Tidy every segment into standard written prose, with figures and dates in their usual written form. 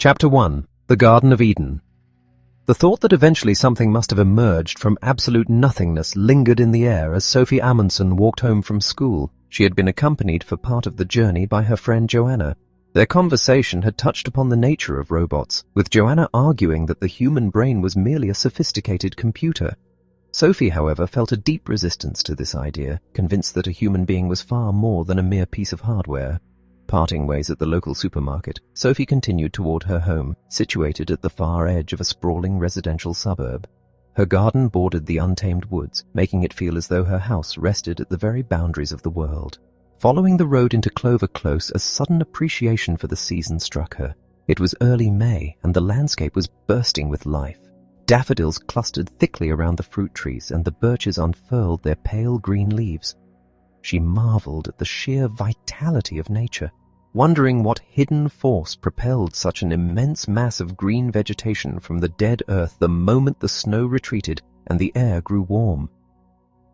Chapter 1. The Garden of Eden. The thought that eventually something must have emerged from absolute nothingness lingered in the air as Sophie Amundsen walked home from school. She had been accompanied for part of the journey by her friend Joanna. Their conversation had touched upon the nature of robots, with Joanna arguing that the human brain was merely a sophisticated computer. Sophie, however, felt a deep resistance to this idea, convinced that a human being was far more than a mere piece of hardware. Parting ways at the local supermarket, Sophie continued toward her home, situated at the far edge of a sprawling residential suburb. Her garden bordered the untamed woods, making it feel as though her house rested at the very boundaries of the world. Following the road into Clover Close, a sudden appreciation for the season struck her. It was early May, and the landscape was bursting with life. Daffodils clustered thickly around the fruit trees, and the birches unfurled their pale green leaves. She marveled at the sheer vitality of nature, wondering what hidden force propelled such an immense mass of green vegetation from the dead earth the moment the snow retreated and the air grew warm.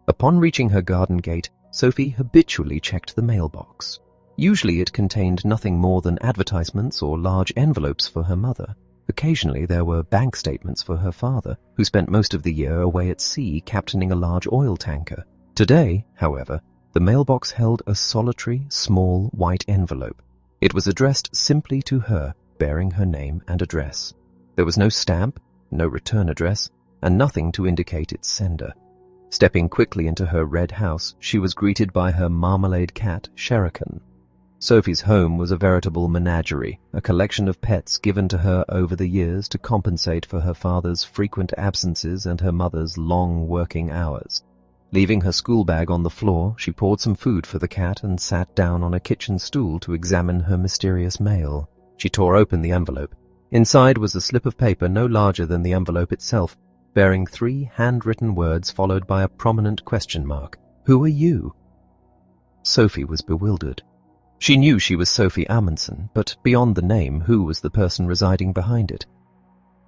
Upon reaching her garden gate, Sophie habitually checked the mailbox. Usually it contained nothing more than advertisements or large envelopes for her mother. Occasionally there were bank statements for her father, who spent most of the year away at sea captaining a large oil tanker. Today, however, the mailbox held a solitary, small, white envelope. It was addressed simply to her, bearing her name and address. There was no stamp, no return address, and nothing to indicate its sender. Stepping quickly into her red house, she was greeted by her marmalade cat, Sherikan. Sophie's home was a veritable menagerie, a collection of pets given to her over the years to compensate for her father's frequent absences and her mother's long working hours. Leaving her school bag on the floor, she poured some food for the cat and sat down on a kitchen stool to examine her mysterious mail. She tore open the envelope. Inside was a slip of paper no larger than the envelope itself, bearing 3 handwritten words followed by a prominent question mark. "Who are you?" Sophie was bewildered. She knew she was Sophie Amundsen, but beyond the name, who was the person residing behind it?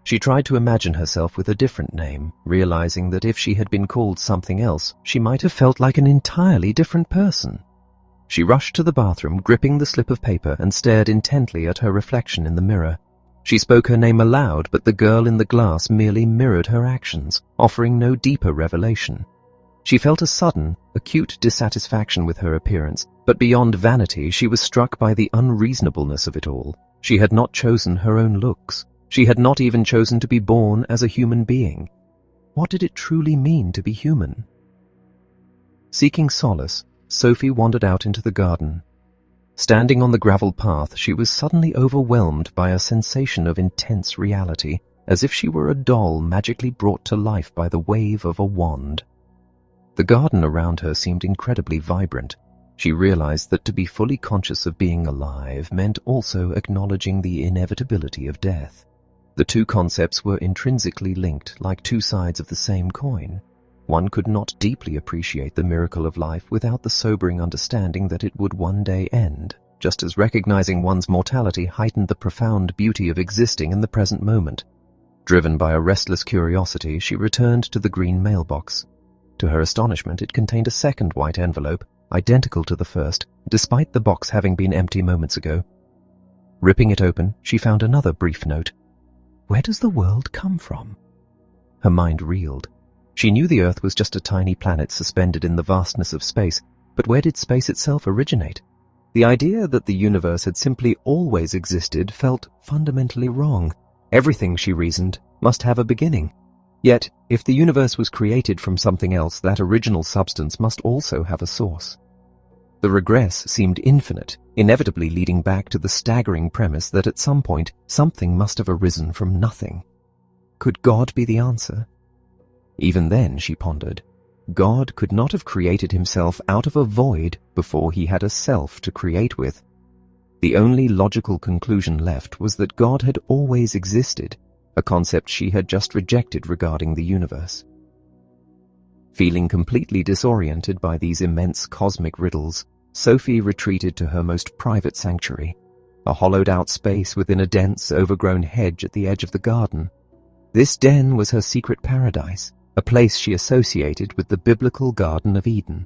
She tried to imagine herself with a different name, realizing that if she had been called something else, she might have felt like an entirely different person. She rushed to the bathroom, gripping the slip of paper, and stared intently at her reflection in the mirror. She spoke her name aloud, but the girl in the glass merely mirrored her actions, offering no deeper revelation. She felt a sudden, acute dissatisfaction with her appearance, but beyond vanity, she was struck by the unreasonableness of it all. She had not chosen her own looks. She had not even chosen to be born as a human being. What did it truly mean to be human? Seeking solace, Sophie wandered out into the garden. Standing on the gravel path, she was suddenly overwhelmed by a sensation of intense reality, as if she were a doll magically brought to life by the wave of a wand. The garden around her seemed incredibly vibrant. She realized that to be fully conscious of being alive meant also acknowledging the inevitability of death. The two concepts were intrinsically linked, like two sides of the same coin. One could not deeply appreciate the miracle of life without the sobering understanding that it would one day end, just as recognizing one's mortality heightened the profound beauty of existing in the present moment. Driven by a restless curiosity, she returned to the green mailbox. To her astonishment, it contained a second white envelope, identical to the first, despite the box having been empty moments ago. Ripping it open, she found another brief note. Where does the world come from? Her mind reeled. She knew the Earth was just a tiny planet suspended in the vastness of space, but where did space itself originate? The idea that the universe had simply always existed felt fundamentally wrong. Everything, she reasoned, must have a beginning. Yet, if the universe was created from something else, that original substance must also have a source. The regress seemed infinite, inevitably leading back to the staggering premise that at some point something must have arisen from nothing. Could God be the answer? Even then, she pondered, God could not have created himself out of a void before he had a self to create with. The only logical conclusion left was that God had always existed, a concept she had just rejected regarding the universe. Feeling completely disoriented by these immense cosmic riddles, Sophie retreated to her most private sanctuary, a hollowed-out space within a dense, overgrown hedge at the edge of the garden. This den was her secret paradise, a place she associated with the biblical Garden of Eden.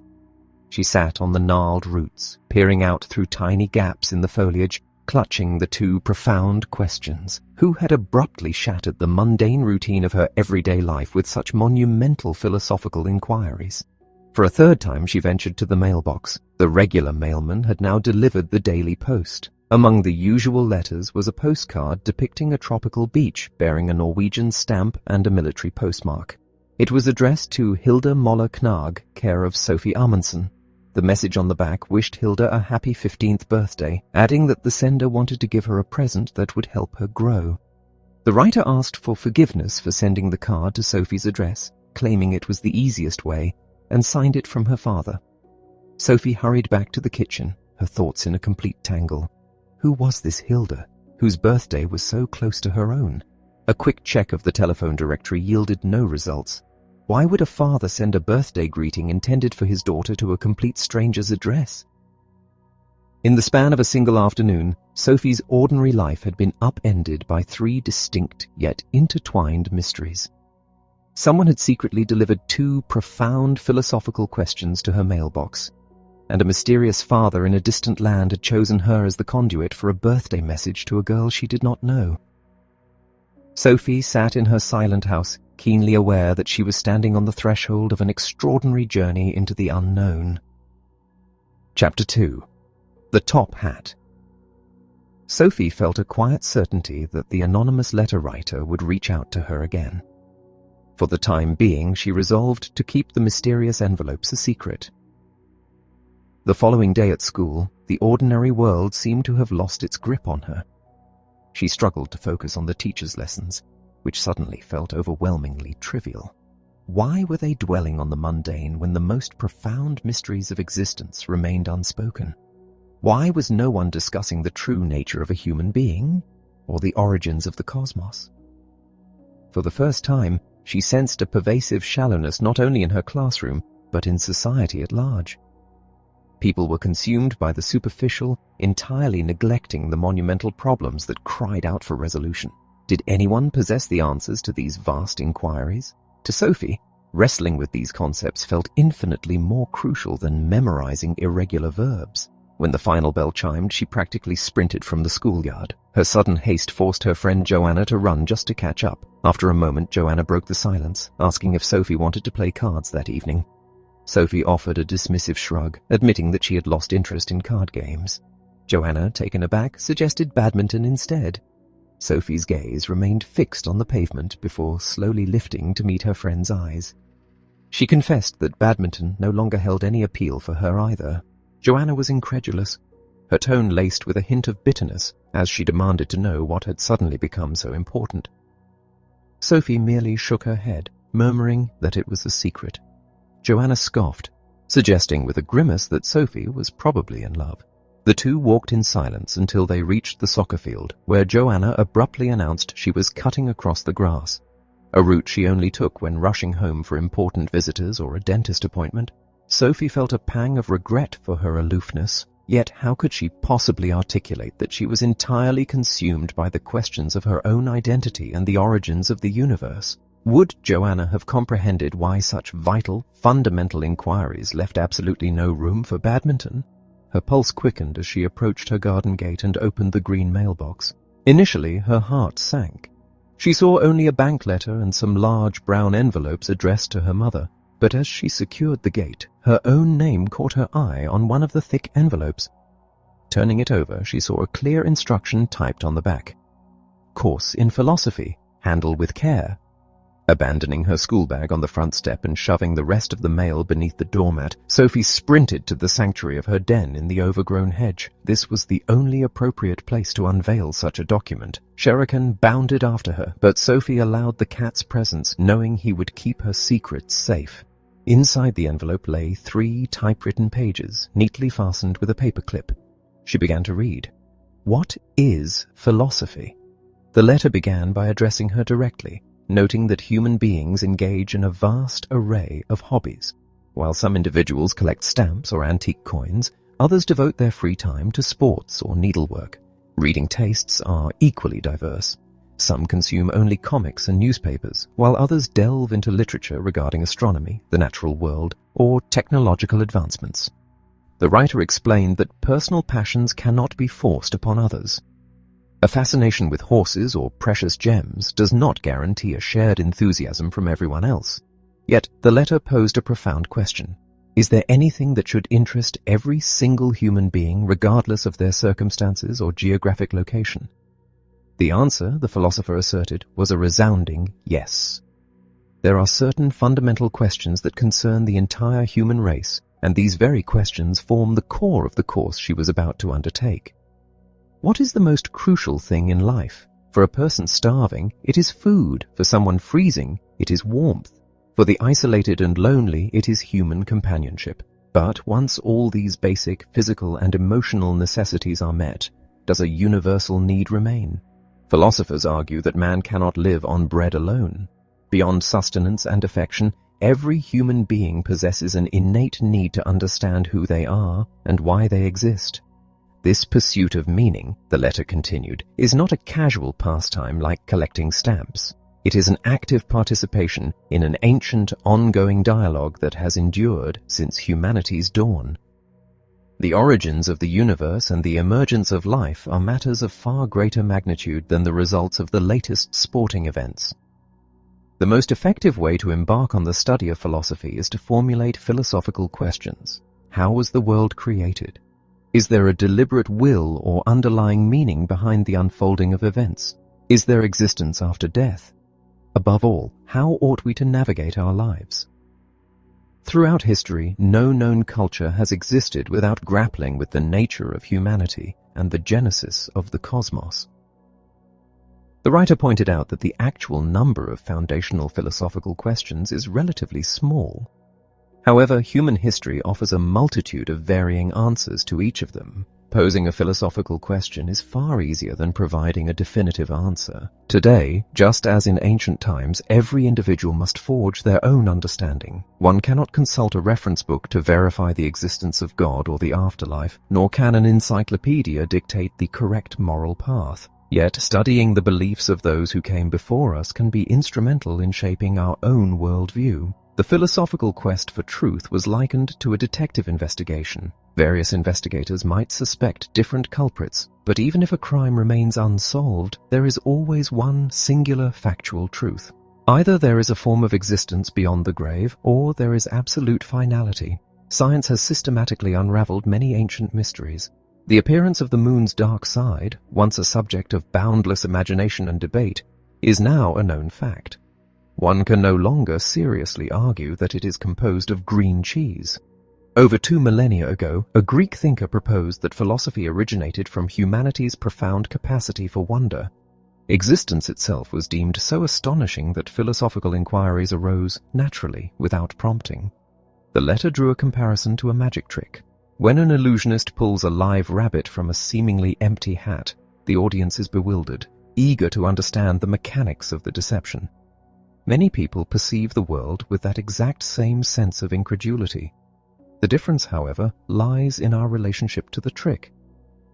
She sat on the gnarled roots, peering out through tiny gaps in the foliage, clutching the two profound questions. Who had abruptly shattered the mundane routine of her everyday life with such monumental philosophical inquiries? For a third time she ventured to the mailbox. The regular mailman had now delivered the daily post. Among the usual letters was a postcard depicting a tropical beach bearing a Norwegian stamp and a military postmark. It was addressed to Hilda Moller Knag, care of Sophie Amundsen. The message on the back wished Hilda a happy 15th birthday, adding that the sender wanted to give her a present that would help her grow. The writer asked for forgiveness for sending the card to Sophie's address, claiming it was the easiest way, and signed it from her father. Sophie hurried back to the kitchen, her thoughts in a complete tangle. Who was this Hilda, whose birthday was so close to her own? A quick check of the telephone directory yielded no results. Why would a father send a birthday greeting intended for his daughter to a complete stranger's address? In the span of a single afternoon, Sophie's ordinary life had been upended by three distinct yet intertwined mysteries. Someone had secretly delivered two profound philosophical questions to her mailbox, and a mysterious father in a distant land had chosen her as the conduit for a birthday message to a girl she did not know. Sophie sat in her silent house, keenly aware that she was standing on the threshold of an extraordinary journey into the unknown. Chapter 2. The Top Hat. Sophie felt a quiet certainty that the anonymous letter writer would reach out to her again. For the time being, she resolved to keep the mysterious envelopes a secret. The following day at school, the ordinary world seemed to have lost its grip on her. She struggled to focus on the teacher's lessons, which suddenly felt overwhelmingly trivial. Why were they dwelling on the mundane when the most profound mysteries of existence remained unspoken? Why was no one discussing the true nature of a human being, or the origins of the cosmos? For the first time, she sensed a pervasive shallowness not only in her classroom, but in society at large. People were consumed by the superficial, entirely neglecting the monumental problems that cried out for resolution. Did anyone possess the answers to these vast inquiries? To Sophie, wrestling with these concepts felt infinitely more crucial than memorizing irregular verbs. When the final bell chimed, she practically sprinted from the schoolyard. Her sudden haste forced her friend Joanna to run just to catch up. After a moment, Joanna broke the silence, asking if Sophie wanted to play cards that evening. Sophie offered a dismissive shrug, admitting that she had lost interest in card games. Joanna, taken aback, suggested badminton instead. Sophie's gaze remained fixed on the pavement before slowly lifting to meet her friend's eyes. She confessed that badminton no longer held any appeal for her either. Joanna was incredulous, her tone laced with a hint of bitterness as she demanded to know what had suddenly become so important. Sophie merely shook her head, murmuring that it was a secret. Joanna scoffed, suggesting with a grimace that Sophie was probably in love. The two walked in silence until they reached the soccer field, where Joanna abruptly announced she was cutting across the grass, a route she only took when rushing home for important visitors or a dentist appointment. Sophie felt a pang of regret for her aloofness, yet how could she possibly articulate that she was entirely consumed by the questions of her own identity and the origins of the universe? Would Joanna have comprehended why such vital, fundamental inquiries left absolutely no room for badminton? Her pulse quickened as she approached her garden gate and opened the green mailbox. Initially, her heart sank. She saw only a bank letter and some large brown envelopes addressed to her mother, but as she secured the gate, her own name caught her eye on one of the thick envelopes. Turning it over, she saw a clear instruction typed on the back. Course in philosophy. Handle with care. Abandoning her school bag on the front step and shoving the rest of the mail beneath the doormat, Sophie sprinted to the sanctuary of her den in the overgrown hedge. This was the only appropriate place to unveil such a document. Sherikan bounded after her, but Sophie allowed the cat's presence, knowing he would keep her secrets safe. Inside the envelope lay 3 typewritten pages, neatly fastened with a paperclip. She began to read. What is philosophy? The letter began by addressing her directly, noting that human beings engage in a vast array of hobbies. While some individuals collect stamps or antique coins, others devote their free time to sports or needlework. Reading tastes are equally diverse. Some consume only comics and newspapers, while others delve into literature regarding astronomy, the natural world, or technological advancements. The writer explained that personal passions cannot be forced upon others. A fascination with horses or precious gems does not guarantee a shared enthusiasm from everyone else. Yet the letter posed a profound question. Is there anything that should interest every single human being regardless of their circumstances or geographic location? The answer, the philosopher asserted, was a resounding yes. There are certain fundamental questions that concern the entire human race, and these very questions form the core of the course she was about to undertake. What is the most crucial thing in life? For a person starving, it is food. For someone freezing, it is warmth. For the isolated and lonely, it is human companionship. But once all these basic physical and emotional necessities are met, does a universal need remain? Philosophers argue that man cannot live on bread alone. Beyond sustenance and affection, every human being possesses an innate need to understand who they are and why they exist. This pursuit of meaning, the letter continued, is not a casual pastime like collecting stamps. It is an active participation in an ancient, ongoing dialogue that has endured since humanity's dawn. The origins of the universe and the emergence of life are matters of far greater magnitude than the results of the latest sporting events. The most effective way to embark on the study of philosophy is to formulate philosophical questions. How was the world created? Is there a deliberate will or underlying meaning behind the unfolding of events? Is there existence after death? Above all, how ought we to navigate our lives? Throughout history, no known culture has existed without grappling with the nature of humanity and the genesis of the cosmos. The writer pointed out that the actual number of foundational philosophical questions is relatively small. However, human history offers a multitude of varying answers to each of them. Posing a philosophical question is far easier than providing a definitive answer. Today, just as in ancient times, every individual must forge their own understanding. One cannot consult a reference book to verify the existence of God or the afterlife, nor can an encyclopedia dictate the correct moral path. Yet, studying the beliefs of those who came before us can be instrumental in shaping our own worldview. The philosophical quest for truth was likened to a detective investigation. Various investigators might suspect different culprits, but even if a crime remains unsolved, there is always one singular factual truth. Either there is a form of existence beyond the grave, or there is absolute finality. Science has systematically unraveled many ancient mysteries. The appearance of the moon's dark side, once a subject of boundless imagination and debate, is now a known fact. One can no longer seriously argue that it is composed of green cheese. Over 2 millennia ago, a Greek thinker proposed that philosophy originated from humanity's profound capacity for wonder. Existence itself was deemed so astonishing that philosophical inquiries arose naturally, without prompting. The letter drew a comparison to a magic trick. When an illusionist pulls a live rabbit from a seemingly empty hat, the audience is bewildered, eager to understand the mechanics of the deception. Many people perceive the world with that exact same sense of incredulity. The difference, however, lies in our relationship to the trick.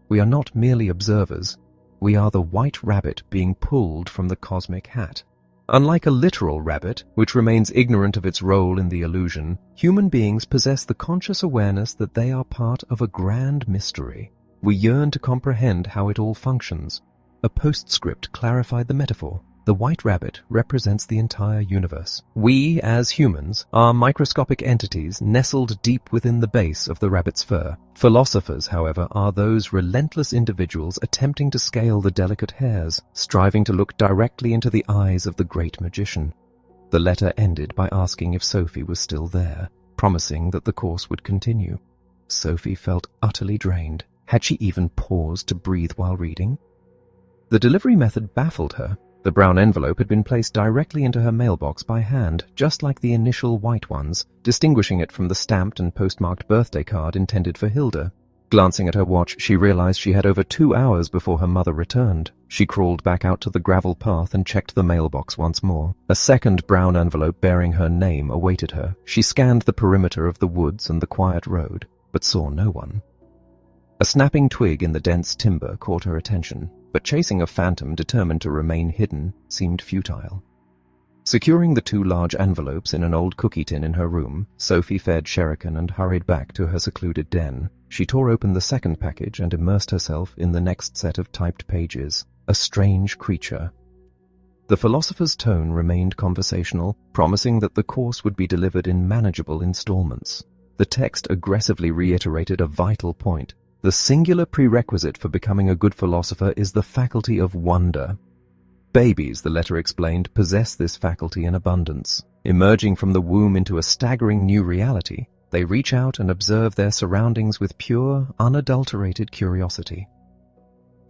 We are not merely observers. We are the white rabbit being pulled from the cosmic hat. Unlike a literal rabbit, which remains ignorant of its role in the illusion, human beings possess the conscious awareness that they are part of a grand mystery. We yearn to comprehend how it all functions. A postscript clarified the metaphor. The white rabbit represents the entire universe. We, as humans, are microscopic entities nestled deep within the base of the rabbit's fur. Philosophers, however, are those relentless individuals attempting to scale the delicate hairs, striving to look directly into the eyes of the great magician. The letter ended by asking if Sophie was still there, promising that the course would continue. Sophie felt utterly drained. Had she even paused to breathe while reading? The delivery method baffled her. The brown envelope had been placed directly into her mailbox by hand, just like the initial white ones, distinguishing it from the stamped and postmarked birthday card intended for Hilda. Glancing at her watch, she realized she had over 2 hours before her mother returned. She crawled back out to the gravel path and checked the mailbox once more. A second brown envelope bearing her name awaited her. She scanned the perimeter of the woods and the quiet road, but saw no one. A snapping twig in the dense timber caught her attention, but chasing a phantom determined to remain hidden seemed futile. Securing the 2 large envelopes in an old cookie tin in her room, Sophie fed Sherikan and hurried back to her secluded den. She tore open the second package and immersed herself in the next set of typed pages. A strange creature. The philosopher's tone remained conversational, promising that the course would be delivered in manageable installments. The text aggressively reiterated a vital point. The singular prerequisite for becoming a good philosopher is the faculty of wonder. Babies, the letter explained, possess this faculty in abundance. Emerging from the womb into a staggering new reality, they reach out and observe their surroundings with pure, unadulterated curiosity.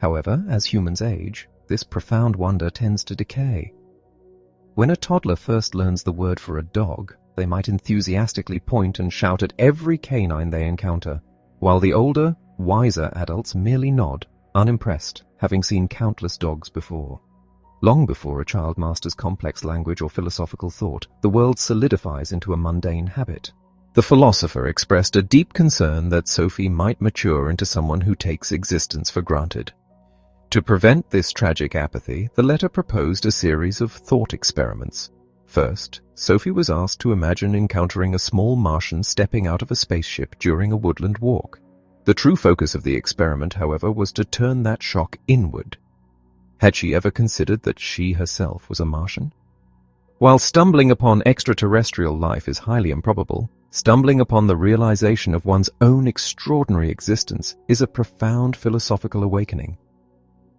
However, as humans age, this profound wonder tends to decay. When a toddler first learns the word for a dog, they might enthusiastically point and shout at every canine they encounter, while the older, wiser adults merely nod, unimpressed, having seen countless dogs before. Long before a child masters complex language or philosophical thought, the world solidifies into a mundane habit. The philosopher expressed a deep concern that Sophie might mature into someone who takes existence for granted. To prevent this tragic apathy, the letter proposed a series of thought experiments. First, Sophie was asked to imagine encountering a small Martian stepping out of a spaceship during a woodland walk. The true focus of the experiment, however, was to turn that shock inward. Had she ever considered that she herself was a Martian? While stumbling upon extraterrestrial life is highly improbable, stumbling upon the realization of one's own extraordinary existence is a profound philosophical awakening.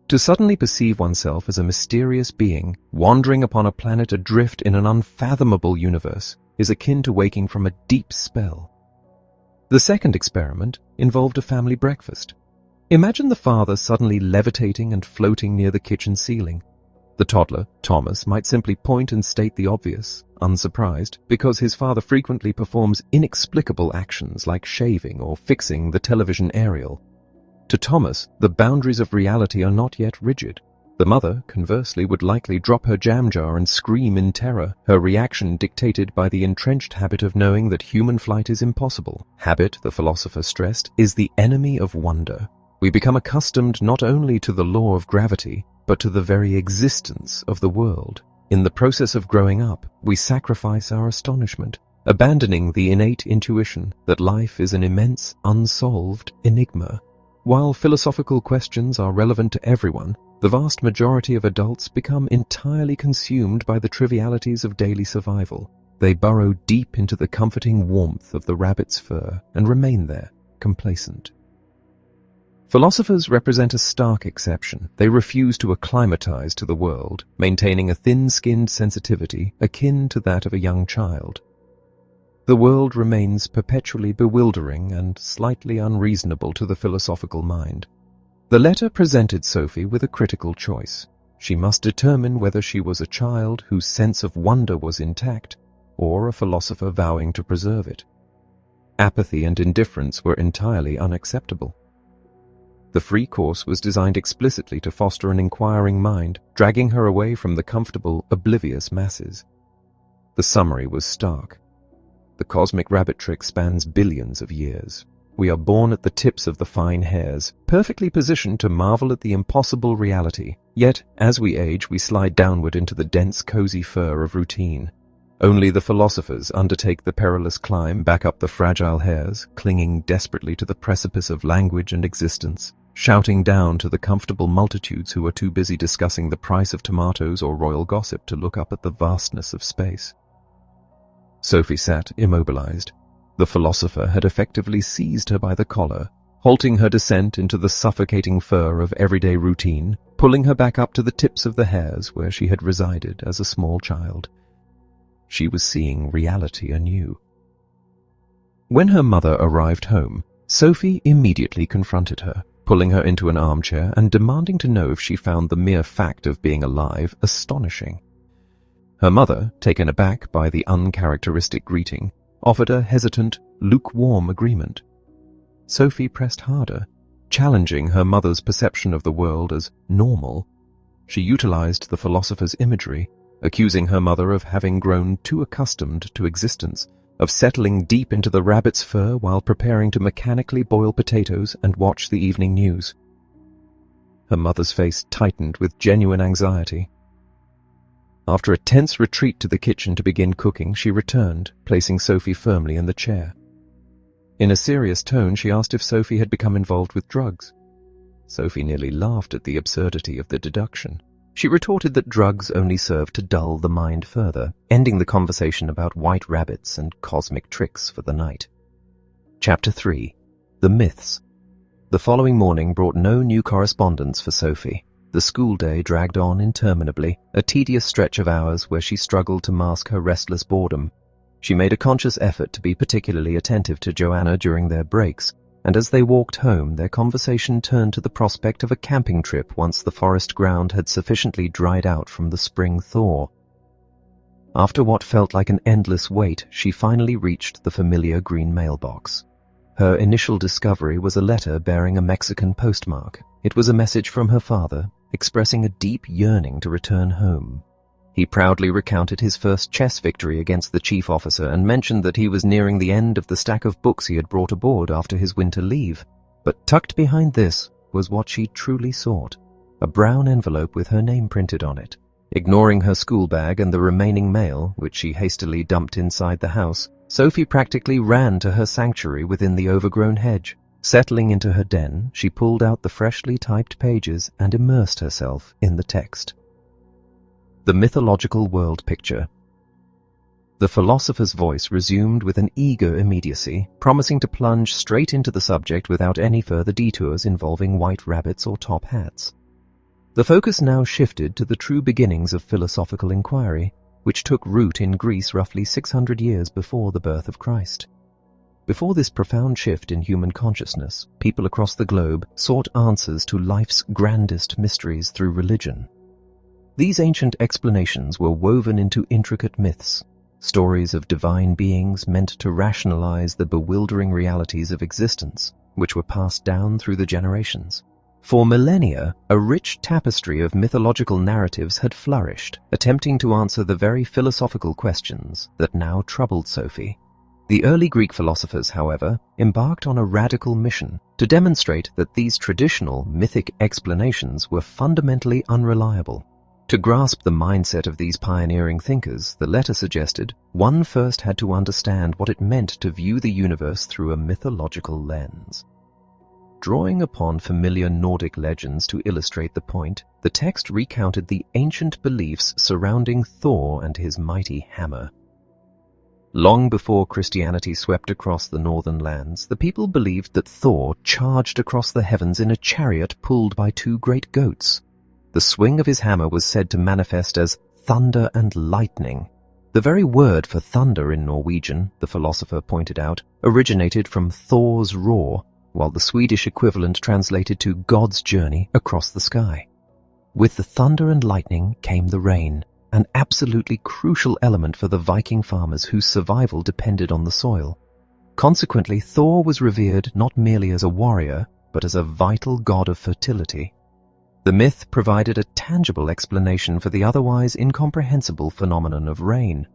To suddenly perceive oneself as a mysterious being, wandering upon a planet adrift in an unfathomable universe, is akin to waking from a deep spell. The second experiment involved a family breakfast. Imagine the father suddenly levitating and floating near the kitchen ceiling. The toddler, Thomas, might simply point and state the obvious, unsurprised, because his father frequently performs inexplicable actions like shaving or fixing the television aerial. To Thomas, the boundaries of reality are not yet rigid. The mother, conversely, would likely drop her jam jar and scream in terror, her reaction dictated by the entrenched habit of knowing that human flight is impossible. Habit, the philosopher stressed, is the enemy of wonder. We become accustomed not only to the law of gravity, but to the very existence of the world. In the process of growing up, we sacrifice our astonishment, abandoning the innate intuition that life is an immense, unsolved enigma. While philosophical questions are relevant to everyone, the vast majority of adults become entirely consumed by the trivialities of daily survival. They burrow deep into the comforting warmth of the rabbit's fur and remain there, complacent. Philosophers represent a stark exception. They refuse to acclimatize to the world, maintaining a thin-skinned sensitivity akin to that of a young child. The world remains perpetually bewildering and slightly unreasonable to the philosophical mind. The letter presented Sophie with a critical choice. She must determine whether she was a child whose sense of wonder was intact, or a philosopher vowing to preserve it. Apathy and indifference were entirely unacceptable. The free course was designed explicitly to foster an inquiring mind, dragging her away from the comfortable, oblivious masses. The summary was stark. The cosmic rabbit trick spans billions of years. We are born at the tips of the fine hairs, perfectly positioned to marvel at the impossible reality. Yet, as we age, we slide downward into the dense, cozy fur of routine. Only the philosophers undertake the perilous climb back up the fragile hairs, clinging desperately to the precipice of language and existence, shouting down to the comfortable multitudes who are too busy discussing the price of tomatoes or royal gossip to look up at the vastness of space. Sophie sat immobilized. The philosopher had effectively seized her by the collar, halting her descent into the suffocating fur of everyday routine, pulling her back up to the tips of the hairs where she had resided as a small child. She was seeing reality anew. When her mother arrived home, Sophie immediately confronted her, pulling her into an armchair and demanding to know if she found the mere fact of being alive astonishing. Her mother, taken aback by the uncharacteristic greeting, offered a hesitant, lukewarm agreement. Sophie pressed harder, challenging her mother's perception of the world as normal. She utilized the philosopher's imagery, accusing her mother of having grown too accustomed to existence, of settling deep into the rabbit's fur while preparing to mechanically boil potatoes and watch the evening news. Her mother's face tightened with genuine anxiety. After a tense retreat to the kitchen to begin cooking, she returned, placing Sophie firmly in the chair. In a serious tone, she asked if Sophie had become involved with drugs. Sophie nearly laughed at the absurdity of the deduction. She retorted that drugs only served to dull the mind further, ending the conversation about white rabbits and cosmic tricks for the night. Chapter 3. The Myths. The following morning brought no new correspondence for Sophie. The school day dragged on interminably, a tedious stretch of hours where she struggled to mask her restless boredom. She made a conscious effort to be particularly attentive to Joanna during their breaks, and as they walked home, their conversation turned to the prospect of a camping trip once the forest ground had sufficiently dried out from the spring thaw. After what felt like an endless wait, she finally reached the familiar green mailbox. Her initial discovery was a letter bearing a Mexican postmark. It was a message from her father, expressing a deep yearning to return home. He proudly recounted his first chess victory against the chief officer and mentioned that he was nearing the end of the stack of books he had brought aboard after his winter leave. But tucked behind this was what she truly sought, a brown envelope with her name printed on it. Ignoring her school bag and the remaining mail, which she hastily dumped inside the house, Sophie practically ran to her sanctuary within the overgrown hedge. Settling into her den, she pulled out the freshly typed pages and immersed herself in the text. The mythological world picture. The philosopher's voice resumed with an eager immediacy, promising to plunge straight into the subject without any further detours involving white rabbits or top hats. The focus now shifted to the true beginnings of philosophical inquiry, which took root in Greece roughly 600 years before the birth of Christ. Before this profound shift in human consciousness, people across the globe sought answers to life's grandest mysteries through religion. These ancient explanations were woven into intricate myths, stories of divine beings meant to rationalize the bewildering realities of existence, which were passed down through the generations. For millennia, a rich tapestry of mythological narratives had flourished, attempting to answer the very philosophical questions that now troubled Sophie. The early Greek philosophers, however, embarked on a radical mission to demonstrate that these traditional mythic explanations were fundamentally unreliable. To grasp the mindset of these pioneering thinkers, the letter suggested, one first had to understand what it meant to view the universe through a mythological lens. Drawing upon familiar Nordic legends to illustrate the point, the text recounted the ancient beliefs surrounding Thor and his mighty hammer. Long before Christianity swept across the northern lands, the people believed that Thor charged across the heavens in a chariot pulled by two great goats. The swing of his hammer was said to manifest as thunder and lightning. The very word for thunder in Norwegian, the philosopher pointed out, originated from Thor's roar, while the Swedish equivalent translated to God's journey across the sky. With the thunder and lightning came the rain, an absolutely crucial element for the Viking farmers whose survival depended on the soil. Consequently, Thor was revered not merely as a warrior, but as a vital god of fertility. The myth provided a tangible explanation for the otherwise incomprehensible phenomenon of rain.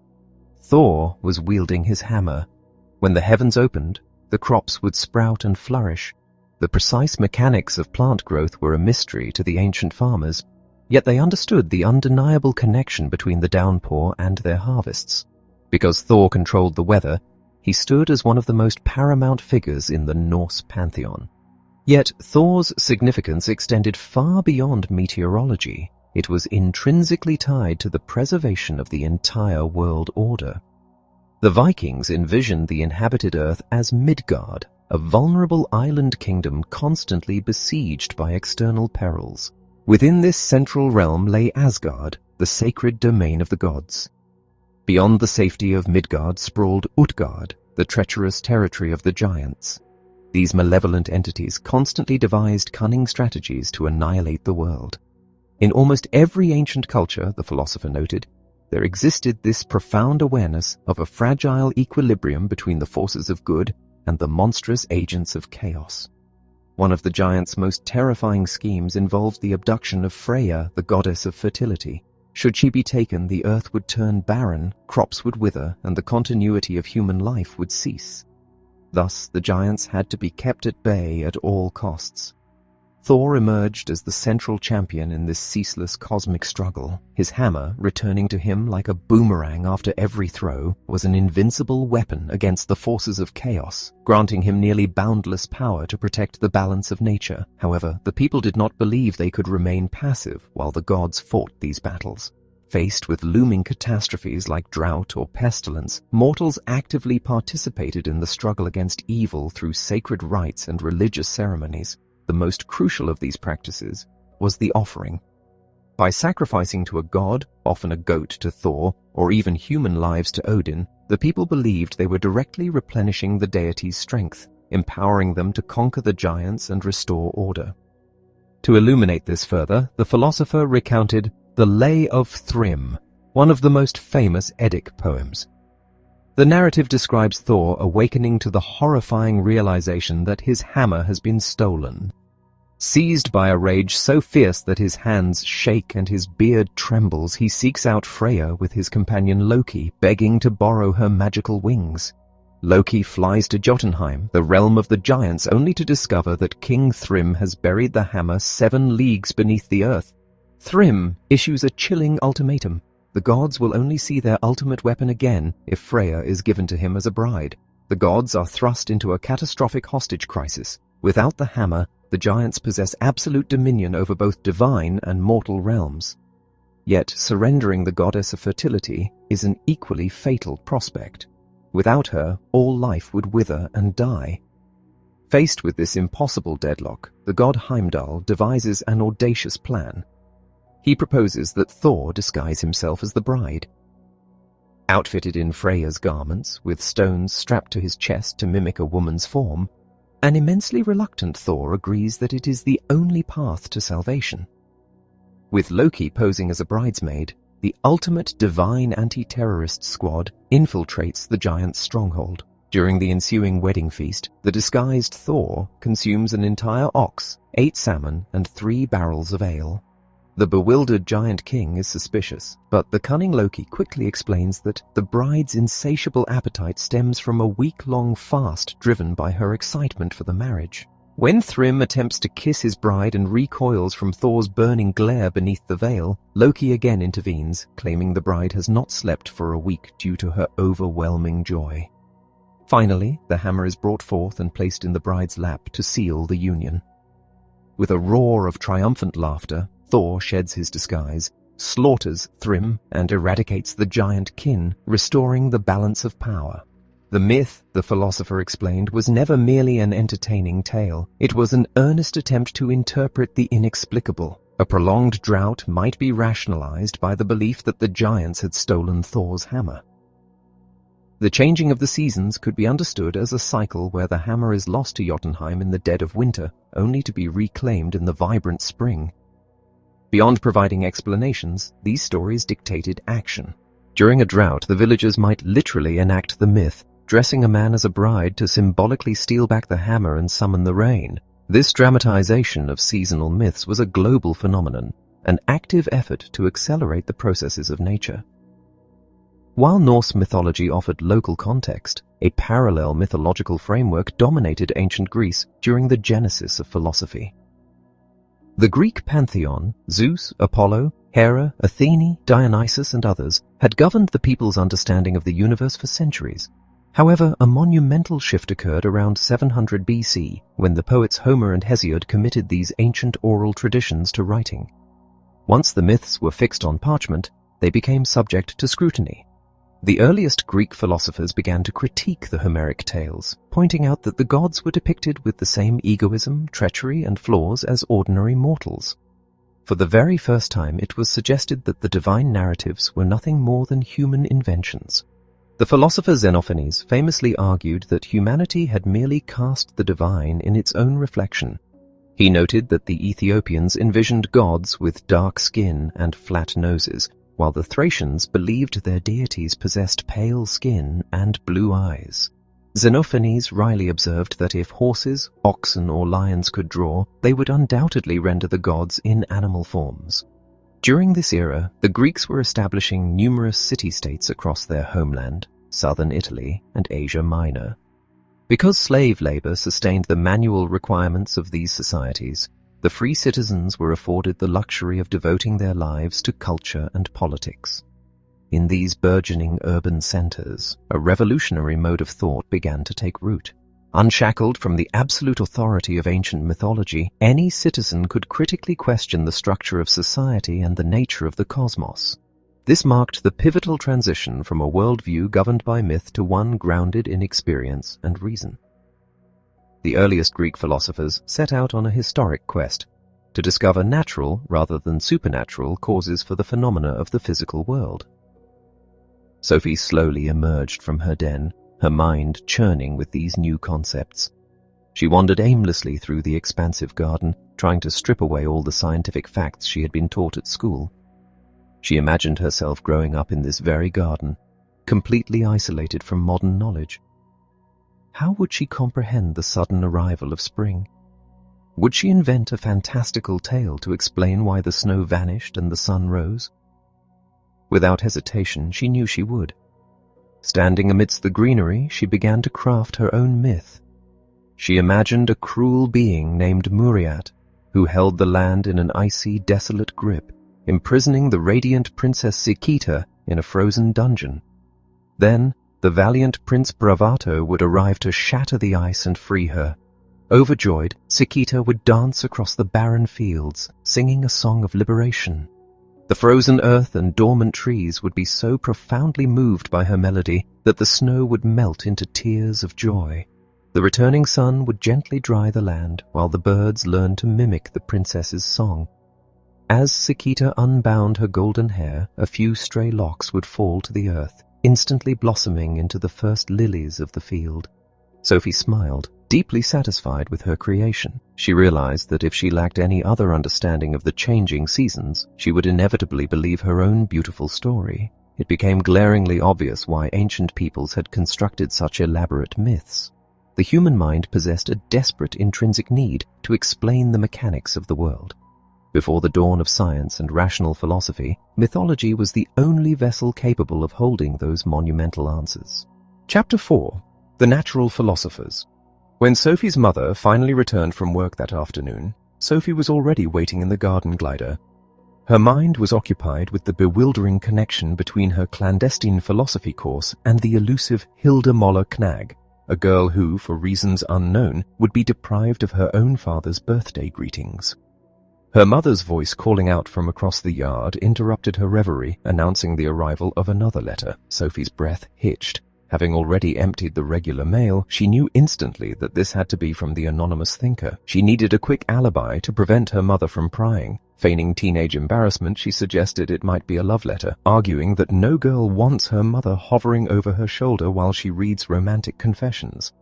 Thor was wielding his hammer. When the heavens opened, the crops would sprout and flourish. The precise mechanics of plant growth were a mystery to the ancient farmers, yet they understood the undeniable connection between the downpour and their harvests. Because Thor controlled the weather, he stood as one of the most paramount figures in the Norse pantheon. Yet Thor's significance extended far beyond meteorology. It was intrinsically tied to the preservation of the entire world order. The Vikings envisioned the inhabited earth as Midgard, a vulnerable island kingdom constantly besieged by external perils. Within this central realm lay Asgard, the sacred domain of the gods. Beyond the safety of Midgard sprawled Utgard, the treacherous territory of the giants. These malevolent entities constantly devised cunning strategies to annihilate the world. In almost every ancient culture, the philosopher noted, there existed this profound awareness of a fragile equilibrium between the forces of good and the monstrous agents of chaos. One of the giants' most terrifying schemes involved the abduction of Freya, the goddess of fertility. Should she be taken, the earth would turn barren, crops would wither, and the continuity of human life would cease. Thus, the giants had to be kept at bay at all costs. Thor emerged as the central champion in this ceaseless cosmic struggle. His hammer, returning to him like a boomerang after every throw, was an invincible weapon against the forces of chaos, granting him nearly boundless power to protect the balance of nature. However, the people did not believe they could remain passive while the gods fought these battles. Faced with looming catastrophes like drought or pestilence, mortals actively participated in the struggle against evil through sacred rites and religious ceremonies. The most crucial of these practices was the offering. By sacrificing to a god, often a goat to Thor, or even human lives to Odin, the people believed they were directly replenishing the deity's strength, empowering them to conquer the giants and restore order. To illuminate this further, the philosopher recounted the Lay of Thrym, one of the most famous Eddic poems. The narrative describes Thor awakening to the horrifying realization that his hammer has been stolen. Seized by a rage so fierce that his hands shake and his beard trembles, he seeks out Freya with his companion Loki, begging to borrow her magical wings. Loki flies to Jotunheim, the realm of the giants, only to discover that King Thrym has buried the hammer 7 leagues beneath the earth. Thrym issues a chilling ultimatum. The gods will only see their ultimate weapon again if Freya is given to him as a bride. The gods are thrust into a catastrophic hostage crisis. Without the hammer, the giants possess absolute dominion over both divine and mortal realms. Yet surrendering the goddess of fertility is an equally fatal prospect. Without her, all life would wither and die. Faced with this impossible deadlock, the god Heimdall devises an audacious plan. He proposes that Thor disguise himself as the bride. Outfitted in Freya's garments, with stones strapped to his chest to mimic a woman's form, an immensely reluctant Thor agrees that it is the only path to salvation. With Loki posing as a bridesmaid, the ultimate divine anti-terrorist squad infiltrates the giant's stronghold. During the ensuing wedding feast, the disguised Thor consumes an entire ox, 8 salmon, and 3 barrels of ale. The bewildered giant king is suspicious, but the cunning Loki quickly explains that the bride's insatiable appetite stems from a week-long fast driven by her excitement for the marriage. When Thrym attempts to kiss his bride and recoils from Thor's burning glare beneath the veil, Loki again intervenes, claiming the bride has not slept for a week due to her overwhelming joy. Finally, the hammer is brought forth and placed in the bride's lap to seal the union. With a roar of triumphant laughter, Thor sheds his disguise, slaughters Thrym, and eradicates the giant kin, restoring the balance of power. The myth, the philosopher explained, was never merely an entertaining tale. It was an earnest attempt to interpret the inexplicable. A prolonged drought might be rationalized by the belief that the giants had stolen Thor's hammer. The changing of the seasons could be understood as a cycle where the hammer is lost to Jotunheim in the dead of winter, only to be reclaimed in the vibrant spring. Beyond providing explanations, these stories dictated action. During a drought, the villagers might literally enact the myth, dressing a man as a bride to symbolically steal back the hammer and summon the rain. This dramatization of seasonal myths was a global phenomenon, an active effort to accelerate the processes of nature. While Norse mythology offered local context, a parallel mythological framework dominated ancient Greece during the genesis of philosophy. The Greek pantheon, Zeus, Apollo, Hera, Athene, Dionysus, and others, had governed the people's understanding of the universe for centuries. However, a monumental shift occurred around 700 BC, when the poets Homer and Hesiod committed these ancient oral traditions to writing. Once the myths were fixed on parchment, they became subject to scrutiny. The earliest Greek philosophers began to critique the Homeric tales, pointing out that the gods were depicted with the same egoism, treachery, and flaws as ordinary mortals. For the very first time, it was suggested that the divine narratives were nothing more than human inventions. The philosopher Xenophanes famously argued that humanity had merely cast the divine in its own reflection. He noted that the Ethiopians envisioned gods with dark skin and flat noses, while the Thracians believed their deities possessed pale skin and blue eyes. Xenophanes wryly observed that if horses, oxen, or lions could draw, they would undoubtedly render the gods in animal forms. During this era, the Greeks were establishing numerous city-states across their homeland, southern Italy and Asia Minor. Because slave labor sustained the manual requirements of these societies, the free citizens were afforded the luxury of devoting their lives to culture and politics. In these burgeoning urban centers, a revolutionary mode of thought began to take root. Unshackled from the absolute authority of ancient mythology, any citizen could critically question the structure of society and the nature of the cosmos. This marked the pivotal transition from a worldview governed by myth to one grounded in experience and reason. The earliest Greek philosophers set out on a historic quest to discover natural rather than supernatural causes for the phenomena of the physical world. Sophie slowly emerged from her den, her mind churning with these new concepts. She wandered aimlessly through the expansive garden, trying to strip away all the scientific facts she had been taught at school. She imagined herself growing up in this very garden, completely isolated from modern knowledge. How would she comprehend the sudden arrival of spring? Would she invent a fantastical tale to explain why the snow vanished and the sun rose? Without hesitation, she knew she would. Standing amidst the greenery, she began to craft her own myth. She imagined a cruel being named Muriat, who held the land in an icy, desolate grip, imprisoning the radiant Princess Sikita in a frozen dungeon. Then, the valiant Prince Bravato would arrive to shatter the ice and free her. Overjoyed, Sikita would dance across the barren fields, singing a song of liberation. The frozen earth and dormant trees would be so profoundly moved by her melody that the snow would melt into tears of joy. The returning sun would gently dry the land while the birds learned to mimic the princess's song. As Sikita unbound her golden hair, a few stray locks would fall to the earth, instantly blossoming into the first lilies of the field. Sophie smiled, deeply satisfied with her creation. She realized that if she lacked any other understanding of the changing seasons, she would inevitably believe her own beautiful story. It became glaringly obvious why ancient peoples had constructed such elaborate myths. The human mind possessed a desperate intrinsic need to explain the mechanics of the world. Before the dawn of science and rational philosophy, mythology was the only vessel capable of holding those monumental answers. Chapter 4. The Natural Philosophers. When Sophie's mother finally returned from work that afternoon, Sophie was already waiting in the garden glider. Her mind was occupied with the bewildering connection between her clandestine philosophy course and the elusive Hilda Moller Knag, a girl who, for reasons unknown, would be deprived of her own father's birthday greetings. Her mother's voice calling out from across the yard interrupted her reverie, announcing the arrival of another letter. Sophie's breath hitched. Having already emptied the regular mail, she knew instantly that this had to be from the anonymous thinker. She needed a quick alibi to prevent her mother from prying. Feigning teenage embarrassment, she suggested it might be a love letter, arguing that no girl wants her mother hovering over her shoulder while she reads romantic confessions.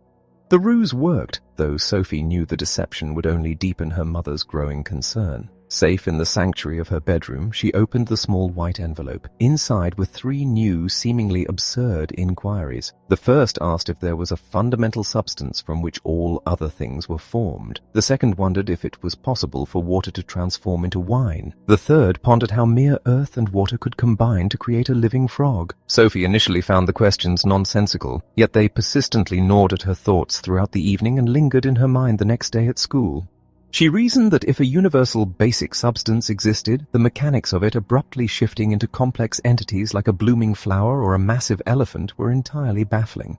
The ruse worked, though Sophie knew the deception would only deepen her mother's growing concern. Safe in the sanctuary of her bedroom, she opened the small white envelope. Inside were 3 new, seemingly absurd inquiries. The first asked if there was a fundamental substance from which all other things were formed. The second wondered if it was possible for water to transform into wine. The third pondered how mere earth and water could combine to create a living frog. Sophie initially found the questions nonsensical, yet they persistently gnawed at her thoughts throughout the evening and lingered in her mind the next day at school. She reasoned that if a universal basic substance existed, the mechanics of it abruptly shifting into complex entities like a blooming flower or a massive elephant were entirely baffling.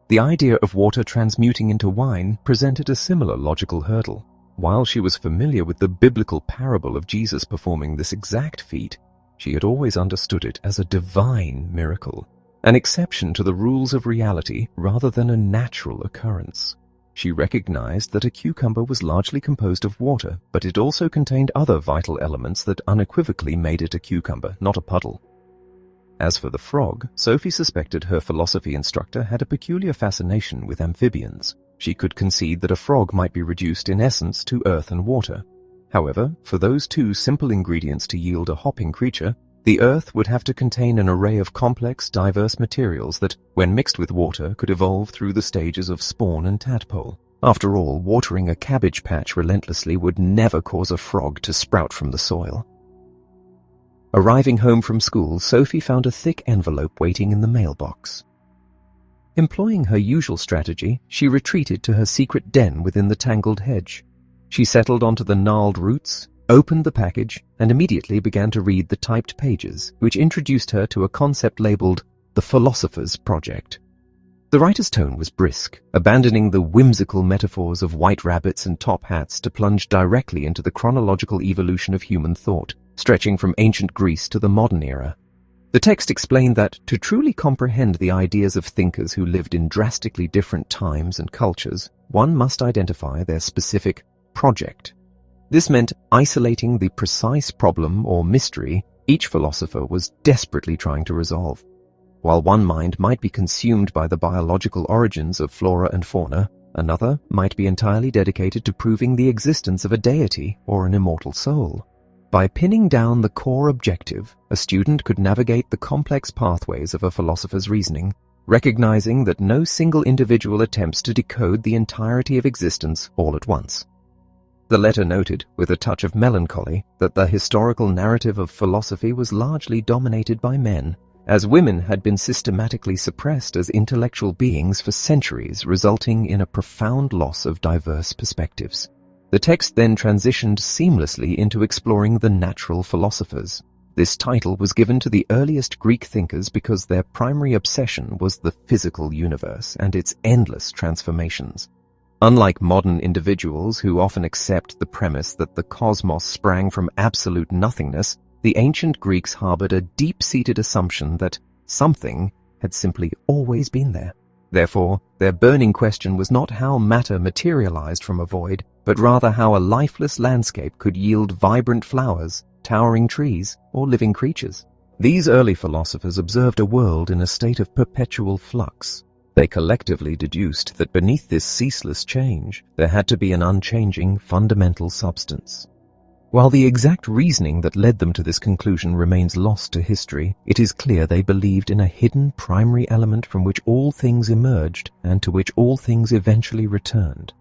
The idea of water transmuting into wine presented a similar logical hurdle. While she was familiar with the biblical parable of Jesus performing this exact feat, she had always understood it as a divine miracle, an exception to the rules of reality rather than a natural occurrence. She recognized that a cucumber was largely composed of water, but it also contained other vital elements that unequivocally made it a cucumber, not a puddle. As for the frog, Sophie suspected her philosophy instructor had a peculiar fascination with amphibians. She could concede that a frog might be reduced in essence to earth and water. However, for those 2 simple ingredients to yield a hopping creature, the earth would have to contain an array of complex, diverse materials that, when mixed with water, could evolve through the stages of spawn and tadpole. After all, watering a cabbage patch relentlessly would never cause a frog to sprout from the soil. Arriving home from school, Sophie found a thick envelope waiting in the mailbox. Employing her usual strategy, she retreated to her secret den within the tangled hedge. She settled onto the gnarled roots, opened the package, and immediately began to read the typed pages, which introduced her to a concept labeled the Philosophers Project. The writer's tone was brisk, abandoning the whimsical metaphors of white rabbits and top hats to plunge directly into the chronological evolution of human thought, stretching from ancient Greece to the modern era. The text explained that to truly comprehend the ideas of thinkers who lived in drastically different times and cultures, one must identify their specific project. This meant isolating the precise problem or mystery each philosopher was desperately trying to resolve. While one mind might be consumed by the biological origins of flora and fauna, another might be entirely dedicated to proving the existence of a deity or an immortal soul. By pinning down the core objective, a student could navigate the complex pathways of a philosopher's reasoning, recognizing that no single individual attempts to decode the entirety of existence all at once. The letter noted, with a touch of melancholy, that the historical narrative of philosophy was largely dominated by men, as women had been systematically suppressed as intellectual beings for centuries, resulting in a profound loss of diverse perspectives. The text then transitioned seamlessly into exploring the natural philosophers. This title was given to the earliest Greek thinkers because their primary obsession was the physical universe and its endless transformations. Unlike modern individuals who often accept the premise that the cosmos sprang from absolute nothingness, the ancient Greeks harbored a deep-seated assumption that something had simply always been there. Therefore, their burning question was not how matter materialized from a void, but rather how a lifeless landscape could yield vibrant flowers, towering trees, or living creatures. These early philosophers observed a world in a state of perpetual flux. They collectively deduced that beneath this ceaseless change, there had to be an unchanging, fundamental substance. While the exact reasoning that led them to this conclusion remains lost to history, it is clear they believed in a hidden primary element from which all things emerged and to which all things eventually returned.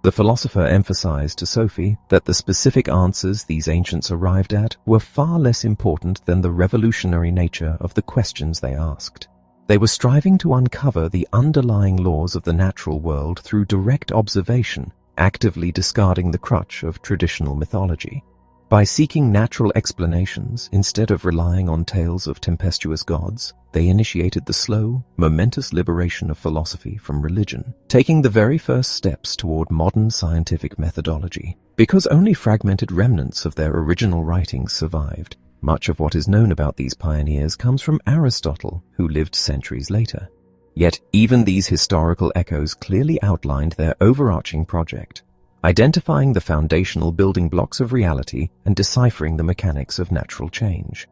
The philosopher emphasized to Sophie that the specific answers these ancients arrived at were far less important than the revolutionary nature of the questions they asked. They were striving to uncover the underlying laws of the natural world through direct observation, actively discarding the crutch of traditional mythology. By seeking natural explanations instead of relying on tales of tempestuous gods, they initiated the slow, momentous liberation of philosophy from religion, taking the very first steps toward modern scientific methodology. Because only fragmented remnants of their original writings survived, much of what is known about these pioneers comes from Aristotle, who lived centuries later. Yet even these historical echoes clearly outlined their overarching project, identifying the foundational building blocks of reality and deciphering the mechanics of natural change.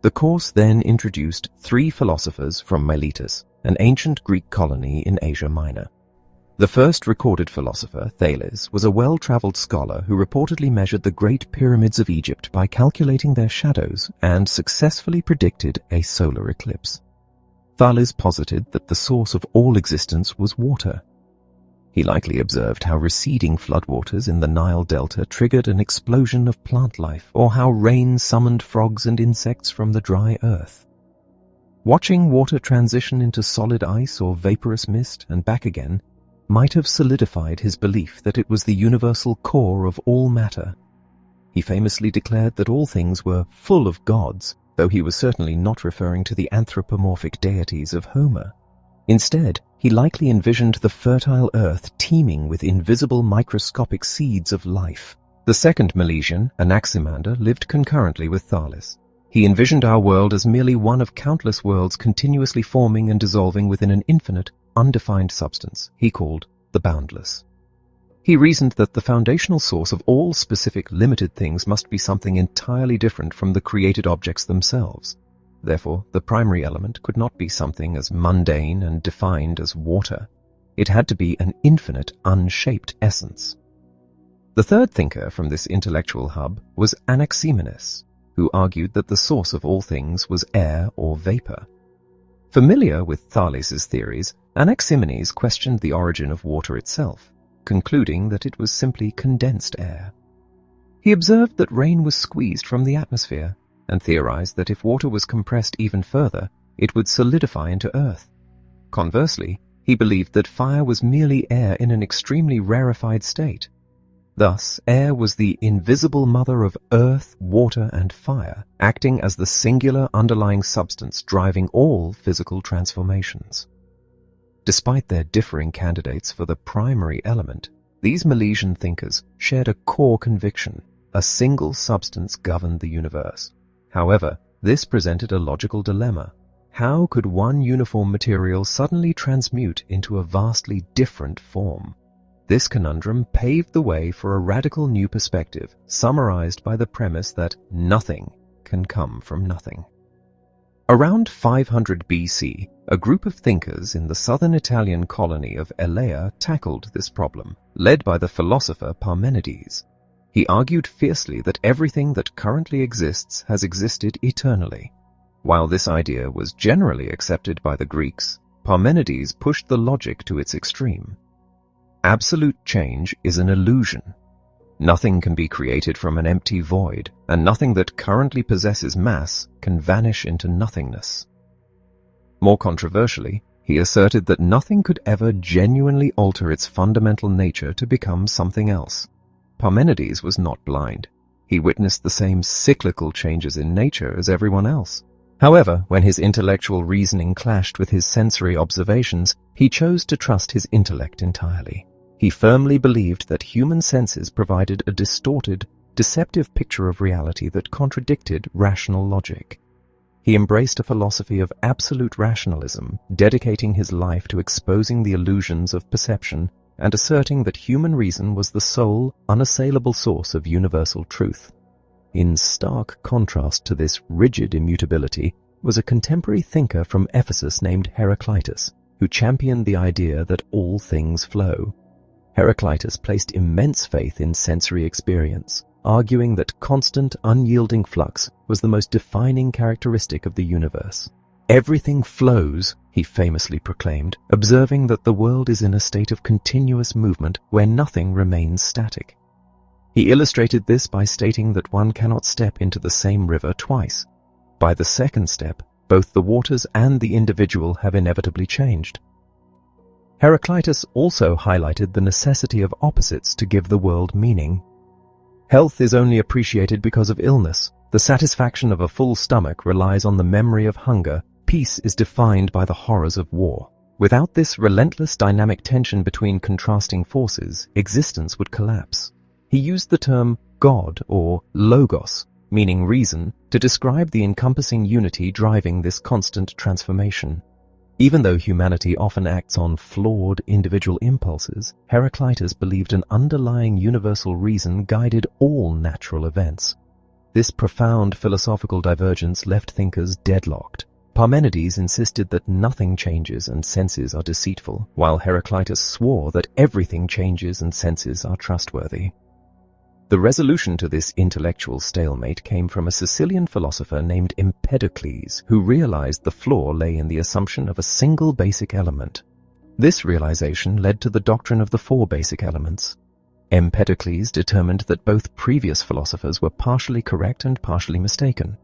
The course then introduced 3 philosophers from Miletus, an ancient Greek colony in Asia Minor. The first recorded philosopher, Thales, was a well-traveled scholar who reportedly measured the Great Pyramids of Egypt by calculating their shadows and successfully predicted a solar eclipse. Thales posited that the source of all existence was water. He likely observed how receding floodwaters in the Nile Delta triggered an explosion of plant life, or how rain summoned frogs and insects from the dry earth. Watching water transition into solid ice or vaporous mist and back again might have solidified his belief that it was the universal core of all matter. He famously declared that all things were full of gods, though he was certainly not referring to the anthropomorphic deities of Homer. Instead, he likely envisioned the fertile earth teeming with invisible microscopic seeds of life. The second Milesian, Anaximander, lived concurrently with Thales. He envisioned our world as merely one of countless worlds continuously forming and dissolving within an infinite, undefined substance he called the boundless. He reasoned that the foundational source of all specific limited things must be something entirely different from the created objects themselves. Therefore, the primary element could not be something as mundane and defined as water. It had to be an infinite, unshaped essence. The third thinker from this intellectual hub was Anaximenes, who argued that the source of all things was air or vapor. Familiar with Thales's theories, Anaximenes questioned the origin of water itself, concluding that it was simply condensed air. He observed that rain was squeezed from the atmosphere, and theorized that if water was compressed even further, it would solidify into earth. Conversely, he believed that fire was merely air in an extremely rarefied state. Thus, air was the invisible mother of earth, water, and fire, acting as the singular underlying substance driving all physical transformations. Despite their differing candidates for the primary element, these Milesian thinkers shared a core conviction: a single substance governed the universe. However, this presented a logical dilemma. How could one uniform material suddenly transmute into a vastly different form? This conundrum paved the way for a radical new perspective, summarized by the premise that nothing can come from nothing. Around 500 BC, a group of thinkers in the southern Italian colony of Elea tackled this problem, led by the philosopher Parmenides. He argued fiercely that everything that currently exists has existed eternally. While this idea was generally accepted by the Greeks, Parmenides pushed the logic to its extreme. Absolute change is an illusion. Nothing can be created from an empty void, and nothing that currently possesses mass can vanish into nothingness. More controversially, he asserted that nothing could ever genuinely alter its fundamental nature to become something else. Parmenides was not blind. He witnessed the same cyclical changes in nature as everyone else. However, when his intellectual reasoning clashed with his sensory observations, he chose to trust his intellect entirely. He firmly believed that human senses provided a distorted, deceptive picture of reality that contradicted rational logic. He embraced a philosophy of absolute rationalism, dedicating his life to exposing the illusions of perception and asserting that human reason was the sole, unassailable source of universal truth. In stark contrast to this rigid immutability was a contemporary thinker from Ephesus named Heraclitus, who championed the idea that all things flow. Heraclitus placed immense faith in sensory experience, arguing that constant, unyielding flux was the most defining characteristic of the universe. Everything flows, he famously proclaimed, observing that the world is in a state of continuous movement where nothing remains static. He illustrated this by stating that one cannot step into the same river twice. By the second step, both the waters and the individual have inevitably changed. Heraclitus also highlighted the necessity of opposites to give the world meaning. Health is only appreciated because of illness. The satisfaction of a full stomach relies on the memory of hunger. Peace is defined by the horrors of war. Without this relentless dynamic tension between contrasting forces, existence would collapse. He used the term God or logos, meaning reason, to describe the encompassing unity driving this constant transformation. Even though humanity often acts on flawed individual impulses, Heraclitus believed an underlying universal reason guided all natural events. This profound philosophical divergence left thinkers deadlocked. Parmenides insisted that nothing changes and senses are deceitful, while Heraclitus swore that everything changes and senses are trustworthy. The resolution to this intellectual stalemate came from a Sicilian philosopher named Empedocles, who realized the flaw lay in the assumption of a single basic element. This realization led to the doctrine of the four basic elements. Empedocles determined that both previous philosophers were partially correct and partially mistaken.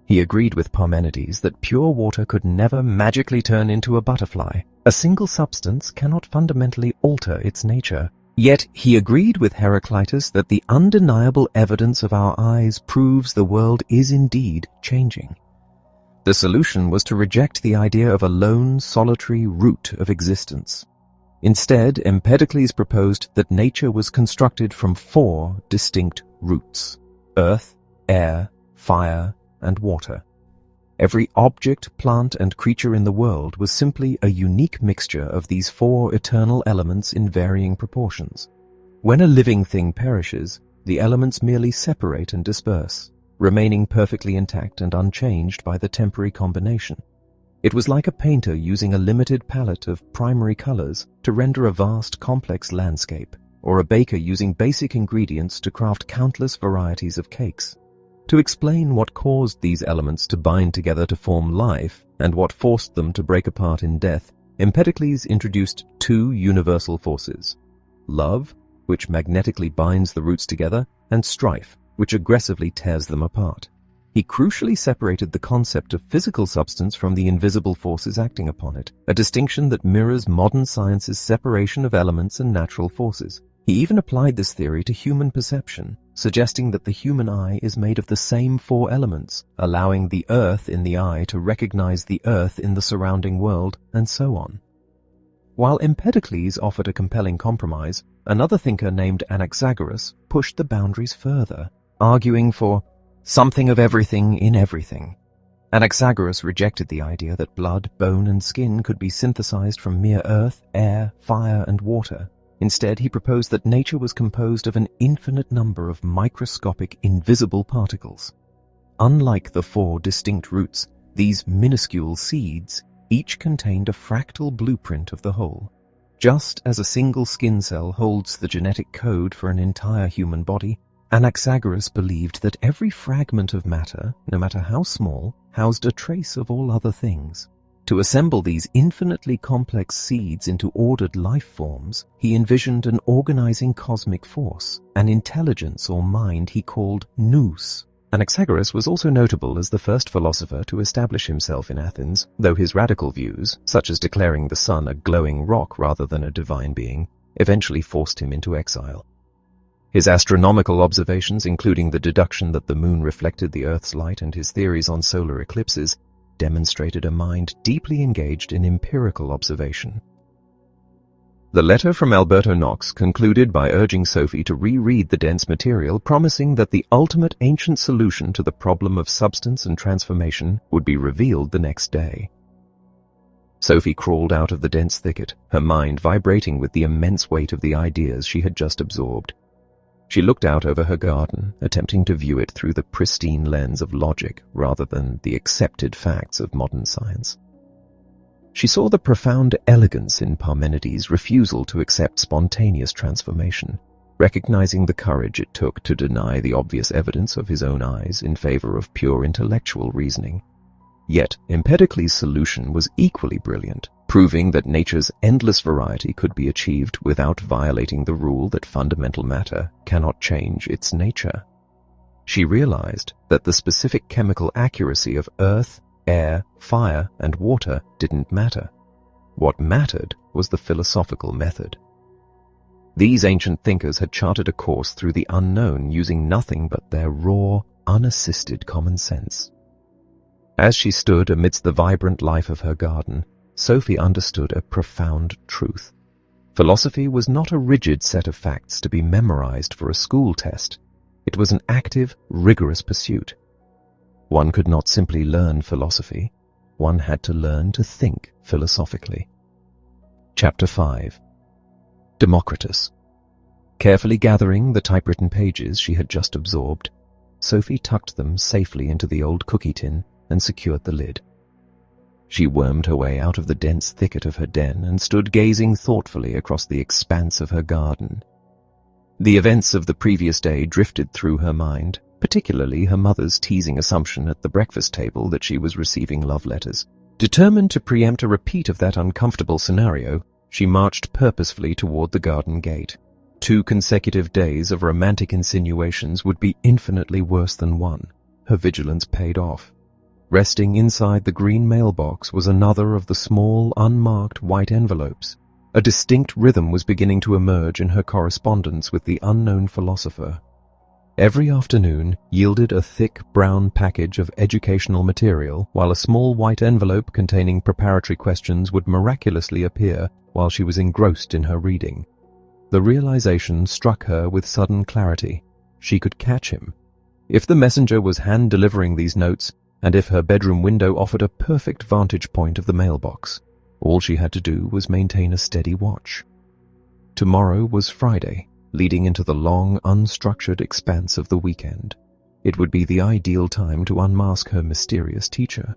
He agreed with Parmenides that pure water could never magically turn into a butterfly. A single substance cannot fundamentally alter its nature. Yet he agreed with Heraclitus that the undeniable evidence of our eyes proves the world is indeed changing. The solution was to reject the idea of a lone, solitary root of existence. Instead, Empedocles proposed that nature was constructed from four distinct roots: earth, air, fire, and water. Every object, plant, and creature in the world was simply a unique mixture of these four eternal elements in varying proportions. When a living thing perishes, the elements merely separate and disperse, remaining perfectly intact and unchanged by the temporary combination. It was like a painter using a limited palette of primary colors to render a vast, complex landscape, or a baker using basic ingredients to craft countless varieties of cakes. To explain what caused these elements to bind together to form life, and what forced them to break apart in death, Empedocles introduced two universal forces: love, which magnetically binds the roots together, and strife, which aggressively tears them apart. He crucially separated the concept of physical substance from the invisible forces acting upon it, a distinction that mirrors modern science's separation of elements and natural forces. He even applied this theory to human perception, suggesting that the human eye is made of the same 4 elements, allowing the earth in the eye to recognize the earth in the surrounding world, and so on. While Empedocles offered a compelling compromise, another thinker named Anaxagoras pushed the boundaries further, arguing for something of everything in everything. Anaxagoras rejected the idea that blood, bone, and skin could be synthesized from mere earth, air, fire, and water. Instead, he proposed that nature was composed of an infinite number of microscopic, invisible particles. Unlike the 4 distinct roots, these minuscule seeds each contained a fractal blueprint of the whole. Just as a single skin cell holds the genetic code for an entire human body, Anaxagoras believed that every fragment of matter, no matter how small, housed a trace of all other things. To assemble these infinitely complex seeds into ordered life forms, he envisioned an organizing cosmic force, an intelligence or mind he called nous. Anaxagoras was also notable as the first philosopher to establish himself in Athens, though his radical views, such as declaring the sun a glowing rock rather than a divine being, eventually forced him into exile. His astronomical observations, including the deduction that the moon reflected the Earth's light and his theories on solar eclipses, demonstrated a mind deeply engaged in empirical observation. The letter from Alberto Knox concluded by urging Sophie to reread the dense material, promising that the ultimate ancient solution to the problem of substance and transformation would be revealed the next day. Sophie crawled out of the dense thicket, her mind vibrating with the immense weight of the ideas she had just absorbed. She looked out over her garden, attempting to view it through the pristine lens of logic rather than the accepted facts of modern science. She saw the profound elegance in Parmenides' refusal to accept spontaneous transformation, recognizing the courage it took to deny the obvious evidence of his own eyes in favor of pure intellectual reasoning. Yet Empedocles' solution was equally brilliant, proving that nature's endless variety could be achieved without violating the rule that fundamental matter cannot change its nature. She realized that the specific chemical accuracy of earth, air, fire, and water didn't matter. What mattered was the philosophical method. These ancient thinkers had charted a course through the unknown using nothing but their raw, unassisted common sense. As she stood amidst the vibrant life of her garden, Sophie understood a profound truth. Philosophy was not a rigid set of facts to be memorized for a school test. It was an active, rigorous pursuit. One could not simply learn philosophy. One had to learn to think philosophically. Chapter 5. Democritus. Carefully gathering the typewritten pages she had just absorbed, Sophie tucked them safely into the old cookie tin and secured the lid. She wormed her way out of the dense thicket of her den and stood gazing thoughtfully across the expanse of her garden. The events of the previous day drifted through her mind, particularly her mother's teasing assumption at the breakfast table that she was receiving love letters. Determined to preempt a repeat of that uncomfortable scenario, she marched purposefully toward the garden gate. 2 consecutive days of romantic insinuations would be infinitely worse than one. Her vigilance paid off. Resting inside the green mailbox was another of the small, unmarked white envelopes. A distinct rhythm was beginning to emerge in her correspondence with the unknown philosopher. Every afternoon yielded a thick brown package of educational material, while a small white envelope containing preparatory questions would miraculously appear while she was engrossed in her reading. The realization struck her with sudden clarity. She could catch him. If the messenger was hand-delivering these notes, and if her bedroom window offered a perfect vantage point of the mailbox, all she had to do was maintain a steady watch. Tomorrow was Friday, leading into the long, unstructured expanse of the weekend. It would be the ideal time to unmask her mysterious teacher.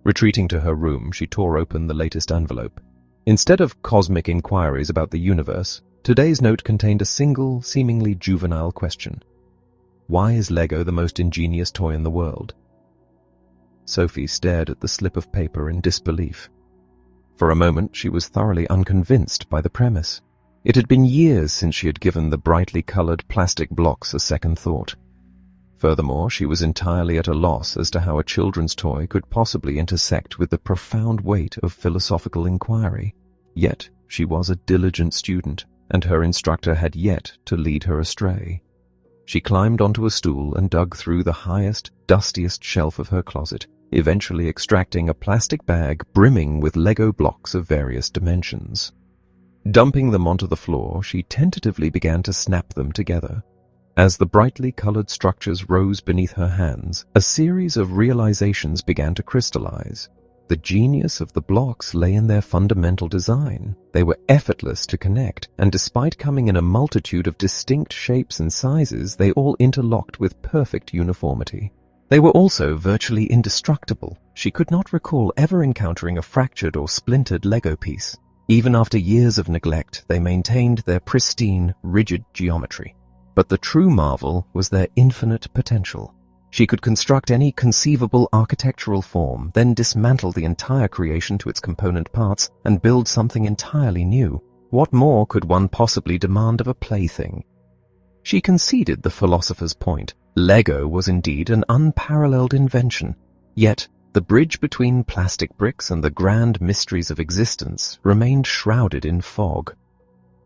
Retreating to her room, she tore open the latest envelope. Instead of cosmic inquiries about the universe, today's note contained a single, seemingly juvenile question. Why is Lego the most ingenious toy in the world? Sophie stared at the slip of paper in disbelief. For a moment, she was thoroughly unconvinced by the premise. It had been years since she had given the brightly colored plastic blocks a second thought. Furthermore, she was entirely at a loss as to how a children's toy could possibly intersect with the profound weight of philosophical inquiry. Yet, she was a diligent student, and her instructor had yet to lead her astray. She climbed onto a stool and dug through the highest, dustiest shelf of her closet, eventually extracting a plastic bag brimming with Lego blocks of various dimensions. Dumping them onto the floor, she tentatively began to snap them together. As the brightly colored structures rose beneath her hands, a series of realizations began to crystallize. The genius of the blocks lay in their fundamental design. They were effortless to connect, and despite coming in a multitude of distinct shapes and sizes, they all interlocked with perfect uniformity. They were also virtually indestructible. She could not recall ever encountering a fractured or splintered Lego piece. Even after years of neglect, they maintained their pristine, rigid geometry. But the true marvel was their infinite potential. She could construct any conceivable architectural form, then dismantle the entire creation to its component parts and build something entirely new. What more could one possibly demand of a plaything? She conceded the philosopher's point. Lego was indeed an unparalleled invention, yet the bridge between plastic bricks and the grand mysteries of existence remained shrouded in fog.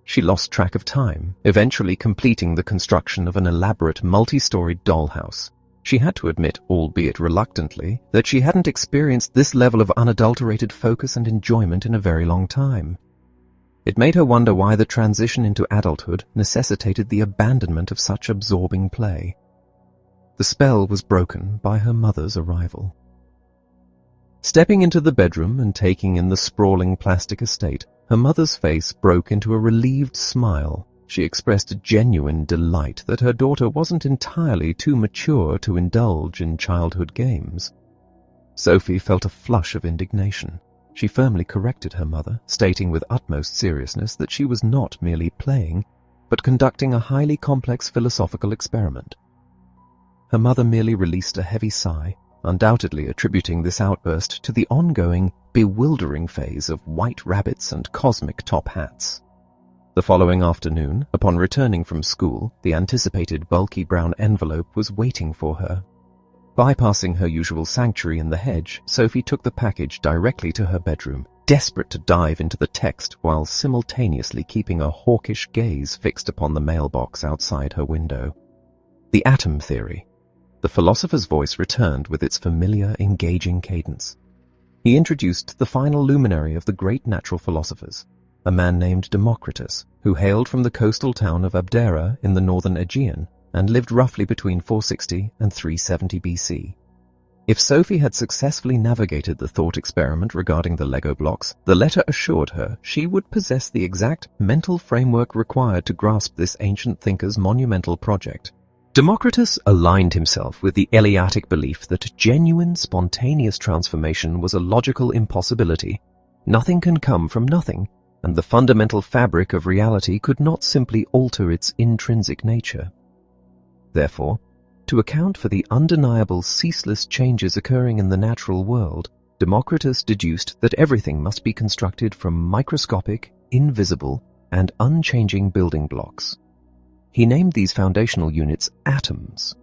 She lost track of time, eventually completing the construction of an elaborate multi-storied dollhouse. She had to admit, albeit reluctantly, that she hadn't experienced this level of unadulterated focus and enjoyment in a very long time. It made her wonder why the transition into adulthood necessitated the abandonment of such absorbing play. The spell was broken by her mother's arrival. Stepping into the bedroom and taking in the sprawling plastic estate, her mother's face broke into a relieved smile. She expressed a genuine delight that her daughter wasn't entirely too mature to indulge in childhood games. Sophie felt a flush of indignation. She firmly corrected her mother, stating with utmost seriousness that she was not merely playing, but conducting a highly complex philosophical experiment. Her mother merely released a heavy sigh, undoubtedly attributing this outburst to the ongoing, bewildering phase of white rabbits and cosmic top hats. The following afternoon, upon returning from school, the anticipated bulky brown envelope was waiting for her. Bypassing her usual sanctuary in the hedge, Sophie took the package directly to her bedroom, desperate to dive into the text while simultaneously keeping a hawkish gaze fixed upon the mailbox outside her window. The atom theory. The philosopher's voice returned with its familiar, engaging cadence. He introduced the final luminary of the great natural philosophers, a man named Democritus, who hailed from the coastal town of Abdera in the northern Aegean and lived roughly between 460 and 370 BC. If Sophie had successfully navigated the thought experiment regarding the Lego blocks, the letter assured her she would possess the exact mental framework required to grasp this ancient thinker's monumental project. Democritus aligned himself with the Eleatic belief that genuine, spontaneous transformation was a logical impossibility. Nothing can come from nothing, and the fundamental fabric of reality could not simply alter its intrinsic nature. Therefore, to account for the undeniable ceaseless changes occurring in the natural world, Democritus deduced that everything must be constructed from microscopic, invisible, and unchanging building blocks. He named these foundational units atoms.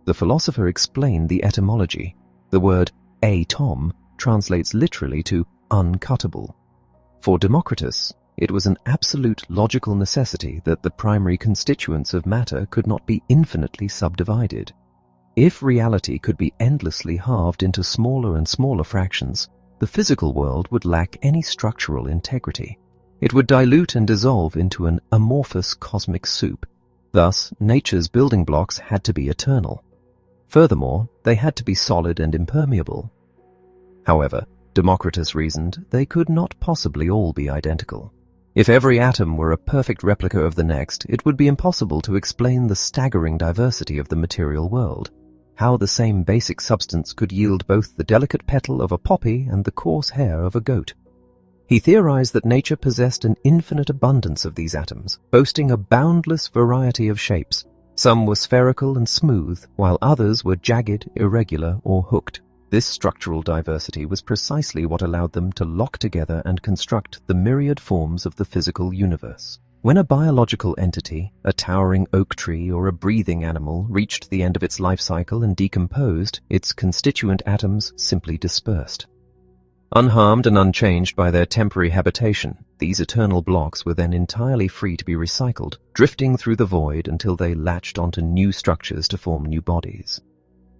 The philosopher explained the etymology. The word atom translates literally to uncuttable. For Democritus, it was an absolute logical necessity that the primary constituents of matter could not be infinitely subdivided. If reality could be endlessly halved into smaller and smaller fractions, the physical world would lack any structural integrity. It would dilute and dissolve into an amorphous cosmic soup. Thus, nature's building blocks had to be eternal. Furthermore, they had to be solid and impermeable. However, Democritus reasoned they could not possibly all be identical. If every atom were a perfect replica of the next, it would be impossible to explain the staggering diversity of the material world. How the same basic substance could yield both the delicate petal of a poppy and the coarse hair of a goat. He theorized that nature possessed an infinite abundance of these atoms, boasting a boundless variety of shapes. Some were spherical and smooth, while others were jagged, irregular, or hooked. This structural diversity was precisely what allowed them to lock together and construct the myriad forms of the physical universe. When a biological entity, a towering oak tree or a breathing animal, reached the end of its life cycle and decomposed, its constituent atoms simply dispersed. Unharmed and unchanged by their temporary habitation, these eternal blocks were then entirely free to be recycled, drifting through the void until they latched onto new structures to form new bodies.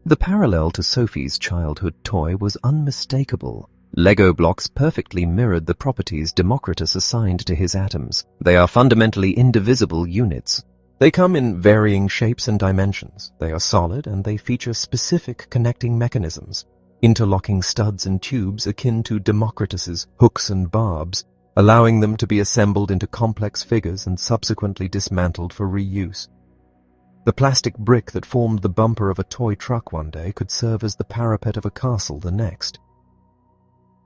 The parallel to Sophie's childhood toy was unmistakable. Lego blocks perfectly mirrored the properties Democritus assigned to his atoms. They are fundamentally indivisible units. They come in varying shapes and dimensions. They are solid and they feature specific connecting mechanisms, interlocking studs and tubes akin to Democritus's hooks and barbs, allowing them to be assembled into complex figures and subsequently dismantled for reuse. The plastic brick that formed the bumper of a toy truck one day could serve as the parapet of a castle the next.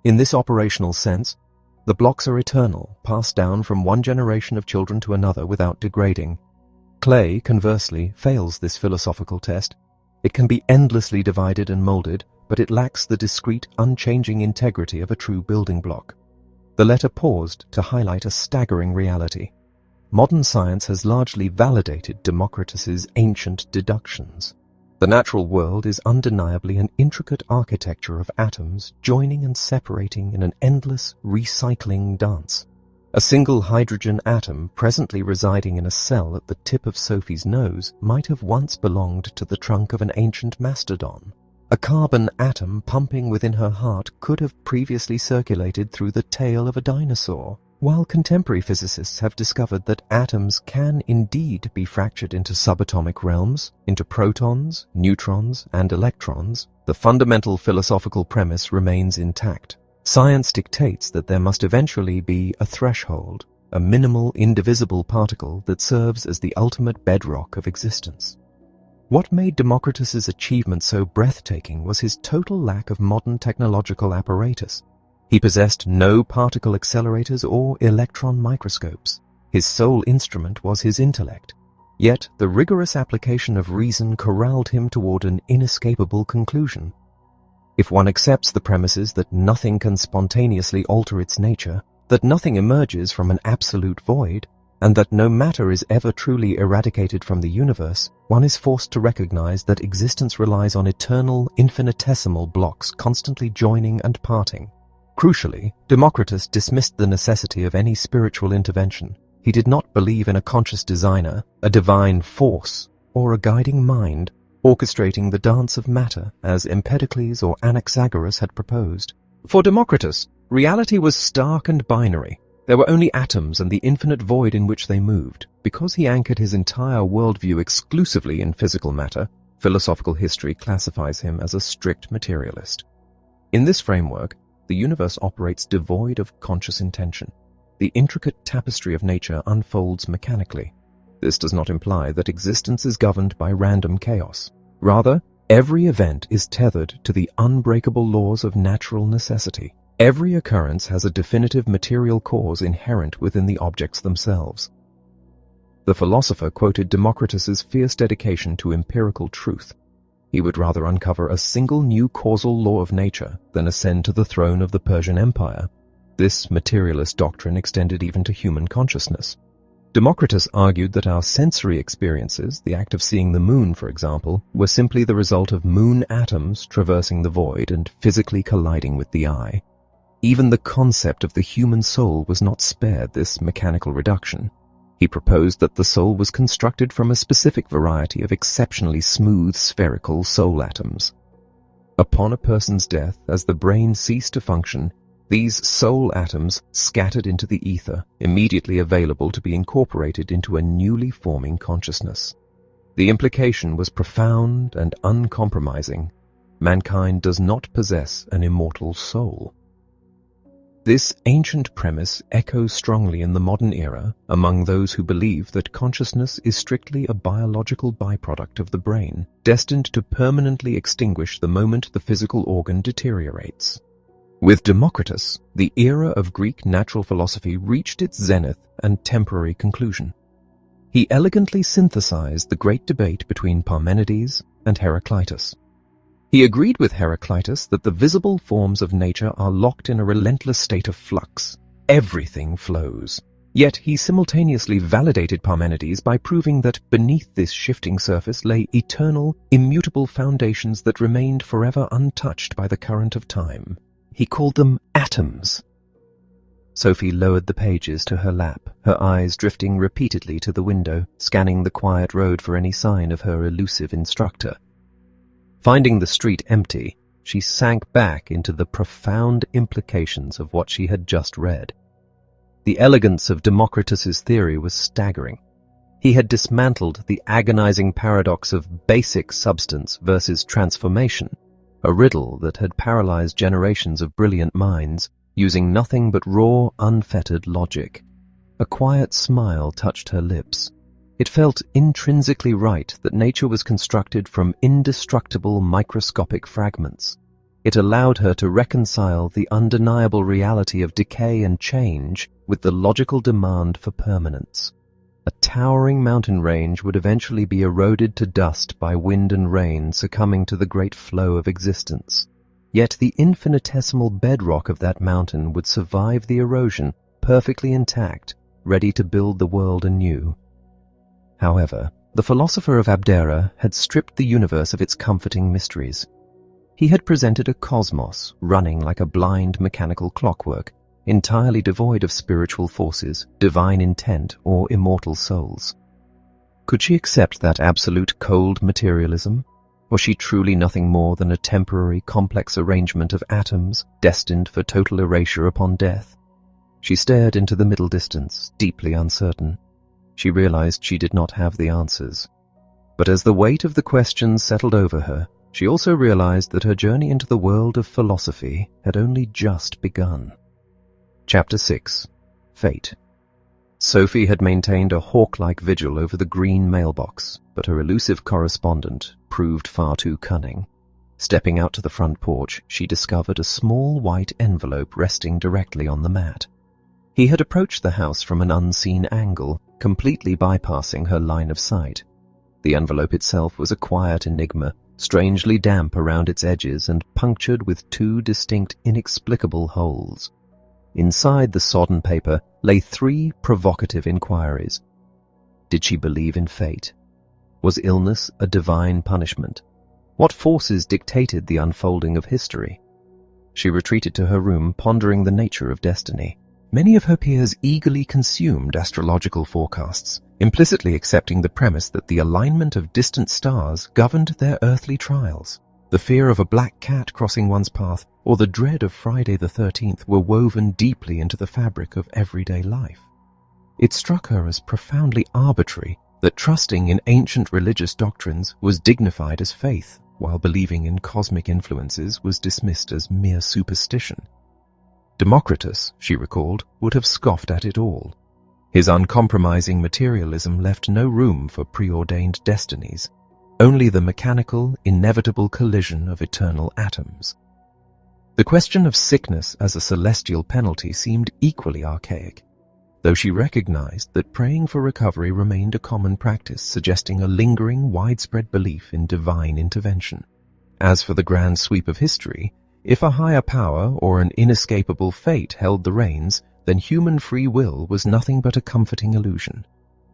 In this operational sense, the blocks are eternal, passed down from one generation of children to another without degrading. Clay, conversely, fails this philosophical test. It can be endlessly divided and molded, but it lacks the discrete, unchanging integrity of a true building block. The letter paused to highlight a staggering reality. Modern science has largely validated Democritus's ancient deductions. The natural world is undeniably an intricate architecture of atoms joining and separating in an endless, recycling dance. A single hydrogen atom presently residing in a cell at the tip of Sophie's nose might have once belonged to the trunk of an ancient mastodon. A carbon atom pumping within her heart could have previously circulated through the tail of a dinosaur. While contemporary physicists have discovered that atoms can indeed be fractured into subatomic realms, into protons, neutrons, and electrons, the fundamental philosophical premise remains intact. Science dictates that there must eventually be a threshold, a minimal, indivisible particle that serves as the ultimate bedrock of existence. What made Democritus's achievement so breathtaking was his total lack of modern technological apparatus. He possessed no particle accelerators or electron microscopes. His sole instrument was his intellect. Yet the rigorous application of reason corralled him toward an inescapable conclusion. If one accepts the premises that nothing can spontaneously alter its nature, that nothing emerges from an absolute void, and that no matter is ever truly eradicated from the universe, one is forced to recognize that existence relies on eternal, infinitesimal blocks constantly joining and parting. Crucially, Democritus dismissed the necessity of any spiritual intervention. He did not believe in a conscious designer, a divine force, or a guiding mind, orchestrating the dance of matter as Empedocles or Anaxagoras had proposed. For Democritus, reality was stark and binary. There were only atoms and the infinite void in which they moved. Because he anchored his entire worldview exclusively in physical matter, philosophical history classifies him as a strict materialist. In this framework, the universe operates devoid of conscious intention. The intricate tapestry of nature unfolds mechanically. This does not imply that existence is governed by random chaos. Rather, every event is tethered to the unbreakable laws of natural necessity. Every occurrence has a definitive material cause inherent within the objects themselves. The philosopher quoted Democritus's fierce dedication to empirical truth. He would rather uncover a single new causal law of nature than ascend to the throne of the Persian Empire. This materialist doctrine extended even to human consciousness. Democritus argued that our sensory experiences, the act of seeing the moon, for example, were simply the result of moon atoms traversing the void and physically colliding with the eye. Even the concept of the human soul was not spared this mechanical reduction. He proposed that the soul was constructed from a specific variety of exceptionally smooth spherical soul atoms. Upon a person's death, as the brain ceased to function, these soul atoms scattered into the ether, immediately available to be incorporated into a newly forming consciousness. The implication was profound and uncompromising. Mankind does not possess an immortal soul. This ancient premise echoes strongly in the modern era among those who believe that consciousness is strictly a biological byproduct of the brain, destined to permanently extinguish the moment the physical organ deteriorates. With Democritus, the era of Greek natural philosophy reached its zenith and temporary conclusion. He elegantly synthesized the great debate between Parmenides and Heraclitus. He agreed with Heraclitus that the visible forms of nature are locked in a relentless state of flux. Everything flows. Yet he simultaneously validated Parmenides by proving that beneath this shifting surface lay eternal, immutable foundations that remained forever untouched by the current of time. He called them atoms. Sophie lowered the pages to her lap, her eyes drifting repeatedly to the window, scanning the quiet road for any sign of her elusive instructor. Finding the street empty, she sank back into the profound implications of what she had just read. The elegance of Democritus's theory was staggering. He had dismantled the agonizing paradox of basic substance versus transformation, a riddle that had paralyzed generations of brilliant minds, using nothing but raw, unfettered logic. A quiet smile touched her lips. It felt intrinsically right that nature was constructed from indestructible microscopic fragments. It allowed her to reconcile the undeniable reality of decay and change with the logical demand for permanence. A towering mountain range would eventually be eroded to dust by wind and rain, succumbing to the great flow of existence. Yet the infinitesimal bedrock of that mountain would survive the erosion, perfectly intact, ready to build the world anew. However, the philosopher of Abdera had stripped the universe of its comforting mysteries. He had presented a cosmos running like a blind mechanical clockwork, entirely devoid of spiritual forces, divine intent, or immortal souls. Could she accept that absolute cold materialism? Was she truly nothing more than a temporary, complex arrangement of atoms, destined for total erasure upon death? She stared into the middle distance, deeply uncertain. She realized she did not have the answers. But as the weight of the questions settled over her, she also realized that her journey into the world of philosophy had only just begun. Chapter 6. Fate. Sophie had maintained a hawk-like vigil over the green mailbox, but her elusive correspondent proved far too cunning. Stepping out to the front porch, she discovered a small white envelope resting directly on the mat. He had approached the house from an unseen angle, completely bypassing her line of sight. The envelope itself was a quiet enigma, strangely damp around its edges and punctured with two distinct, inexplicable holes. Inside the sodden paper lay 3 provocative inquiries. Did she believe in fate? Was illness a divine punishment? What forces dictated the unfolding of history? She retreated to her room, pondering the nature of destiny. Many of her peers eagerly consumed astrological forecasts, implicitly accepting the premise that the alignment of distant stars governed their earthly trials. The fear of a black cat crossing one's path or the dread of Friday the 13th were woven deeply into the fabric of everyday life. It struck her as profoundly arbitrary that trusting in ancient religious doctrines was dignified as faith, while believing in cosmic influences was dismissed as mere superstition. Democritus, she recalled, would have scoffed at it all. His uncompromising materialism left no room for preordained destinies, only the mechanical, inevitable collision of eternal atoms. The question of sickness as a celestial penalty seemed equally archaic, though she recognized that praying for recovery remained a common practice, suggesting a lingering, widespread belief in divine intervention. As for the grand sweep of history, if a higher power or an inescapable fate held the reins, then human free will was nothing but a comforting illusion.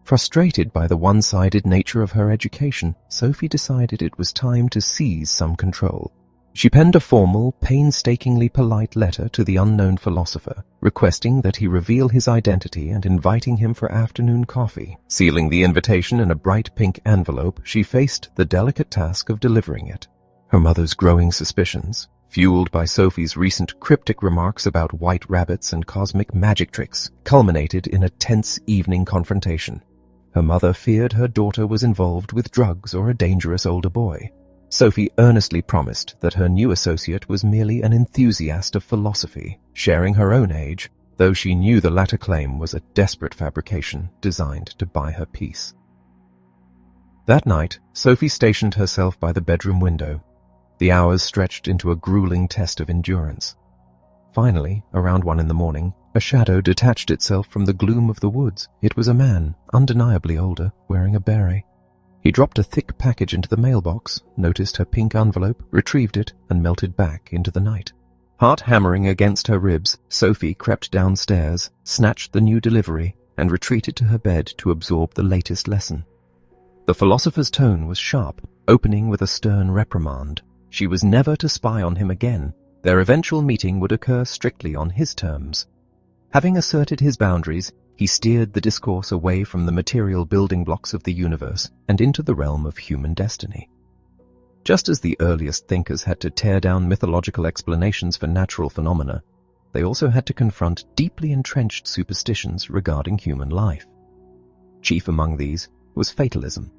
Frustrated by the one-sided nature of her education, Sophie decided it was time to seize some control. She penned a formal, painstakingly polite letter to the unknown philosopher, requesting that he reveal his identity and inviting him for afternoon coffee. Sealing the invitation in a bright pink envelope, she faced the delicate task of delivering it. Her mother's growing suspicions, fueled by Sophie's recent cryptic remarks about white rabbits and cosmic magic tricks, culminated in a tense evening confrontation. Her mother feared her daughter was involved with drugs or a dangerous older boy. Sophie earnestly promised that her new associate was merely an enthusiast of philosophy, sharing her own age, though she knew the latter claim was a desperate fabrication designed to buy her peace. That night, Sophie stationed herself by the bedroom window. The hours stretched into a grueling test of endurance. Finally, around 1 a.m, a shadow detached itself from the gloom of the woods. It was a man, undeniably older, wearing a beret. He dropped a thick package into the mailbox, noticed her pink envelope, retrieved it, and melted back into the night. Heart hammering against her ribs, Sophie crept downstairs, snatched the new delivery, and retreated to her bed to absorb the latest lesson. The philosopher's tone was sharp, opening with a stern reprimand. She was never to spy on him again. Their eventual meeting would occur strictly on his terms. Having asserted his boundaries, he steered the discourse away from the material building blocks of the universe and into the realm of human destiny. Just as the earliest thinkers had to tear down mythological explanations for natural phenomena, they also had to confront deeply entrenched superstitions regarding human life. Chief among these was fatalism,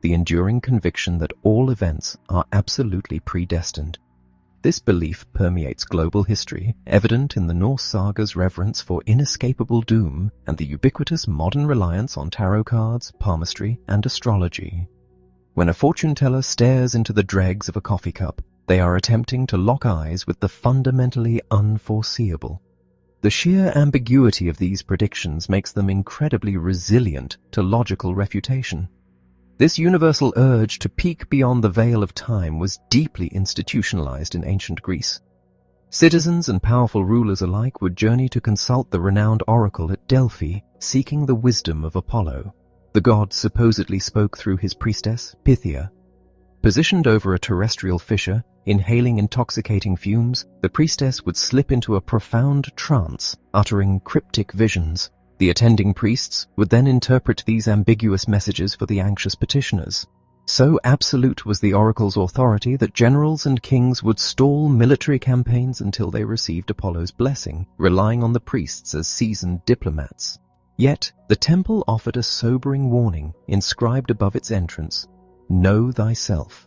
the enduring conviction that all events are absolutely predestined. This belief permeates global history, evident in the Norse sagas' reverence for inescapable doom and the ubiquitous modern reliance on tarot cards, palmistry, and astrology. When a fortune teller stares into the dregs of a coffee cup, they are attempting to lock eyes with the fundamentally unforeseeable. The sheer ambiguity of these predictions makes them incredibly resilient to logical refutation. This universal urge to peek beyond the veil of time was deeply institutionalized in ancient Greece. Citizens and powerful rulers alike would journey to consult the renowned oracle at Delphi, seeking the wisdom of Apollo. The god supposedly spoke through his priestess, Pythia. Positioned over a terrestrial fissure, inhaling intoxicating fumes, the priestess would slip into a profound trance, uttering cryptic visions. The attending priests would then interpret these ambiguous messages for the anxious petitioners. So absolute was the oracle's authority that generals and kings would stall military campaigns until they received Apollo's blessing, relying on the priests as seasoned diplomats. Yet, the temple offered a sobering warning inscribed above its entrance: "Know thyself."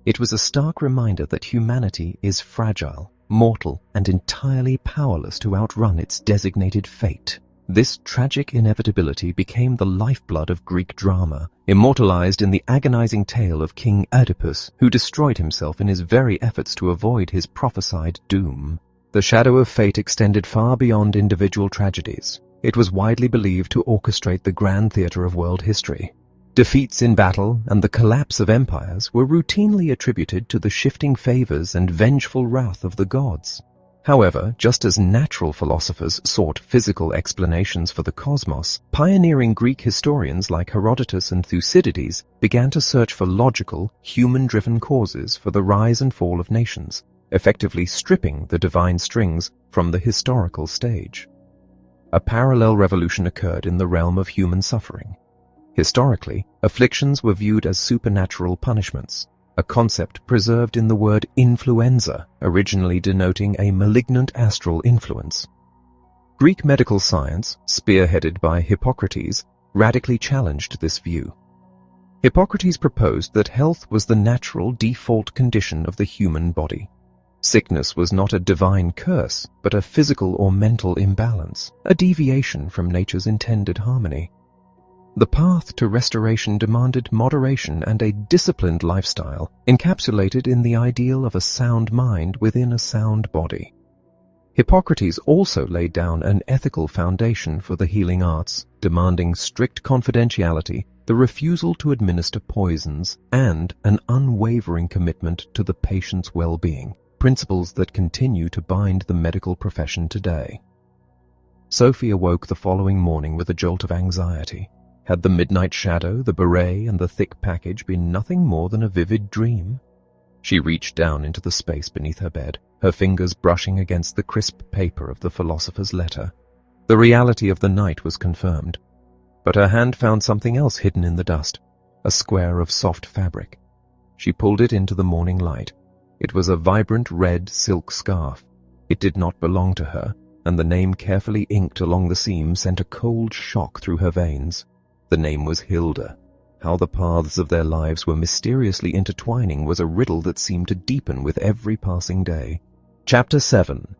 It was a stark reminder that humanity is fragile, mortal, and entirely powerless to outrun its designated fate. This tragic inevitability became the lifeblood of Greek drama, immortalized in the agonizing tale of King Oedipus, who destroyed himself in his very efforts to avoid his prophesied doom. The shadow of fate extended far beyond individual tragedies. It was widely believed to orchestrate the grand theater of world history. Defeats in battle and the collapse of empires were routinely attributed to the shifting favors and vengeful wrath of the gods. However, just as natural philosophers sought physical explanations for the cosmos, pioneering Greek historians like Herodotus and Thucydides began to search for logical, human-driven causes for the rise and fall of nations, effectively stripping the divine strings from the historical stage. A parallel revolution occurred in the realm of human suffering. Historically, afflictions were viewed as supernatural punishments, a concept preserved in the word influenza, originally denoting a malignant astral influence. Greek medical science, spearheaded by Hippocrates, radically challenged this view. Hippocrates proposed that health was the natural default condition of the human body. Sickness was not a divine curse, but a physical or mental imbalance, a deviation from nature's intended harmony. The path to restoration demanded moderation and a disciplined lifestyle, encapsulated in the ideal of a sound mind within a sound body. Hippocrates also laid down an ethical foundation for the healing arts, demanding strict confidentiality, the refusal to administer poisons, and an unwavering commitment to the patient's well-being, principles that continue to bind the medical profession today. Sophie awoke the following morning with a jolt of anxiety. Had the midnight shadow, the beret, and the thick package been nothing more than a vivid dream? She reached down into the space beneath her bed, her fingers brushing against the crisp paper of the philosopher's letter. The reality of the night was confirmed. But her hand found something else hidden in the dust, a square of soft fabric. She pulled it into the morning light. It was a vibrant red silk scarf. It did not belong to her, and the name carefully inked along the seam sent a cold shock through her veins. The name was Hilda. How the paths of their lives were mysteriously intertwining was a riddle that seemed to deepen with every passing day. Chapter 7.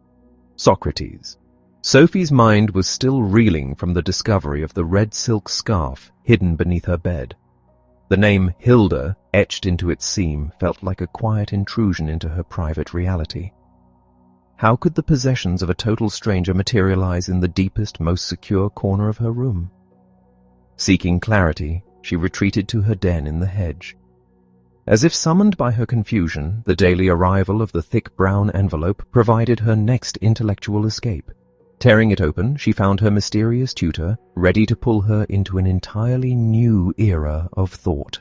Socrates. Sophie's mind was still reeling from the discovery of the red silk scarf hidden beneath her bed. The name Hilda, etched into its seam, felt like a quiet intrusion into her private reality. How could the possessions of a total stranger materialize in the deepest, most secure corner of her room? Seeking clarity, she retreated to her den in the hedge. As if summoned by her confusion, the daily arrival of the thick brown envelope provided her next intellectual escape. Tearing it open, she found her mysterious tutor, ready to pull her into an entirely new era of thought.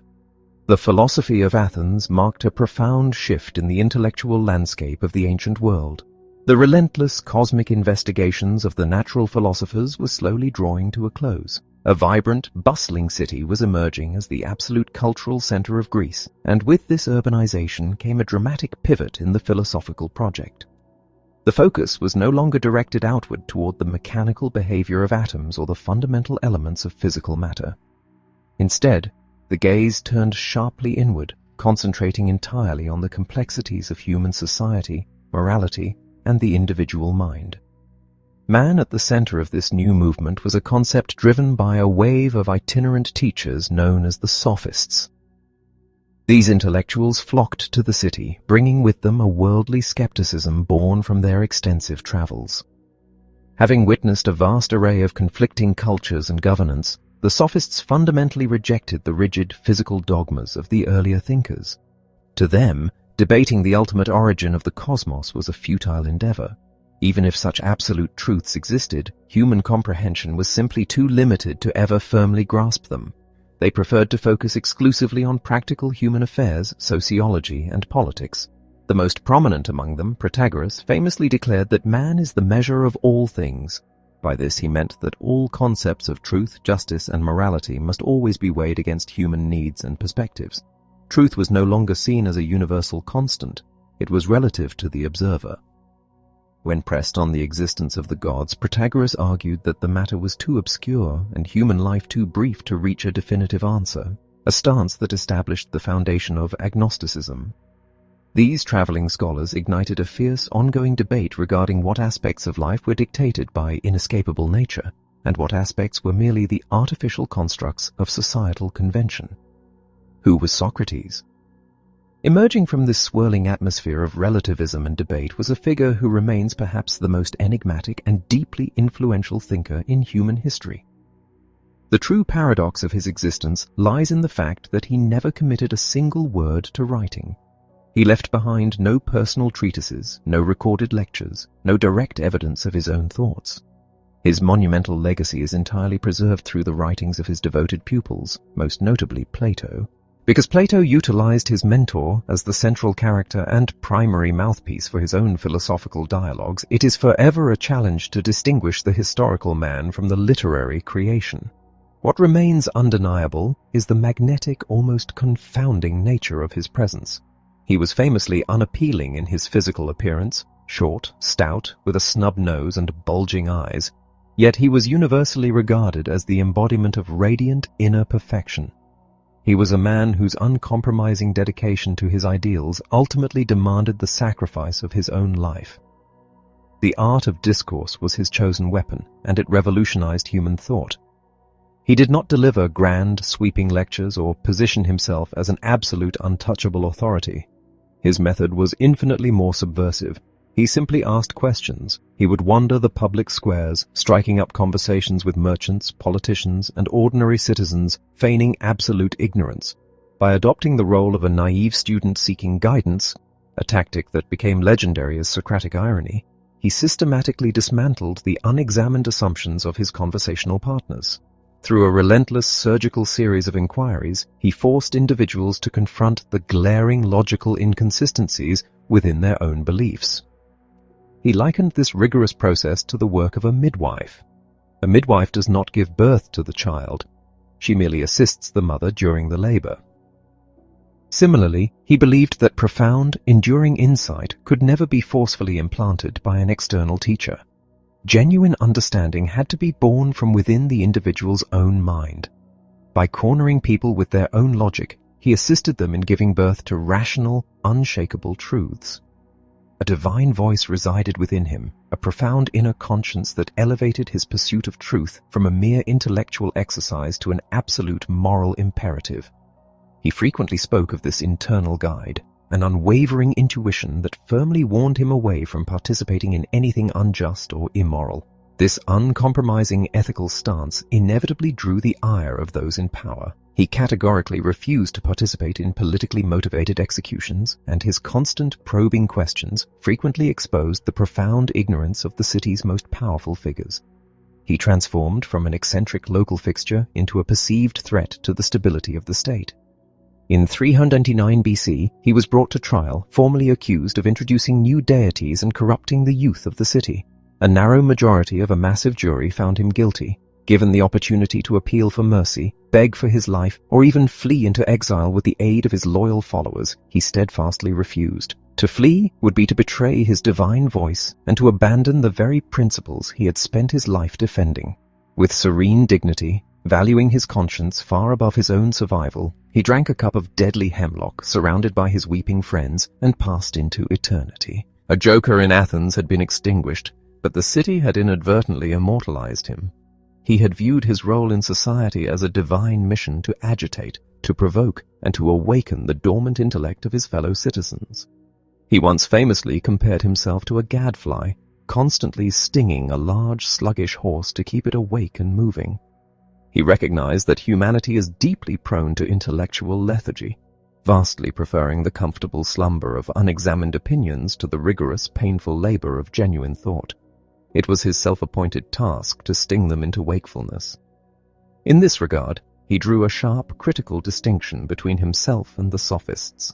The philosophy of Athens marked a profound shift in the intellectual landscape of the ancient world. The relentless cosmic investigations of the natural philosophers were slowly drawing to a close. A vibrant, bustling city was emerging as the absolute cultural center of Greece, and with this urbanization came a dramatic pivot in the philosophical project. The focus was no longer directed outward toward the mechanical behavior of atoms or the fundamental elements of physical matter. Instead, the gaze turned sharply inward, concentrating entirely on the complexities of human society, morality, and the individual mind. Man at the center of this new movement was a concept driven by a wave of itinerant teachers known as the Sophists. These intellectuals flocked to the city, bringing with them a worldly skepticism born from their extensive travels. Having witnessed a vast array of conflicting cultures and governance, the Sophists fundamentally rejected the rigid physical dogmas of the earlier thinkers. To them, debating the ultimate origin of the cosmos was a futile endeavor. Even if such absolute truths existed, human comprehension was simply too limited to ever firmly grasp them. They preferred to focus exclusively on practical human affairs, sociology, and politics. The most prominent among them, Protagoras, famously declared that man is the measure of all things. By this he meant that all concepts of truth, justice, and morality must always be weighed against human needs and perspectives. Truth was no longer seen as a universal constant. It was relative to the observer. When pressed on the existence of the gods, Protagoras argued that the matter was too obscure and human life too brief to reach a definitive answer, a stance that established the foundation of agnosticism. These traveling scholars ignited a fierce, ongoing debate regarding what aspects of life were dictated by inescapable nature, and what aspects were merely the artificial constructs of societal convention. Who was Socrates? Emerging from this swirling atmosphere of relativism and debate was a figure who remains perhaps the most enigmatic and deeply influential thinker in human history. The true paradox of his existence lies in the fact that he never committed a single word to writing. He left behind no personal treatises, no recorded lectures, no direct evidence of his own thoughts. His monumental legacy is entirely preserved through the writings of his devoted pupils, most notably Plato. Because Plato utilized his mentor as the central character and primary mouthpiece for his own philosophical dialogues, it is forever a challenge to distinguish the historical man from the literary creation. What remains undeniable is the magnetic, almost confounding nature of his presence. He was famously unappealing in his physical appearance, short, stout, with a snub nose and bulging eyes, yet he was universally regarded as the embodiment of radiant inner perfection. He was a man whose uncompromising dedication to his ideals ultimately demanded the sacrifice of his own life. The art of discourse was his chosen weapon, and it revolutionized human thought. He did not deliver grand, sweeping lectures or position himself as an absolute, untouchable authority. His method was infinitely more subversive. He simply asked questions. He would wander the public squares, striking up conversations with merchants, politicians, and ordinary citizens, feigning absolute ignorance. By adopting the role of a naive student seeking guidance, a tactic that became legendary as Socratic irony, he systematically dismantled the unexamined assumptions of his conversational partners. Through a relentless surgical series of inquiries, he forced individuals to confront the glaring logical inconsistencies within their own beliefs. He likened this rigorous process to the work of a midwife. A midwife does not give birth to the child. She merely assists the mother during the labor. Similarly, he believed that profound, enduring insight could never be forcefully implanted by an external teacher. Genuine understanding had to be born from within the individual's own mind. By cornering people with their own logic, he assisted them in giving birth to rational, unshakable truths. A divine voice resided within him, a profound inner conscience that elevated his pursuit of truth from a mere intellectual exercise to an absolute moral imperative. He frequently spoke of this internal guide, an unwavering intuition that firmly warned him away from participating in anything unjust or immoral. This uncompromising ethical stance inevitably drew the ire of those in power. He categorically refused to participate in politically motivated executions, and his constant probing questions frequently exposed the profound ignorance of the city's most powerful figures. He transformed from an eccentric local fixture into a perceived threat to the stability of the state. In 399 BC, he was brought to trial, formally accused of introducing new deities and corrupting the youth of the city. A narrow majority of a massive jury found him guilty. Given the opportunity to appeal for mercy, beg for his life, or even flee into exile with the aid of his loyal followers, he steadfastly refused. To flee would be to betray his divine voice and to abandon the very principles he had spent his life defending. With serene dignity, valuing his conscience far above his own survival, he drank a cup of deadly hemlock surrounded by his weeping friends and passed into eternity. A joker in Athens had been extinguished, but the city had inadvertently immortalized him. He had viewed his role in society as a divine mission to agitate, to provoke, and to awaken the dormant intellect of his fellow citizens. He once famously compared himself to a gadfly, constantly stinging a large, sluggish horse to keep it awake and moving. He recognized that humanity is deeply prone to intellectual lethargy, vastly preferring the comfortable slumber of unexamined opinions to the rigorous, painful labor of genuine thought. It was his self-appointed task to sting them into wakefulness. In this regard, he drew a sharp, critical distinction between himself and the sophists.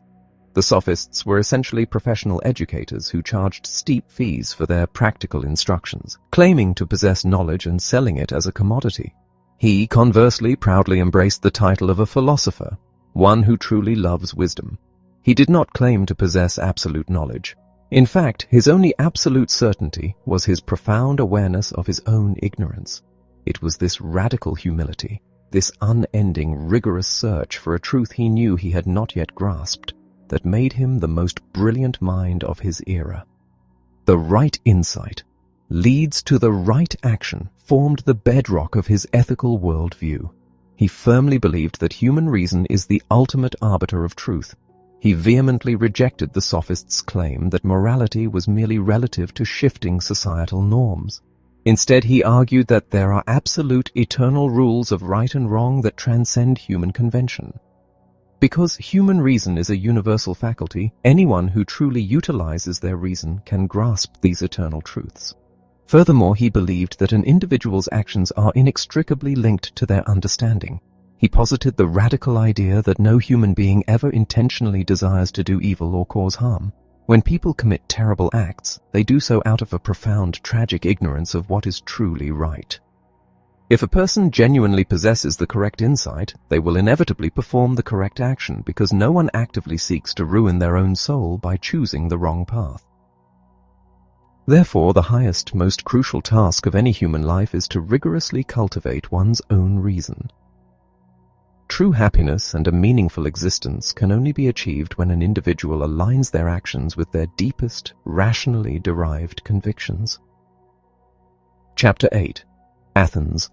The sophists were essentially professional educators who charged steep fees for their practical instructions, claiming to possess knowledge and selling it as a commodity. He, conversely, proudly embraced the title of a philosopher, one who truly loves wisdom. He did not claim to possess absolute knowledge. In fact, his only absolute certainty was his profound awareness of his own ignorance. It was this radical humility, this unending, rigorous search for a truth he knew he had not yet grasped, that made him the most brilliant mind of his era. The right insight leads to the right action formed the bedrock of his ethical worldview. He firmly believed that human reason is the ultimate arbiter of truth. He vehemently rejected the sophists' claim that morality was merely relative to shifting societal norms. Instead, he argued that there are absolute eternal rules of right and wrong that transcend human convention. Because human reason is a universal faculty, anyone who truly utilizes their reason can grasp these eternal truths. Furthermore, he believed that an individual's actions are inextricably linked to their understanding. He posited the radical idea that no human being ever intentionally desires to do evil or cause harm. When people commit terrible acts, they do so out of a profound, tragic ignorance of what is truly right. If a person genuinely possesses the correct insight, they will inevitably perform the correct action because no one actively seeks to ruin their own soul by choosing the wrong path. Therefore, the highest, most crucial task of any human life is to rigorously cultivate one's own reason. True happiness and a meaningful existence can only be achieved when an individual aligns their actions with their deepest, rationally derived convictions. Chapter 8. Athens.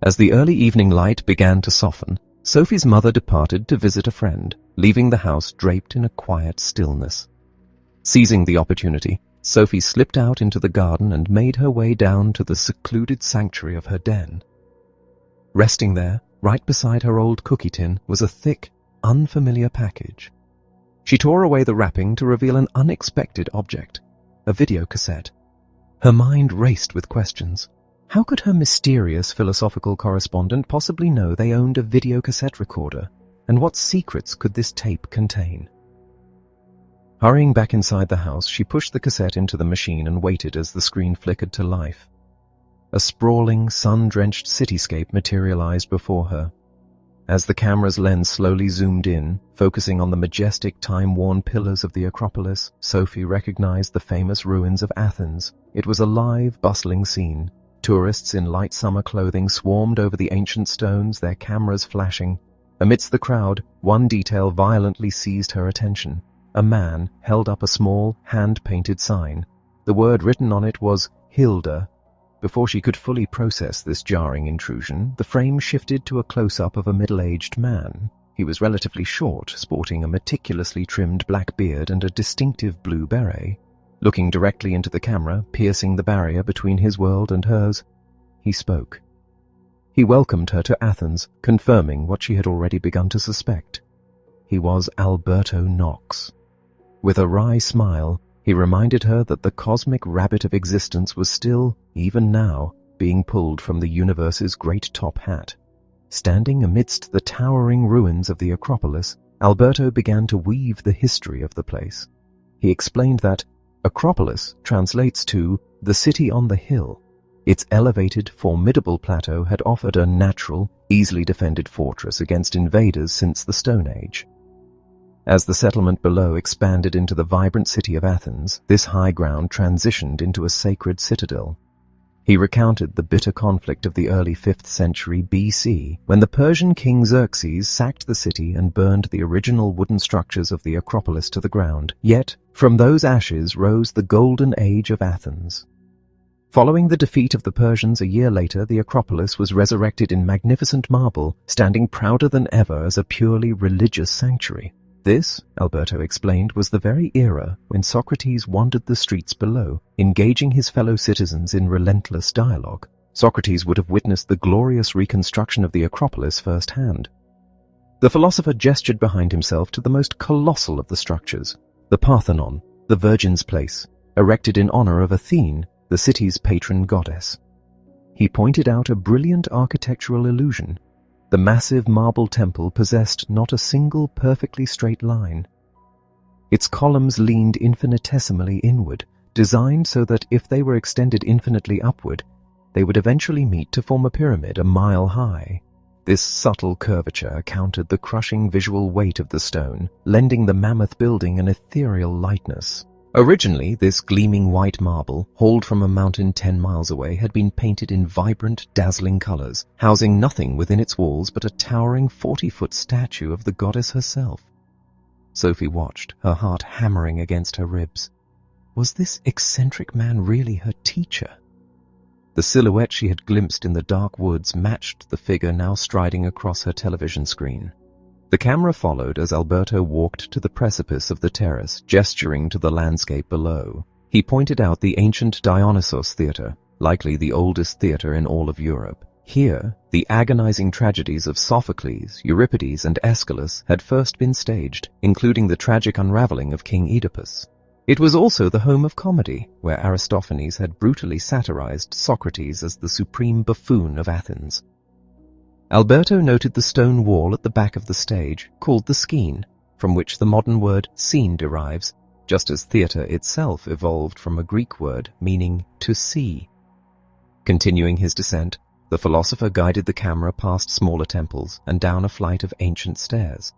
As the early evening light began to soften, Sophie's mother departed to visit a friend, leaving the house draped in a quiet stillness. Seizing the opportunity, Sophie slipped out into the garden and made her way down to the secluded sanctuary of her den. Resting there, right beside her old cookie tin, was a thick, unfamiliar package. She tore away the wrapping to reveal an unexpected object, a video cassette. Her mind raced with questions. How could her mysterious philosophical correspondent possibly know they owned a video cassette recorder, and what secrets could this tape contain? Hurrying back inside the house, she pushed the cassette into the machine and waited as the screen flickered to life. A sprawling, sun-drenched cityscape materialized before her. As the camera's lens slowly zoomed in, focusing on the majestic, time-worn pillars of the Acropolis, Sophie recognized the famous ruins of Athens. It was a live, bustling scene. Tourists in light summer clothing swarmed over the ancient stones, their cameras flashing. Amidst the crowd, one detail violently seized her attention. A man held up a small, hand-painted sign. The word written on it was Hilda. Before she could fully process this jarring intrusion, the frame shifted to a close-up of a middle-aged man. He was relatively short, sporting a meticulously trimmed black beard and a distinctive blue beret. Looking directly into the camera, piercing the barrier between his world and hers, he spoke. He welcomed her to Athens, confirming what she had already begun to suspect. He was Alberto Knox. With a wry smile, he reminded her that the cosmic rabbit of existence was still, even now, being pulled from the universe's great top hat. Standing amidst the towering ruins of the Acropolis, Alberto began to weave the history of the place. He explained that Acropolis translates to the city on the hill. Its elevated, formidable plateau had offered a natural, easily defended fortress against invaders since the Stone Age. As the settlement below expanded into the vibrant city of Athens, this high ground transitioned into a sacred citadel. He recounted the bitter conflict of the early 5th century BC, when the Persian king Xerxes sacked the city and burned the original wooden structures of the Acropolis to the ground. Yet, from those ashes rose the golden age of Athens. Following the defeat of the Persians a year later, the Acropolis was resurrected in magnificent marble, standing prouder than ever as a purely religious sanctuary. This, Alberto explained, was the very era when Socrates wandered the streets below, engaging his fellow citizens in relentless dialogue. Socrates would have witnessed the glorious reconstruction of the Acropolis firsthand. The philosopher gestured behind himself to the most colossal of the structures, the Parthenon, the Virgin's Place, erected in honor of Athene, the city's patron goddess. He pointed out a brilliant architectural illusion. The massive marble temple possessed not a single perfectly straight line. Its columns leaned infinitesimally inward, designed so that if they were extended infinitely upward, they would eventually meet to form a pyramid a mile high. This subtle curvature countered the crushing visual weight of the stone, lending the mammoth building an ethereal lightness. Originally, this gleaming white marble, hauled from a mountain 10 miles away, had been painted in vibrant, dazzling colors, housing nothing within its walls but a towering 40-foot statue of the goddess herself. Sophie watched, her heart hammering against her ribs. Was this eccentric man really her teacher? The silhouette she had glimpsed in the dark woods matched the figure now striding across her television screen. The camera followed as Alberto walked to the precipice of the terrace, gesturing to the landscape below. He pointed out the ancient Dionysos Theatre, likely the oldest theatre in all of Europe. Here, the agonizing tragedies of Sophocles, Euripides, and Aeschylus had first been staged, including the tragic unraveling of King Oedipus. It was also the home of comedy, where Aristophanes had brutally satirized Socrates as the supreme buffoon of Athens. Alberto noted the stone wall at the back of the stage, called the skene, from which the modern word scene derives, just as theatre itself evolved from a Greek word meaning to see. Continuing his descent, the philosopher guided the camera past smaller temples and down a flight of ancient stairs.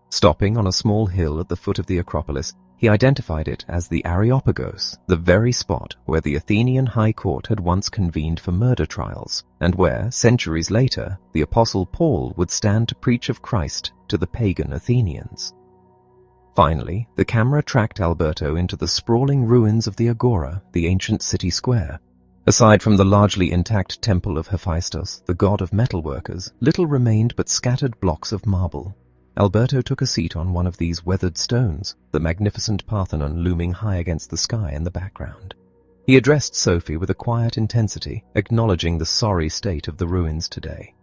Stopping on a small hill at the foot of the Acropolis, he identified it as the Areopagos, the very spot where the Athenian High Court had once convened for murder trials, and where, centuries later, the Apostle Paul would stand to preach of Christ to the pagan Athenians. Finally, the camera tracked Alberto into the sprawling ruins of the Agora, the ancient city square. Aside from the largely intact temple of Hephaestus, the god of metalworkers, little remained but scattered blocks of marble. Alberto took a seat on one of these weathered stones, the magnificent Parthenon looming high against the sky in the background. He addressed Sophie with a quiet intensity, acknowledging the sorry state of the ruins today.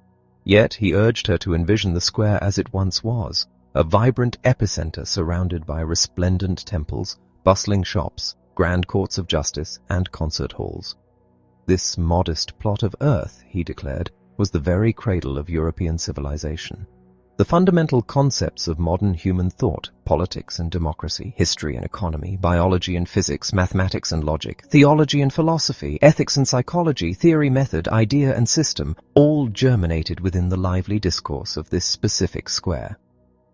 Yet he urged her to envision the square as it once was, a vibrant epicenter surrounded by resplendent temples, bustling shops, grand courts of justice, and concert halls. This modest plot of earth, he declared, was the very cradle of European civilization. The fundamental concepts of modern human thought, politics and democracy, history and economy, biology and physics, mathematics and logic, theology and philosophy, ethics and psychology, theory, method, idea and system, all germinated within the lively discourse of this specific square.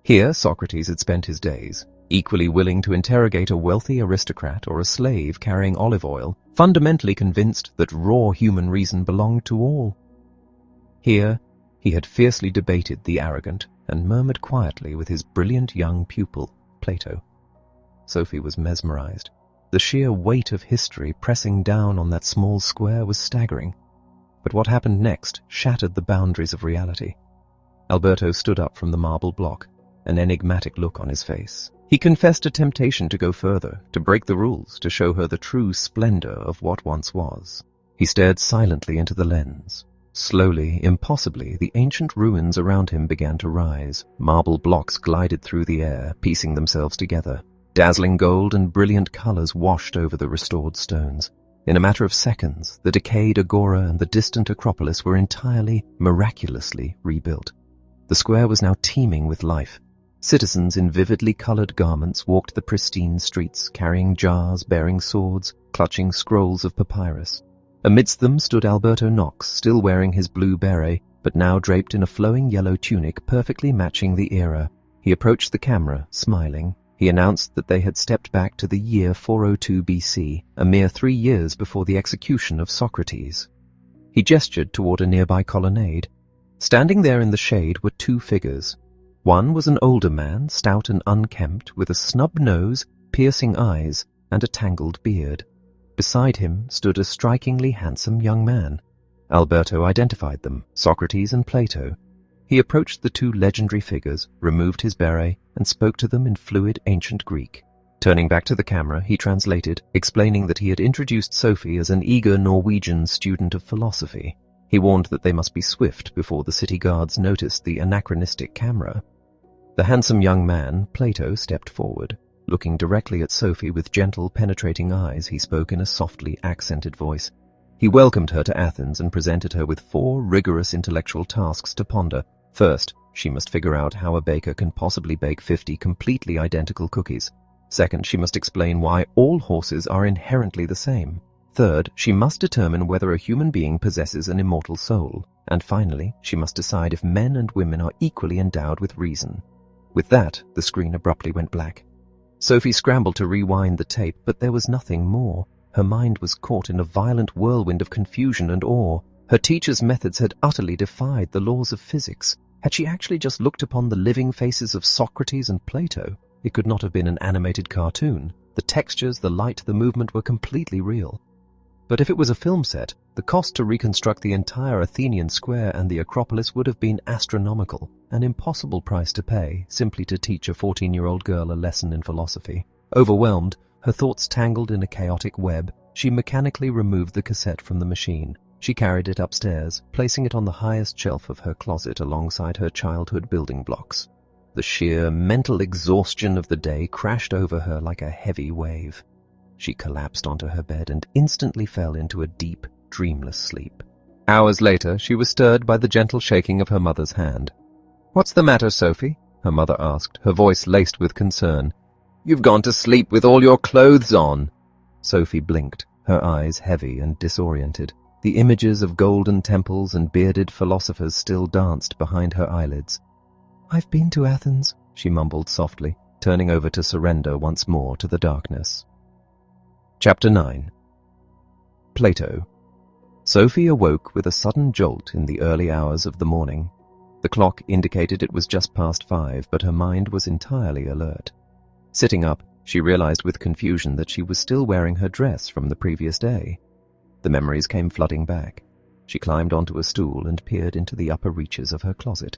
Here Socrates had spent his days, equally willing to interrogate a wealthy aristocrat or a slave carrying olive oil, fundamentally convinced that raw human reason belonged to all. Here, he had fiercely debated the arrogant and murmured quietly with his brilliant young pupil, Plato. Sophie was mesmerized. The sheer weight of history pressing down on that small square was staggering. But what happened next shattered the boundaries of reality. Alberto stood up from the marble block, an enigmatic look on his face. He confessed a temptation to go further, to break the rules, to show her the true splendor of what once was. He stared silently into the lens. Slowly, impossibly, the ancient ruins around him began to rise. Marble blocks glided through the air, piecing themselves together. Dazzling gold and brilliant colors washed over the restored stones. In a matter of seconds, the decayed agora and the distant Acropolis were entirely, miraculously rebuilt. The square was now teeming with life. Citizens in vividly colored garments walked the pristine streets, carrying jars, bearing swords, clutching scrolls of papyrus. Amidst them stood Alberto Knox, still wearing his blue beret, but now draped in a flowing yellow tunic perfectly matching the era. He approached the camera, smiling. He announced that they had stepped back to the year 402 BC, a mere 3 years before the execution of Socrates. He gestured toward a nearby colonnade. Standing there in the shade were 2 figures. One was an older man, stout and unkempt, with a snub nose, piercing eyes, and a tangled beard. Beside him stood a strikingly handsome young man. Alberto identified them, Socrates and Plato. He approached the 2 legendary figures, removed his beret, and spoke to them in fluid ancient Greek. Turning back to the camera, he translated, explaining that he had introduced Sophie as an eager Norwegian student of philosophy. He warned that they must be swift before the city guards noticed the anachronistic camera. The handsome young man, Plato, stepped forward. Looking directly at Sophie with gentle, penetrating eyes, he spoke in a softly accented voice. He welcomed her to Athens and presented her with 4 rigorous intellectual tasks to ponder. First, she must figure out how a baker can possibly bake 50 completely identical cookies. Second, she must explain why all horses are inherently the same. Third, she must determine whether a human being possesses an immortal soul. And finally, she must decide if men and women are equally endowed with reason. With that, the screen abruptly went black. Sophie scrambled to rewind the tape, but there was nothing more. Her mind was caught in a violent whirlwind of confusion and awe. Her teacher's methods had utterly defied the laws of physics. Had she actually just looked upon the living faces of Socrates and Plato? It could not have been an animated cartoon. The textures, the light, the movement were completely real. But if it was a film set, the cost to reconstruct the entire Athenian square and the Acropolis would have been astronomical, an impossible price to pay simply to teach a 14-year-old girl a lesson in philosophy. Overwhelmed, her thoughts tangled in a chaotic web, she mechanically removed the cassette from the machine. She carried it upstairs, placing it on the highest shelf of her closet alongside her childhood building blocks. The sheer mental exhaustion of the day crashed over her like a heavy wave. She collapsed onto her bed and instantly fell into a deep, dreamless sleep. Hours later, she was stirred by the gentle shaking of her mother's hand. "What's the matter, Sophie?" her mother asked, her voice laced with concern. "You've gone to sleep with all your clothes on." Sophie blinked, her eyes heavy and disoriented. The images of golden temples and bearded philosophers still danced behind her eyelids. "I've been to Athens," she mumbled softly, turning over to surrender once more to the darkness. Chapter 9. Plato. Sophie awoke with a sudden jolt in the early hours of the morning. The clock indicated it was just past 5, but her mind was entirely alert. Sitting up, she realized with confusion that she was still wearing her dress from the previous day. The memories came flooding back. She climbed onto a stool and peered into the upper reaches of her closet.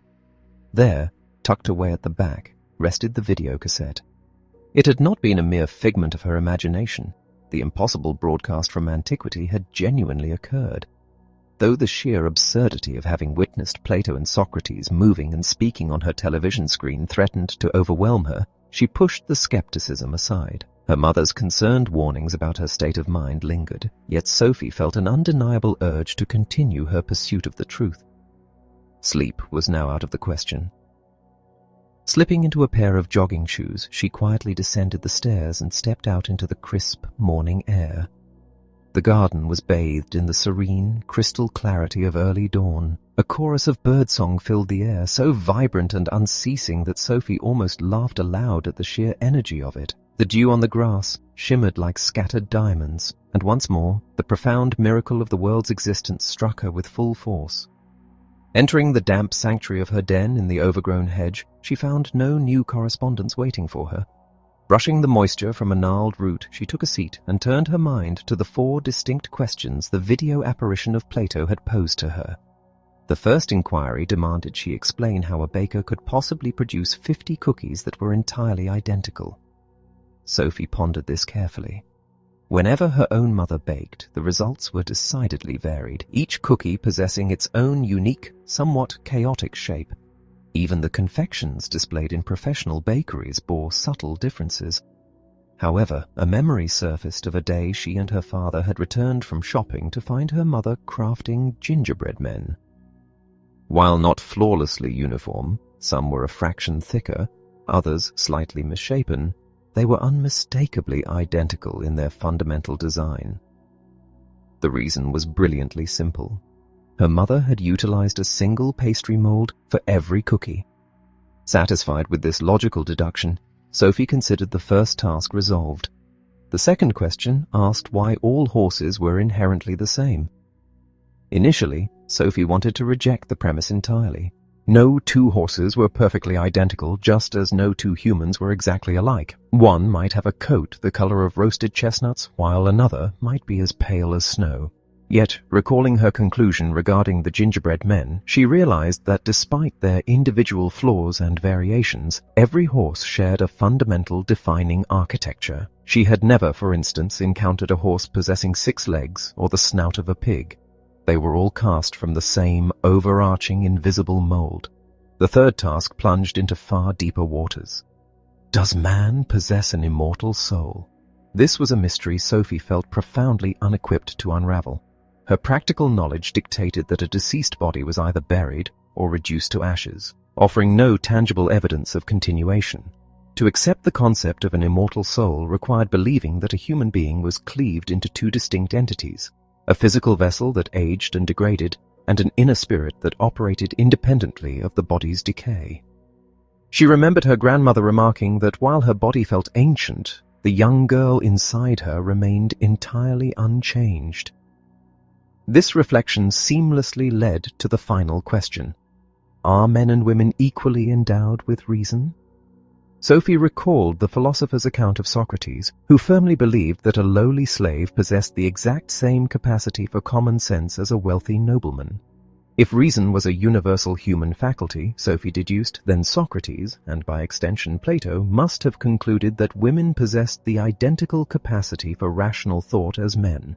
There, tucked away at the back, rested the video cassette. It had not been a mere figment of her imagination. The impossible broadcast from antiquity had genuinely occurred. Though the sheer absurdity of having witnessed Plato and Socrates moving and speaking on her television screen threatened to overwhelm her, she pushed the skepticism aside. Her mother's concerned warnings about her state of mind lingered, yet Sophie felt an undeniable urge to continue her pursuit of the truth. Sleep was now out of the question. Slipping into a pair of jogging shoes, she quietly descended the stairs and stepped out into the crisp morning air. The garden was bathed in the serene, crystal clarity of early dawn. A chorus of birdsong filled the air, so vibrant and unceasing that Sophie almost laughed aloud at the sheer energy of it. The dew on the grass shimmered like scattered diamonds, and once more, the profound miracle of the world's existence struck her with full force. Entering the damp sanctuary of her den in the overgrown hedge, she found no new correspondence waiting for her. Brushing the moisture from a gnarled root, she took a seat and turned her mind to the 4 distinct questions the video apparition of Plato had posed to her. The first inquiry demanded she explain how a baker could possibly produce 50 cookies that were entirely identical. Sophie pondered this carefully. Whenever her own mother baked, the results were decidedly varied, each cookie possessing its own unique, somewhat chaotic shape. Even the confections displayed in professional bakeries bore subtle differences. However, a memory surfaced of a day she and her father had returned from shopping to find her mother crafting gingerbread men. While not flawlessly uniform, some were a fraction thicker, others slightly misshapen, they were unmistakably identical in their fundamental design. The reason was brilliantly simple. Her mother had utilized a single pastry mold for every cookie. Satisfied with this logical deduction, Sophie considered the first task resolved. The second question asked why all horses were inherently the same. Initially, Sophie wanted to reject the premise entirely. No two horses were perfectly identical, just as no two humans were exactly alike. One might have a coat the color of roasted chestnuts, while another might be as pale as snow. Yet, recalling her conclusion regarding the gingerbread men, she realized that despite their individual flaws and variations, every horse shared a fundamental defining architecture. She had never, for instance, encountered a horse possessing 6 legs or the snout of a pig. They were all cast from the same overarching invisible mold. The third task plunged into far deeper waters. Does man possess an immortal soul? This was a mystery Sophie felt profoundly unequipped to unravel. Her practical knowledge dictated that a deceased body was either buried or reduced to ashes, offering no tangible evidence of continuation. To accept the concept of an immortal soul required believing that a human being was cleaved into 2 distinct entities, a physical vessel that aged and degraded, and an inner spirit that operated independently of the body's decay. She remembered her grandmother remarking that while her body felt ancient, the young girl inside her remained entirely unchanged. This reflection seamlessly led to the final question. Are men and women equally endowed with reason? Sophie recalled the philosopher's account of Socrates, who firmly believed that a lowly slave possessed the exact same capacity for common sense as a wealthy nobleman. If reason was a universal human faculty, Sophie deduced, then Socrates, and by extension Plato, must have concluded that women possessed the identical capacity for rational thought as men.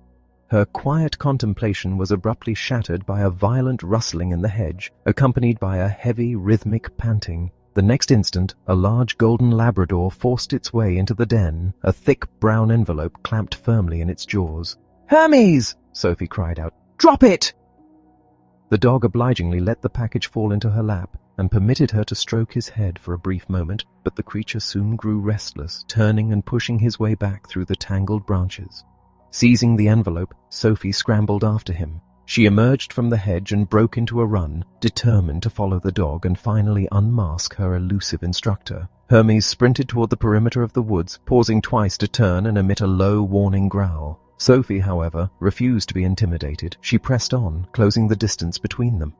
Her quiet contemplation was abruptly shattered by a violent rustling in the hedge, accompanied by a heavy, rhythmic panting. The next instant, a large golden Labrador forced its way into the den, a thick brown envelope clamped firmly in its jaws. "Hermes!" Sophie cried out. "Drop it!" The dog obligingly let the package fall into her lap and permitted her to stroke his head for a brief moment, but the creature soon grew restless, turning and pushing his way back through the tangled branches. Seizing the envelope, Sophie scrambled after him. She emerged from the hedge and broke into a run, determined to follow the dog and finally unmask her elusive instructor. Hermes sprinted toward the perimeter of the woods, pausing twice to turn and emit a low, warning growl. Sophie, however, refused to be intimidated. She pressed on, closing the distance between them.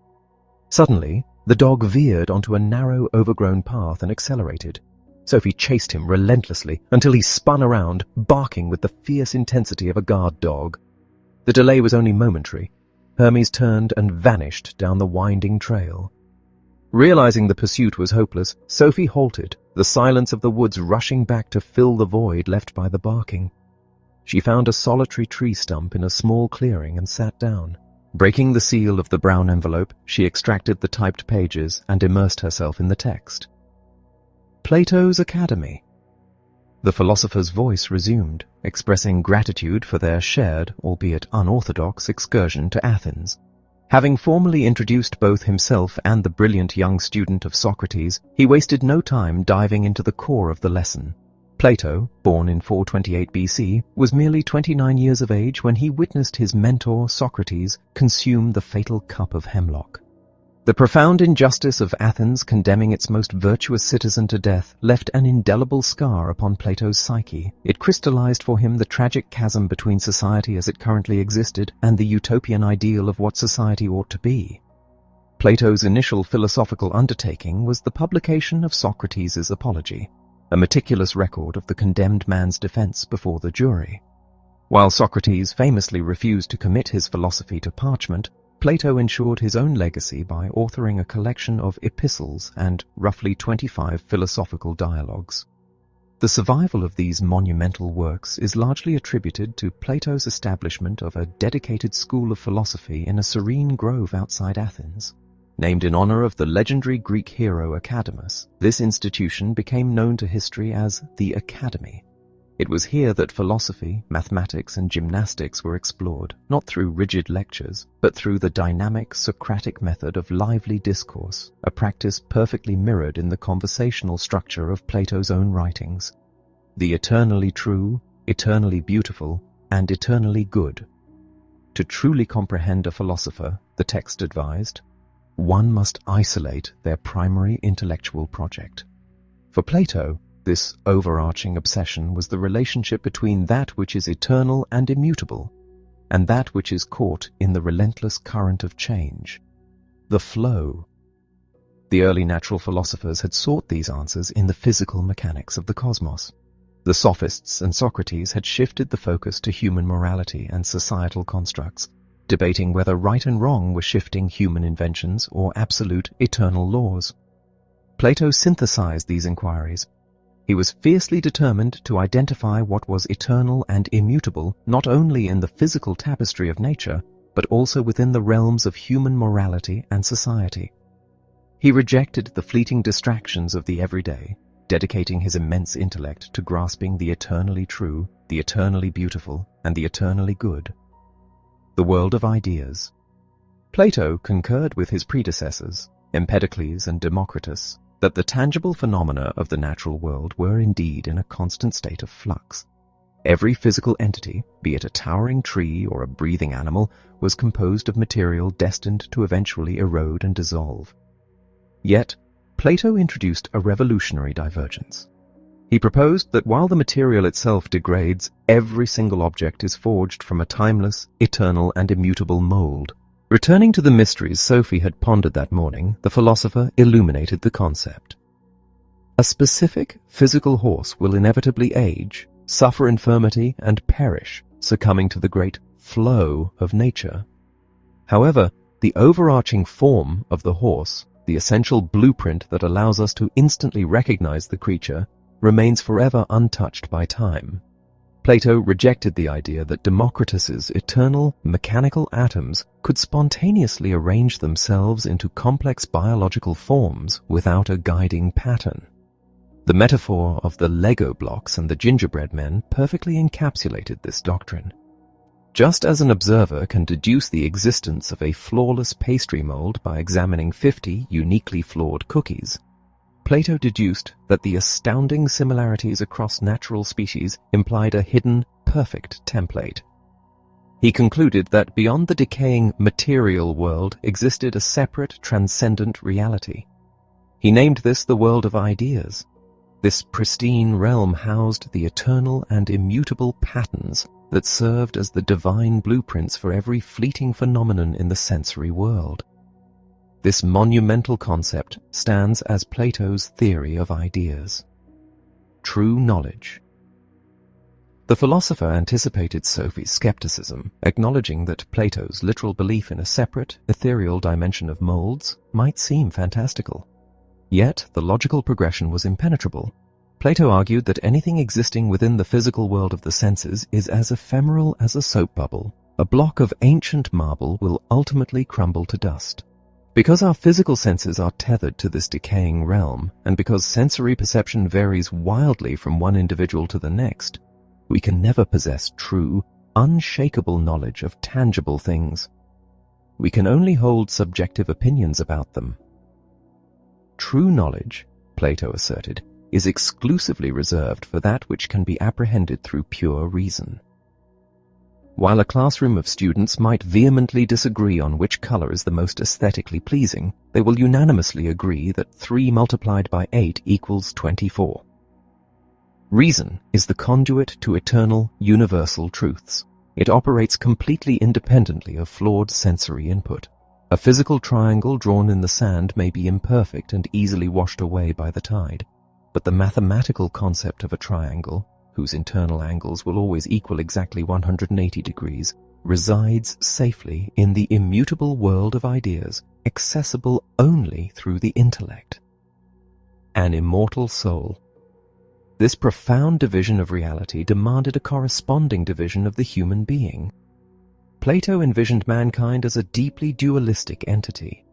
Suddenly, the dog veered onto a narrow, overgrown path and accelerated. Sophie chased him relentlessly until he spun around, barking with the fierce intensity of a guard dog. The delay was only momentary. Hermes turned and vanished down the winding trail. Realizing the pursuit was hopeless, Sophie halted, the silence of the woods rushing back to fill the void left by the barking. She found a solitary tree stump in a small clearing and sat down. Breaking the seal of the brown envelope, she extracted the typed pages and immersed herself in the text. Plato's Academy. The philosopher's voice resumed, expressing gratitude for their shared, albeit unorthodox, excursion to Athens. Having formally introduced both himself and the brilliant young student of Socrates, he wasted no time diving into the core of the lesson. Plato, born in 428 BC, was merely 29 years of age when he witnessed his mentor, Socrates, consume the fatal cup of hemlock. The profound injustice of Athens condemning its most virtuous citizen to death left an indelible scar upon Plato's psyche. It crystallized for him the tragic chasm between society as it currently existed and the utopian ideal of what society ought to be. Plato's initial philosophical undertaking was the publication of Socrates' Apology, a meticulous record of the condemned man's defense before the jury. While Socrates famously refused to commit his philosophy to parchment, Plato ensured his own legacy by authoring a collection of epistles and roughly 25 philosophical dialogues. The survival of these monumental works is largely attributed to Plato's establishment of a dedicated school of philosophy in a serene grove outside Athens. Named in honor of the legendary Greek hero Academus, this institution became known to history as the Academy. It was here that philosophy, mathematics, and gymnastics were explored, not through rigid lectures, but through the dynamic Socratic method of lively discourse, a practice perfectly mirrored in the conversational structure of Plato's own writings. The eternally true, eternally beautiful, and eternally good. To truly comprehend a philosopher, the text advised, one must isolate their primary intellectual project. For Plato, this overarching obsession was the relationship between that which is eternal and immutable, and that which is caught in the relentless current of change, the flow. The early natural philosophers had sought these answers in the physical mechanics of the cosmos. The sophists and Socrates had shifted the focus to human morality and societal constructs, debating whether right and wrong were shifting human inventions or absolute eternal laws. Plato synthesized these inquiries. He was fiercely determined to identify what was eternal and immutable not only in the physical tapestry of nature, but also within the realms of human morality and society. He rejected the fleeting distractions of the everyday, dedicating his immense intellect to grasping the eternally true, the eternally beautiful, and the eternally good. The world of ideas. Plato concurred with his predecessors, Empedocles and Democritus, that the tangible phenomena of the natural world were indeed in a constant state of flux. Every physical entity, be it a towering tree or a breathing animal, was composed of material destined to eventually erode and dissolve. Yet, Plato introduced a revolutionary divergence. He proposed that while the material itself degrades, every single object is forged from a timeless, eternal, and immutable mold. Returning to the mysteries Sophie had pondered that morning, the philosopher illuminated the concept. A specific physical horse will inevitably age, suffer infirmity, and perish, succumbing to the great flow of nature. However, the overarching form of the horse, the essential blueprint that allows us to instantly recognize the creature, remains forever untouched by time. Plato rejected the idea that Democritus's eternal mechanical atoms could spontaneously arrange themselves into complex biological forms without a guiding pattern. The metaphor of the Lego blocks and the gingerbread men perfectly encapsulated this doctrine. Just as an observer can deduce the existence of a flawless pastry mold by examining 50 uniquely flawed cookies, Plato deduced that the astounding similarities across natural species implied a hidden, perfect template. He concluded that beyond the decaying material world existed a separate, transcendent reality. He named this the world of ideas. This pristine realm housed the eternal and immutable patterns that served as the divine blueprints for every fleeting phenomenon in the sensory world. This monumental concept stands as Plato's theory of ideas. True knowledge. The philosopher anticipated Sophie's skepticism, acknowledging that Plato's literal belief in a separate, ethereal dimension of molds might seem fantastical. Yet the logical progression was impenetrable. Plato argued that anything existing within the physical world of the senses is as ephemeral as a soap bubble. A block of ancient marble will ultimately crumble to dust. Because our physical senses are tethered to this decaying realm, and because sensory perception varies wildly from one individual to the next, we can never possess true, unshakable knowledge of tangible things. We can only hold subjective opinions about them. True knowledge, Plato asserted, is exclusively reserved for that which can be apprehended through pure reason. While a classroom of students might vehemently disagree on which color is the most aesthetically pleasing, they will unanimously agree that 3 multiplied by 8 equals 24. Reason is the conduit to eternal, universal truths. It operates completely independently of flawed sensory input. A physical triangle drawn in the sand may be imperfect and easily washed away by the tide, but the mathematical concept of a triangle, whose internal angles will always equal exactly 180 degrees, resides safely in the immutable world of ideas, accessible only through the intellect. An immortal soul. This profound division of reality demanded a corresponding division of the human being. Plato envisioned mankind as a deeply dualistic entity.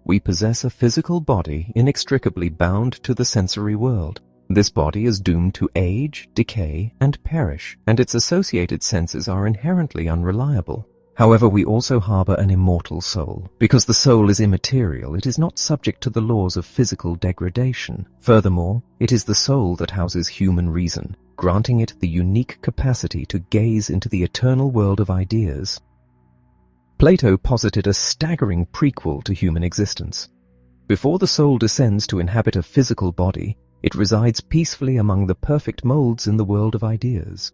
We possess a physical body inextricably bound to the sensory world, This body is doomed to age, decay, and perish, and its associated senses are inherently unreliable. However, we also harbor an immortal soul. Because the soul is immaterial, it is not subject to the laws of physical degradation. Furthermore, it is the soul that houses human reason, granting it the unique capacity to gaze into the eternal world of ideas. Plato posited a staggering prequel to human existence. Before the soul descends to inhabit a physical body, it resides peacefully among the perfect molds in the world of ideas.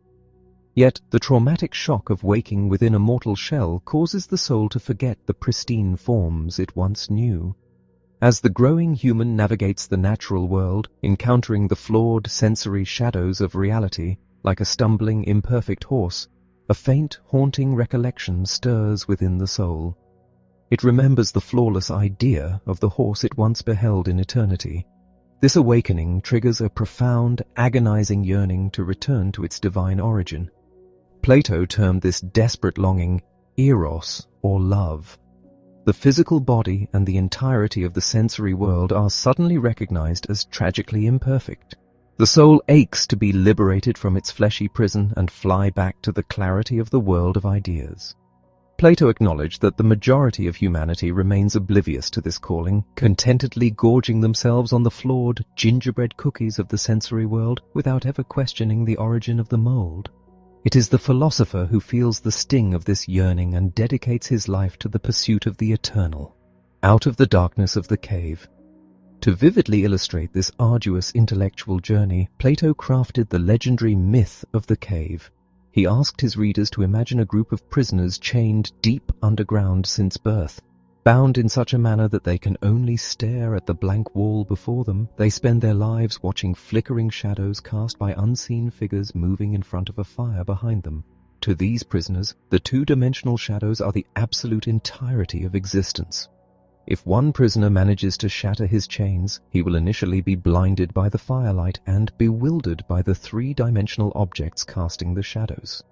Yet, the traumatic shock of waking within a mortal shell causes the soul to forget the pristine forms it once knew. As the growing human navigates the natural world, encountering the flawed sensory shadows of reality, like a stumbling, imperfect horse, a faint, haunting recollection stirs within the soul. It remembers the flawless idea of the horse it once beheld in eternity. This awakening triggers a profound, agonizing yearning to return to its divine origin. Plato termed this desperate longing eros, or love. The physical body and the entirety of the sensory world are suddenly recognized as tragically imperfect. The soul aches to be liberated from its fleshy prison and fly back to the clarity of the world of ideas. Plato acknowledged that the majority of humanity remains oblivious to this calling, contentedly gorging themselves on the flawed gingerbread cookies of the sensory world without ever questioning the origin of the mold. It is the philosopher who feels the sting of this yearning and dedicates his life to the pursuit of the eternal, out of the darkness of the cave. To vividly illustrate this arduous intellectual journey, Plato crafted the legendary myth of the cave. He asked his readers to imagine a group of prisoners chained deep underground since birth. Bound in such a manner that they can only stare at the blank wall before them, they spend their lives watching flickering shadows cast by unseen figures moving in front of a fire behind them. To these prisoners, the two-dimensional shadows are the absolute entirety of existence. If one prisoner manages to shatter his chains, he will initially be blinded by the firelight and bewildered by the three-dimensional objects casting the shadows.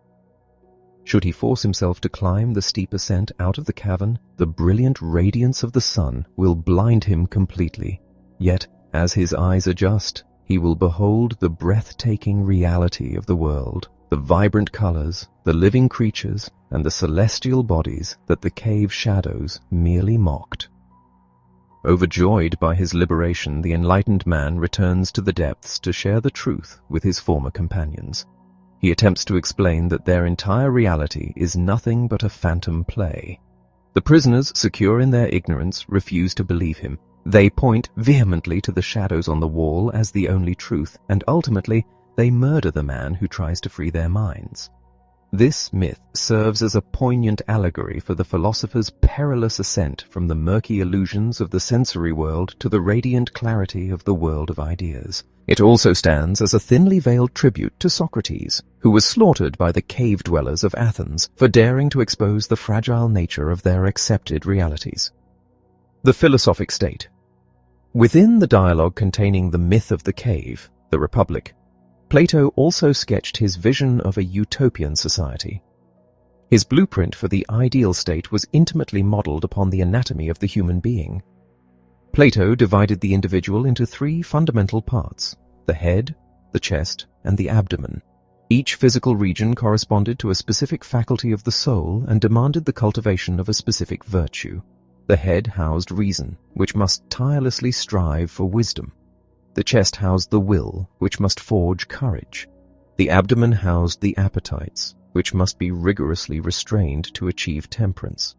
Should he force himself to climb the steep ascent out of the cavern, the brilliant radiance of the sun will blind him completely. Yet, as his eyes adjust, he will behold the breathtaking reality of the world, the vibrant colors, the living creatures, and the celestial bodies that the cave shadows merely mocked. Overjoyed by his liberation, the enlightened man returns to the depths to share the truth with his former companions. He attempts to explain that their entire reality is nothing but a phantom play. The prisoners, secure in their ignorance, refuse to believe him. They point vehemently to the shadows on the wall as the only truth, and ultimately, they murder the man who tries to free their minds. This myth serves as a poignant allegory for the philosopher's perilous ascent from the murky illusions of the sensory world to the radiant clarity of the world of ideas. It also stands as a thinly veiled tribute to Socrates, who was slaughtered by the cave dwellers of Athens for daring to expose the fragile nature of their accepted realities. The philosophic state. Within the dialogue containing the myth of the cave, the Republic, Plato also sketched his vision of a utopian society. His blueprint for the ideal state was intimately modeled upon the anatomy of the human being. Plato divided the individual into three fundamental parts: the head, the chest, and the abdomen. Each physical region corresponded to a specific faculty of the soul and demanded the cultivation of a specific virtue. The head housed reason, which must tirelessly strive for wisdom. The chest housed the will, which must forge courage. The abdomen housed the appetites, which must be rigorously restrained to achieve temperance.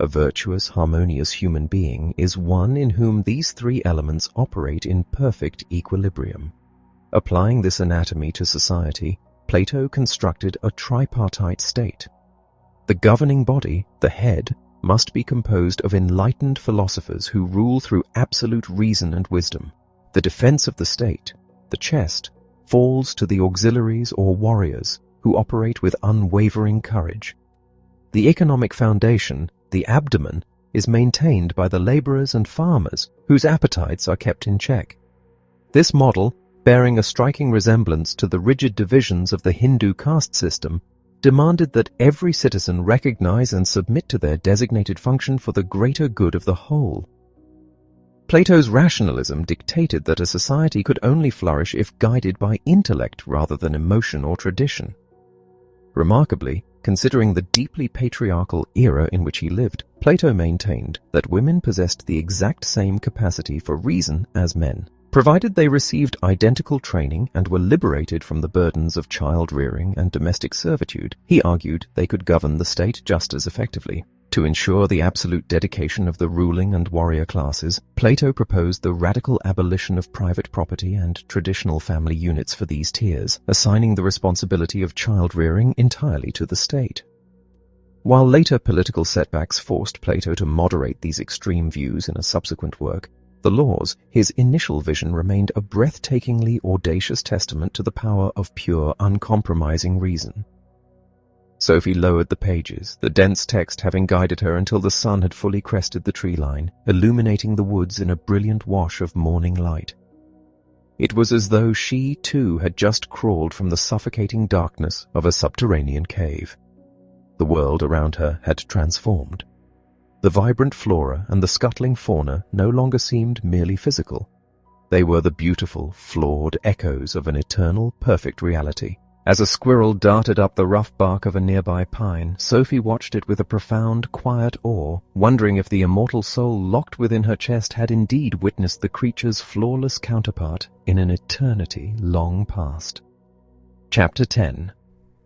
A virtuous, harmonious human being is one in whom these three elements operate in perfect equilibrium. Applying this anatomy to society, Plato constructed a tripartite state. The governing body, the head, must be composed of enlightened philosophers who rule through absolute reason and wisdom. The defense of the state, the chest, falls to the auxiliaries or warriors who operate with unwavering courage. The economic foundation, the abdomen, is maintained by the laborers and farmers whose appetites are kept in check. This model, bearing a striking resemblance to the rigid divisions of the Hindu caste system, demanded that every citizen recognize and submit to their designated function for the greater good of the whole. Plato's rationalism dictated that a society could only flourish if guided by intellect rather than emotion or tradition. Remarkably, considering the deeply patriarchal era in which he lived, Plato maintained that women possessed the exact same capacity for reason as men. Provided they received identical training and were liberated from the burdens of child-rearing and domestic servitude, he argued they could govern the state just as effectively. To ensure the absolute dedication of the ruling and warrior classes, Plato proposed the radical abolition of private property and traditional family units for these tiers, assigning the responsibility of child-rearing entirely to the state. While later political setbacks forced Plato to moderate these extreme views in a subsequent work, The Laws, his initial vision remained a breathtakingly audacious testament to the power of pure, uncompromising reason. Sophie lowered the pages, the dense text having guided her until the sun had fully crested the tree line, illuminating the woods in a brilliant wash of morning light. It was as though she, too, had just crawled from the suffocating darkness of a subterranean cave. The world around her had transformed. The vibrant flora and the scuttling fauna no longer seemed merely physical. They were the beautiful, flawed echoes of an eternal, perfect reality. As a squirrel darted up the rough bark of a nearby pine, Sophie watched it with a profound, quiet awe, wondering if the immortal soul locked within her chest had indeed witnessed the creature's flawless counterpart in an eternity long past. Chapter 10.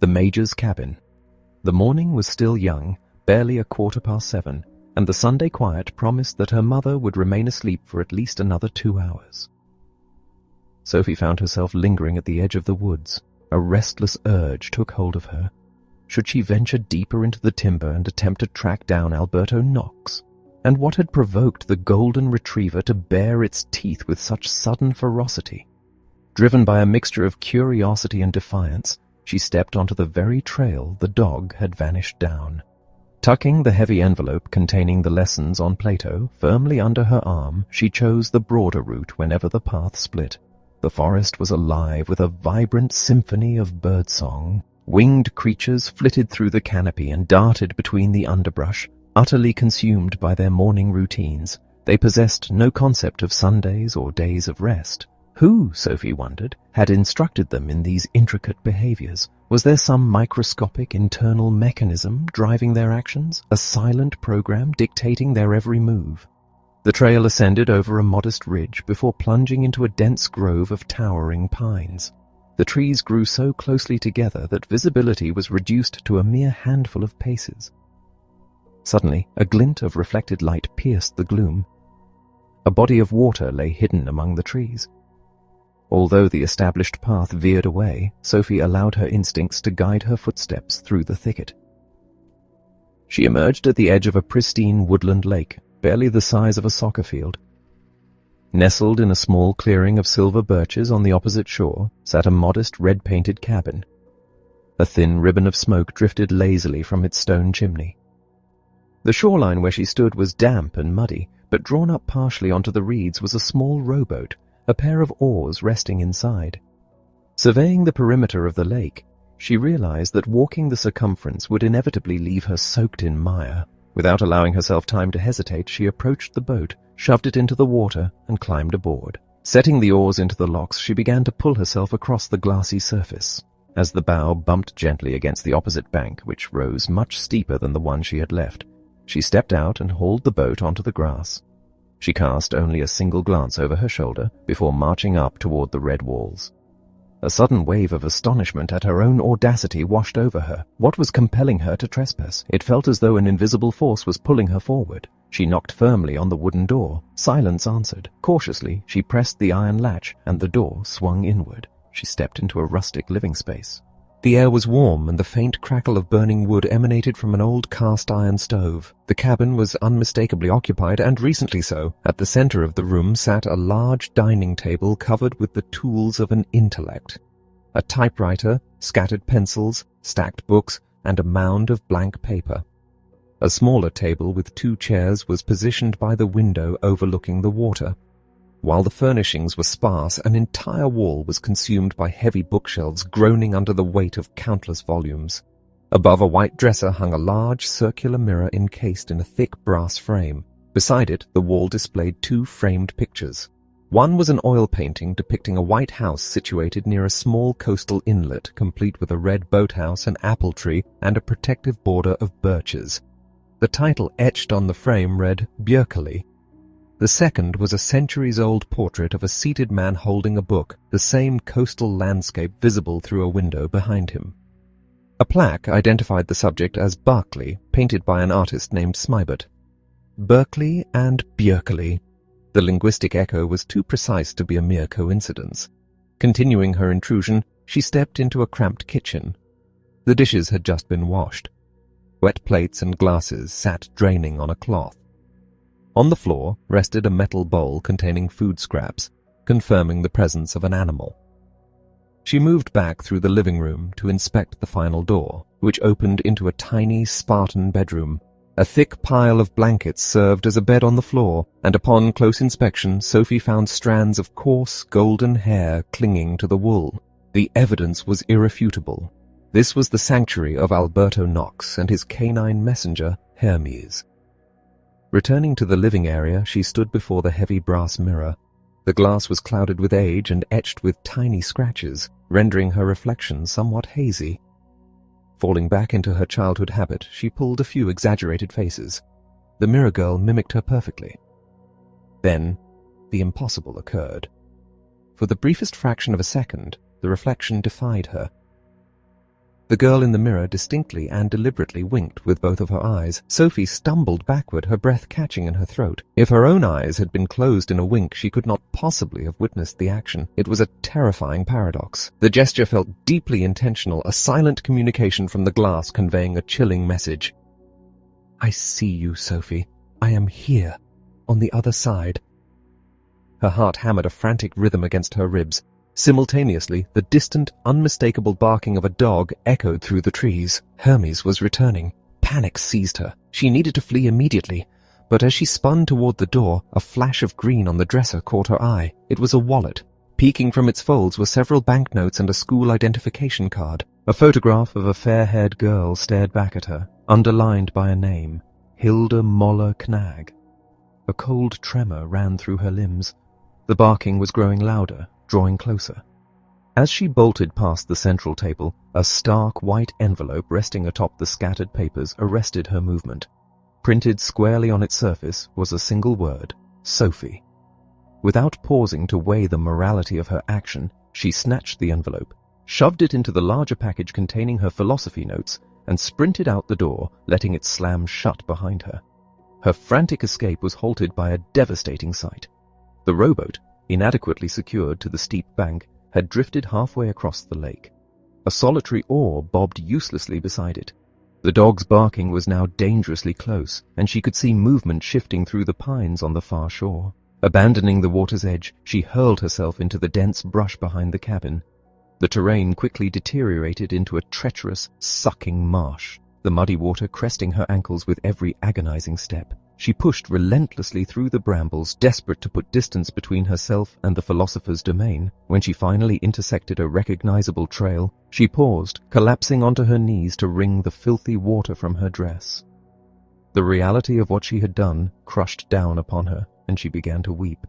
The Major's Cabin. The morning was still young, barely 7:15, and the Sunday quiet promised that her mother would remain asleep for at least another 2 hours. Sophie found herself lingering at the edge of the woods. A restless urge took hold of her. Should she venture deeper into the timber and attempt to track down Alberto Knox? And what had provoked the golden retriever to bare its teeth with such sudden ferocity? Driven by a mixture of curiosity and defiance, she stepped onto the very trail the dog had vanished down. Tucking the heavy envelope containing the lessons on Plato firmly under her arm, she chose the broader route whenever the path split. The forest was alive with a vibrant symphony of birdsong. Winged creatures flitted through the canopy and darted between the underbrush, utterly consumed by their morning routines. They possessed no concept of Sundays or days of rest. Who, Sophie wondered, had instructed them in these intricate behaviors? Was there some microscopic internal mechanism driving their actions, a silent program dictating their every move? The trail ascended over a modest ridge before plunging into a dense grove of towering pines. The trees grew so closely together that visibility was reduced to a mere handful of paces. Suddenly, a glint of reflected light pierced the gloom. A body of water lay hidden among the trees. Although the established path veered away, Sophie allowed her instincts to guide her footsteps through the thicket. She emerged at the edge of a pristine woodland lake, barely the size of a soccer field. Nestled in a small clearing of silver birches on the opposite shore sat a modest red-painted cabin. A thin ribbon of smoke drifted lazily from its stone chimney. The shoreline where she stood was damp and muddy, but drawn up partially onto the reeds was a small rowboat, a pair of oars resting inside. Surveying the perimeter of the lake, she realized that walking the circumference would inevitably leave her soaked in mire. Without allowing herself time to hesitate, she approached the boat, shoved it into the water, and climbed aboard. Setting the oars into the locks, she began to pull herself across the glassy surface. As the bow bumped gently against the opposite bank, which rose much steeper than the one she had left, she stepped out and hauled the boat onto the grass. She cast only a single glance over her shoulder before marching up toward the red walls. A sudden wave of astonishment at her own audacity washed over her. What was compelling her to trespass? It felt as though an invisible force was pulling her forward. She knocked firmly on the wooden door. Silence answered. Cautiously, she pressed the iron latch, and the door swung inward. She stepped into a rustic living space. The air was warm, and the faint crackle of burning wood emanated from an old cast-iron stove. The cabin was unmistakably occupied, and recently so. At the center of the room sat a large dining table covered with the tools of an intellect. A typewriter, scattered pencils, stacked books, and a mound of blank paper. A smaller table with 2 chairs was positioned by the window overlooking the water. While the furnishings were sparse, an entire wall was consumed by heavy bookshelves groaning under the weight of countless volumes. Above a white dresser hung a large circular mirror encased in a thick brass frame. Beside it, the wall displayed 2 framed pictures. One was an oil painting depicting a white house situated near a small coastal inlet, complete with a red boathouse, an apple tree, and a protective border of birches. The title etched on the frame read Björkeli. The second was a centuries-old portrait of a seated man holding a book, the same coastal landscape visible through a window behind him. A plaque identified the subject as Berkeley, painted by an artist named Smybert. Berkeley and Björkeli. The linguistic echo was too precise to be a mere coincidence. Continuing her intrusion, she stepped into a cramped kitchen. The dishes had just been washed. Wet plates and glasses sat draining on a cloth. On the floor rested a metal bowl containing food scraps, confirming the presence of an animal. She moved back through the living room to inspect the final door, which opened into a tiny, Spartan bedroom. A thick pile of blankets served as a bed on the floor, and upon close inspection, Sophie found strands of coarse, golden hair clinging to the wool. The evidence was irrefutable. This was the sanctuary of Alberto Knox and his canine messenger, Hermes. Returning to the living area, she stood before the heavy brass mirror. The glass was clouded with age and etched with tiny scratches, rendering her reflection somewhat hazy. Falling back into her childhood habit, she pulled a few exaggerated faces. The mirror girl mimicked her perfectly. Then, the impossible occurred. For the briefest fraction of a second, the reflection defied her. The girl in the mirror distinctly and deliberately winked with both of her eyes. Sophie stumbled backward, her breath catching in her throat. If her own eyes had been closed in a wink, she could not possibly have witnessed the action. It was a terrifying paradox. The gesture felt deeply intentional, a silent communication from the glass conveying a chilling message. "I see you, Sophie. I am here, on the other side." Her heart hammered a frantic rhythm against her ribs. Simultaneously, the distant, unmistakable barking of a dog echoed through the trees. Hermes was returning. Panic seized her. She needed to flee immediately. But as she spun toward the door, a flash of green on the dresser caught her eye. It was a wallet. Peeking from its folds were several banknotes and a school identification card. A photograph of a fair-haired girl stared back at her, underlined by a name, Hilda Moller Knag. A cold tremor ran through her limbs. The barking was growing louder, drawing closer. As she bolted past the central table, a stark white envelope resting atop the scattered papers arrested her movement. Printed squarely on its surface was a single word, Sophie. Without pausing to weigh the morality of her action, she snatched the envelope, shoved it into the larger package containing her philosophy notes, and sprinted out the door, letting it slam shut behind her. Her frantic escape was halted by a devastating sight. The rowboat, inadequately secured to the steep bank, had drifted halfway across the lake. A solitary oar bobbed uselessly beside it. The dog's barking was now dangerously close, and she could see movement shifting through the pines on the far shore. Abandoning the water's edge, she hurled herself into the dense brush behind the cabin. The terrain quickly deteriorated into a treacherous, sucking marsh, the muddy water cresting her ankles with every agonizing step. She pushed relentlessly through the brambles, desperate to put distance between herself and the philosopher's domain. When she finally intersected a recognizable trail, she paused, collapsing onto her knees to wring the filthy water from her dress. The reality of what she had done crushed down upon her, and she began to weep.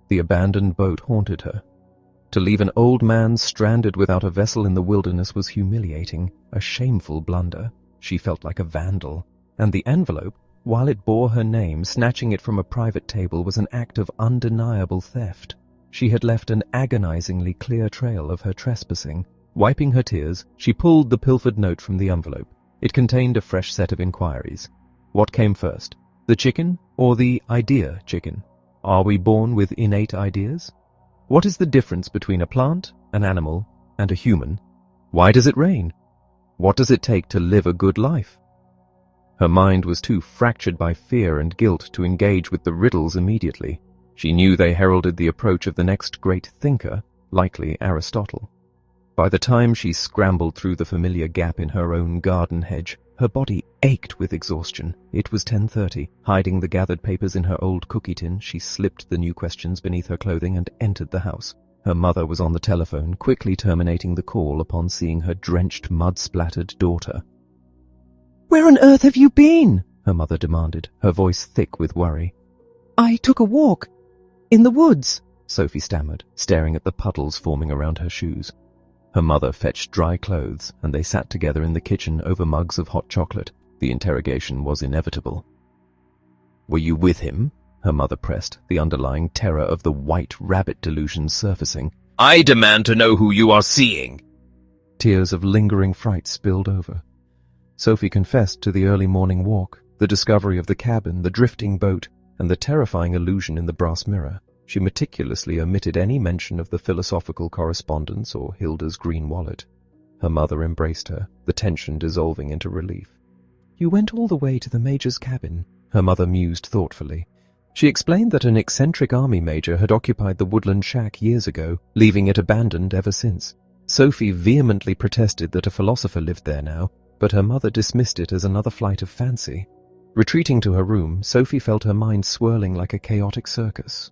The abandoned boat haunted her. To leave an old man stranded without a vessel in the wilderness was humiliating, a shameful blunder. She felt like a vandal, and the envelope, while it bore her name, snatching it from a private table was an act of undeniable theft. She had left an agonizingly clear trail of her trespassing. Wiping her tears, she pulled the pilfered note from the envelope. It contained a fresh set of inquiries. What came first, the chicken or the idea chicken? Are we born with innate ideas? What is the difference between a plant, an animal, and a human? Why does it rain? What does it take to live a good life? Her mind was too fractured by fear and guilt to engage with the riddles immediately. She knew they heralded the approach of the next great thinker, likely Aristotle. By the time she scrambled through the familiar gap in her own garden hedge, her body ached with exhaustion. It was 10:30. Hiding the gathered papers in her old cookie tin, she slipped the new questions beneath her clothing and entered the house. Her mother was on the telephone, quickly terminating the call upon seeing her drenched, mud-splattered daughter. "Where on earth have you been?" her mother demanded, her voice thick with worry. I took a walk. In the woods, Sophie stammered, staring at the puddles forming around her shoes. Her mother fetched dry clothes, and they sat together in the kitchen over mugs of hot chocolate. The interrogation was inevitable. Were you with him? Her mother pressed, the underlying terror of the white rabbit delusion surfacing. I demand to know who you are seeing. Tears of lingering fright spilled over. Sophie confessed to the early morning walk, the discovery of the cabin, the drifting boat, and the terrifying illusion in the brass mirror. She meticulously omitted any mention of the philosophical correspondence or Hilda's green wallet. Her mother embraced her, the tension dissolving into relief. You went all the way to the major's cabin, her mother mused thoughtfully. She explained that an eccentric army major had occupied the woodland shack years ago, leaving it abandoned ever since. Sophie vehemently protested that a philosopher lived there now, but her mother dismissed it as another flight of fancy. Retreating to her room, Sophie felt her mind swirling like a chaotic circus.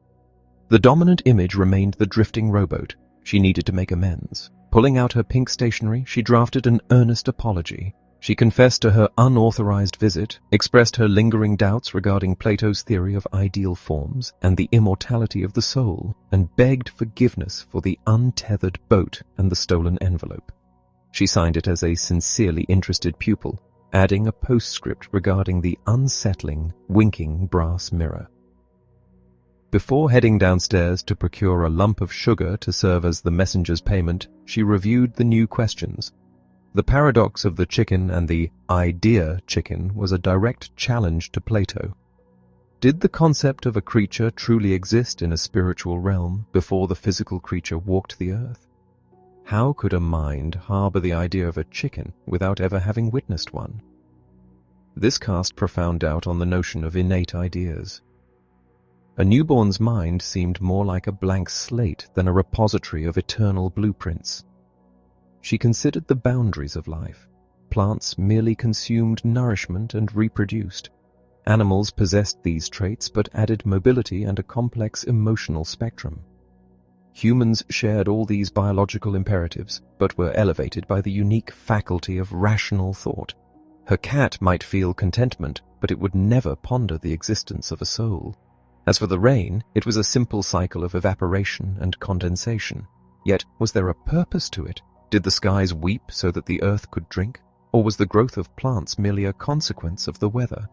The dominant image remained the drifting rowboat. She needed to make amends. Pulling out her pink stationery, she drafted an earnest apology. She confessed to her unauthorized visit, expressed her lingering doubts regarding Plato's theory of ideal forms and the immortality of the soul, and begged forgiveness for the untethered boat and the stolen envelope. She signed it as a sincerely interested pupil, adding a postscript regarding the unsettling, winking brass mirror. Before heading downstairs to procure a lump of sugar to serve as the messenger's payment, she reviewed the new questions. The paradox of the chicken and the idea chicken was a direct challenge to Plato. Did the concept of a creature truly exist in a spiritual realm before the physical creature walked the earth? How could a mind harbor the idea of a chicken without ever having witnessed one? This cast profound doubt on the notion of innate ideas. A newborn's mind seemed more like a blank slate than a repository of eternal blueprints. She considered the boundaries of life. Plants merely consumed nourishment and reproduced. Animals possessed these traits but added mobility and a complex emotional spectrum. Humans shared all these biological imperatives, but were elevated by the unique faculty of rational thought. Her cat might feel contentment, but it would never ponder the existence of a soul. As for the rain, it was a simple cycle of evaporation and condensation. Yet, was there a purpose to it? Did the skies weep so that the earth could drink? Or was the growth of plants merely a consequence of the weather?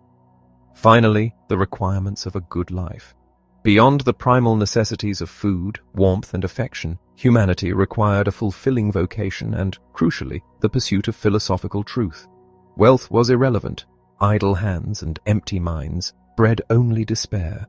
Finally, the requirements of a good life. Beyond the primal necessities of food, warmth, and affection, humanity required a fulfilling vocation and, crucially, the pursuit of philosophical truth. Wealth was irrelevant. Idle hands and empty minds bred only despair.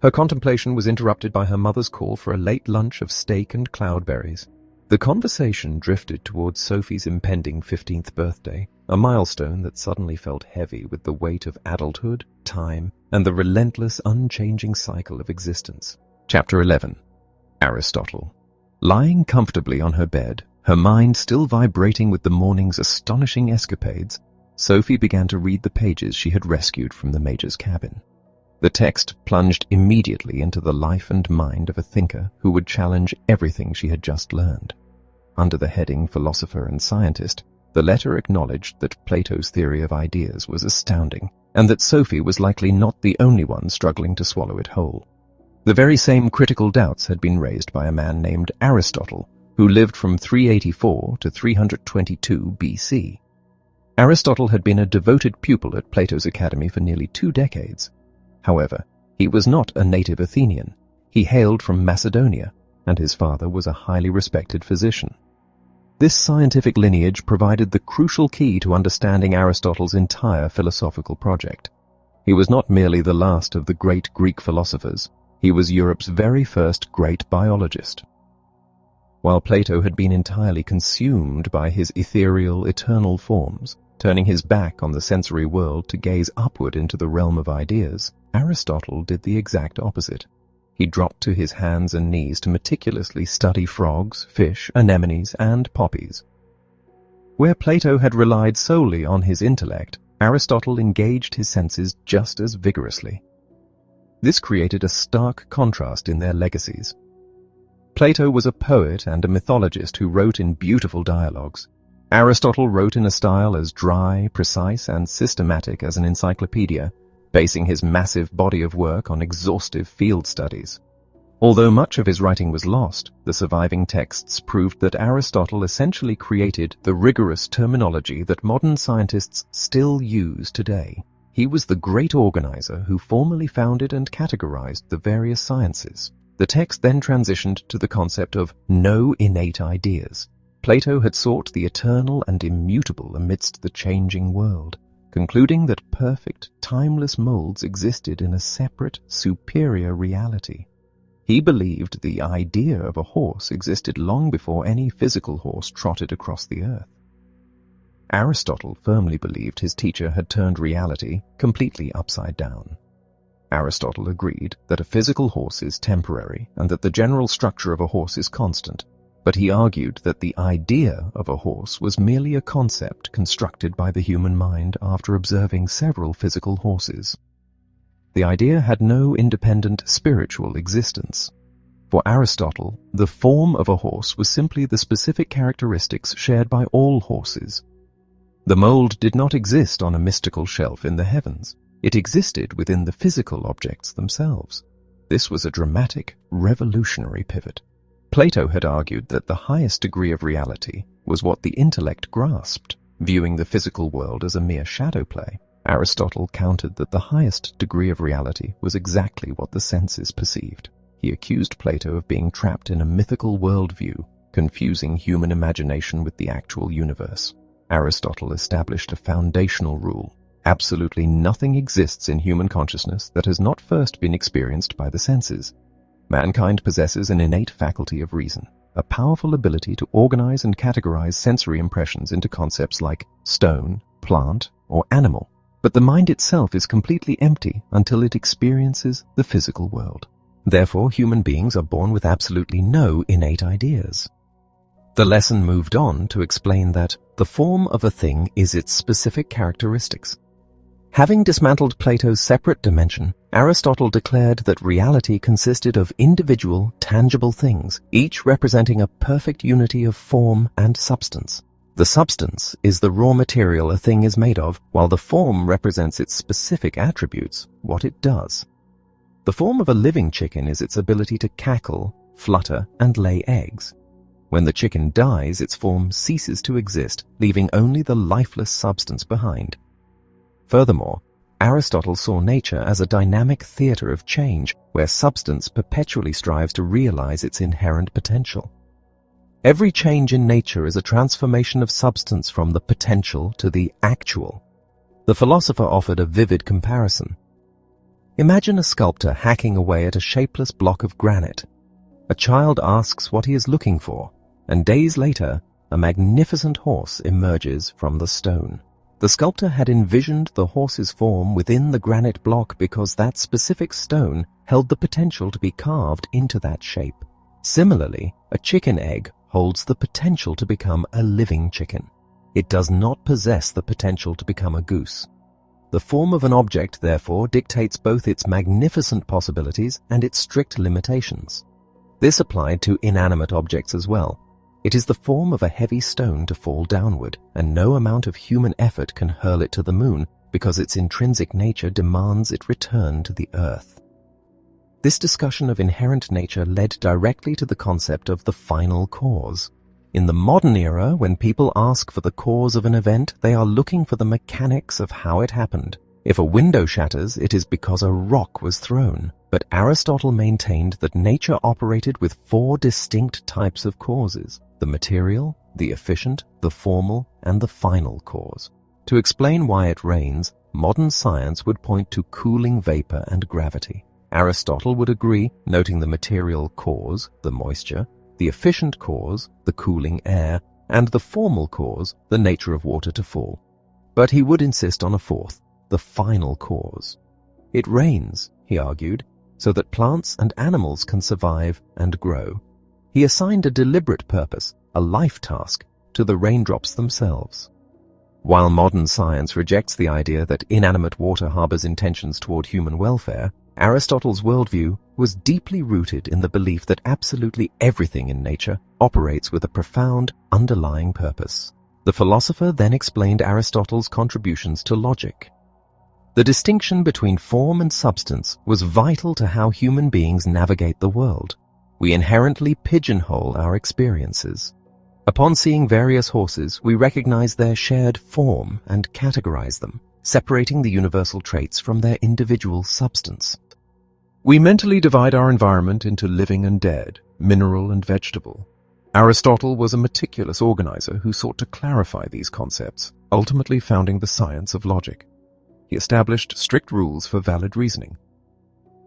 Her contemplation was interrupted by her mother's call for a late lunch of steak and cloudberries. The conversation drifted towards Sophie's impending 15th birthday, a milestone that suddenly felt heavy with the weight of adulthood, time, and the relentless, unchanging cycle of existence. Chapter 11. Aristotle. Lying comfortably on her bed, her mind still vibrating with the morning's astonishing escapades, Sophie began to read the pages she had rescued from the Major's cabin. The text plunged immediately into the life and mind of a thinker who would challenge everything she had just learned. Under the heading Philosopher and Scientist, the letter acknowledged that Plato's theory of ideas was astounding, and that Sophie was likely not the only one struggling to swallow it whole. The very same critical doubts had been raised by a man named Aristotle, who lived from 384 to 322 BC. Aristotle had been a devoted pupil at Plato's academy for nearly 2 decades. However, he was not a native Athenian. He hailed from Macedonia, and his father was a highly respected physician. This scientific lineage provided the crucial key to understanding Aristotle's entire philosophical project. He was not merely the last of the great Greek philosophers, he was Europe's very first great biologist. While Plato had been entirely consumed by his ethereal, eternal forms, turning his back on the sensory world to gaze upward into the realm of ideas, Aristotle did the exact opposite. He dropped to his hands and knees to meticulously study frogs, fish, anemones, and poppies. Where Plato had relied solely on his intellect, Aristotle engaged his senses just as vigorously. This created a stark contrast in their legacies. Plato was a poet and a mythologist who wrote in beautiful dialogues. Aristotle wrote in a style as dry, precise, and systematic as an encyclopedia, basing his massive body of work on exhaustive field studies. Although much of his writing was lost, the surviving texts proved that Aristotle essentially created the rigorous terminology that modern scientists still use today. He was the great organizer who formally founded and categorized the various sciences. The text then transitioned to the concept of no innate ideas. Plato had sought the eternal and immutable amidst the changing world, concluding that perfect, timeless molds existed in a separate, superior reality. He believed the idea of a horse existed long before any physical horse trotted across the earth. Aristotle firmly believed his teacher had turned reality completely upside down. Aristotle agreed that a physical horse is temporary and that the general structure of a horse is constant, but he argued that the idea of a horse was merely a concept constructed by the human mind after observing several physical horses. The idea had no independent spiritual existence. For Aristotle, the form of a horse was simply the specific characteristics shared by all horses. The mold did not exist on a mystical shelf in the heavens. It existed within the physical objects themselves. This was a dramatic, revolutionary pivot. Plato had argued that the highest degree of reality was what the intellect grasped, viewing the physical world as a mere shadow play. Aristotle countered that the highest degree of reality was exactly what the senses perceived. He accused Plato of being trapped in a mythical worldview, confusing human imagination with the actual universe. Aristotle established a foundational rule. Absolutely nothing exists in human consciousness that has not first been experienced by the senses. Mankind possesses an innate faculty of reason, a powerful ability to organize and categorize sensory impressions into concepts like stone, plant, or animal. But the mind itself is completely empty until it experiences the physical world. Therefore, human beings are born with absolutely no innate ideas. The lesson moved on to explain that the form of a thing is its specific characteristics. Having dismantled Plato's separate dimension, Aristotle declared that reality consisted of individual, tangible things, each representing a perfect unity of form and substance. The substance is the raw material a thing is made of, while the form represents its specific attributes, what it does. The form of a living chicken is its ability to cackle, flutter, and lay eggs. When the chicken dies, its form ceases to exist, leaving only the lifeless substance behind. Furthermore, Aristotle saw nature as a dynamic theater of change, where substance perpetually strives to realize its inherent potential. Every change in nature is a transformation of substance from the potential to the actual. The philosopher offered a vivid comparison. Imagine a sculptor hacking away at a shapeless block of granite. A child asks what he is looking for, and days later, a magnificent horse emerges from the stone. The sculptor had envisioned the horse's form within the granite block because that specific stone held the potential to be carved into that shape. Similarly, a chicken egg holds the potential to become a living chicken. It does not possess the potential to become a goose. The form of an object, therefore, dictates both its magnificent possibilities and its strict limitations. This applied to inanimate objects as well. It is the form of a heavy stone to fall downward, and no amount of human effort can hurl it to the moon because its intrinsic nature demands it return to the earth. This discussion of inherent nature led directly to the concept of the final cause. In the modern era, when people ask for the cause of an event, they are looking for the mechanics of how it happened. If a window shatters, it is because a rock was thrown. But Aristotle maintained that nature operated with 4 distinct types of causes: the material, the efficient, the formal, and the final cause. To explain why it rains, modern science would point to cooling vapor and gravity. Aristotle would agree, noting the material cause, the moisture, the efficient cause, the cooling air, and the formal cause, the nature of water to fall. But he would insist on a 4th, the final cause. It rains, he argued, so that plants and animals can survive and grow. He assigned a deliberate purpose, a life task, to the raindrops themselves. While modern science rejects the idea that inanimate water harbors intentions toward human welfare, Aristotle's worldview was deeply rooted in the belief that absolutely everything in nature operates with a profound underlying purpose. The The philosopher then explained Aristotle's contributions to logic. The distinction between form and substance was vital to how human beings navigate the world. We inherently pigeonhole our experiences. Upon seeing various horses, we recognize their shared form and categorize them, separating the universal traits from their individual substance. We mentally divide our environment into living and dead, mineral and vegetable. Aristotle was a meticulous organizer who sought to clarify these concepts, ultimately founding the science of logic. He established strict rules for valid reasoning.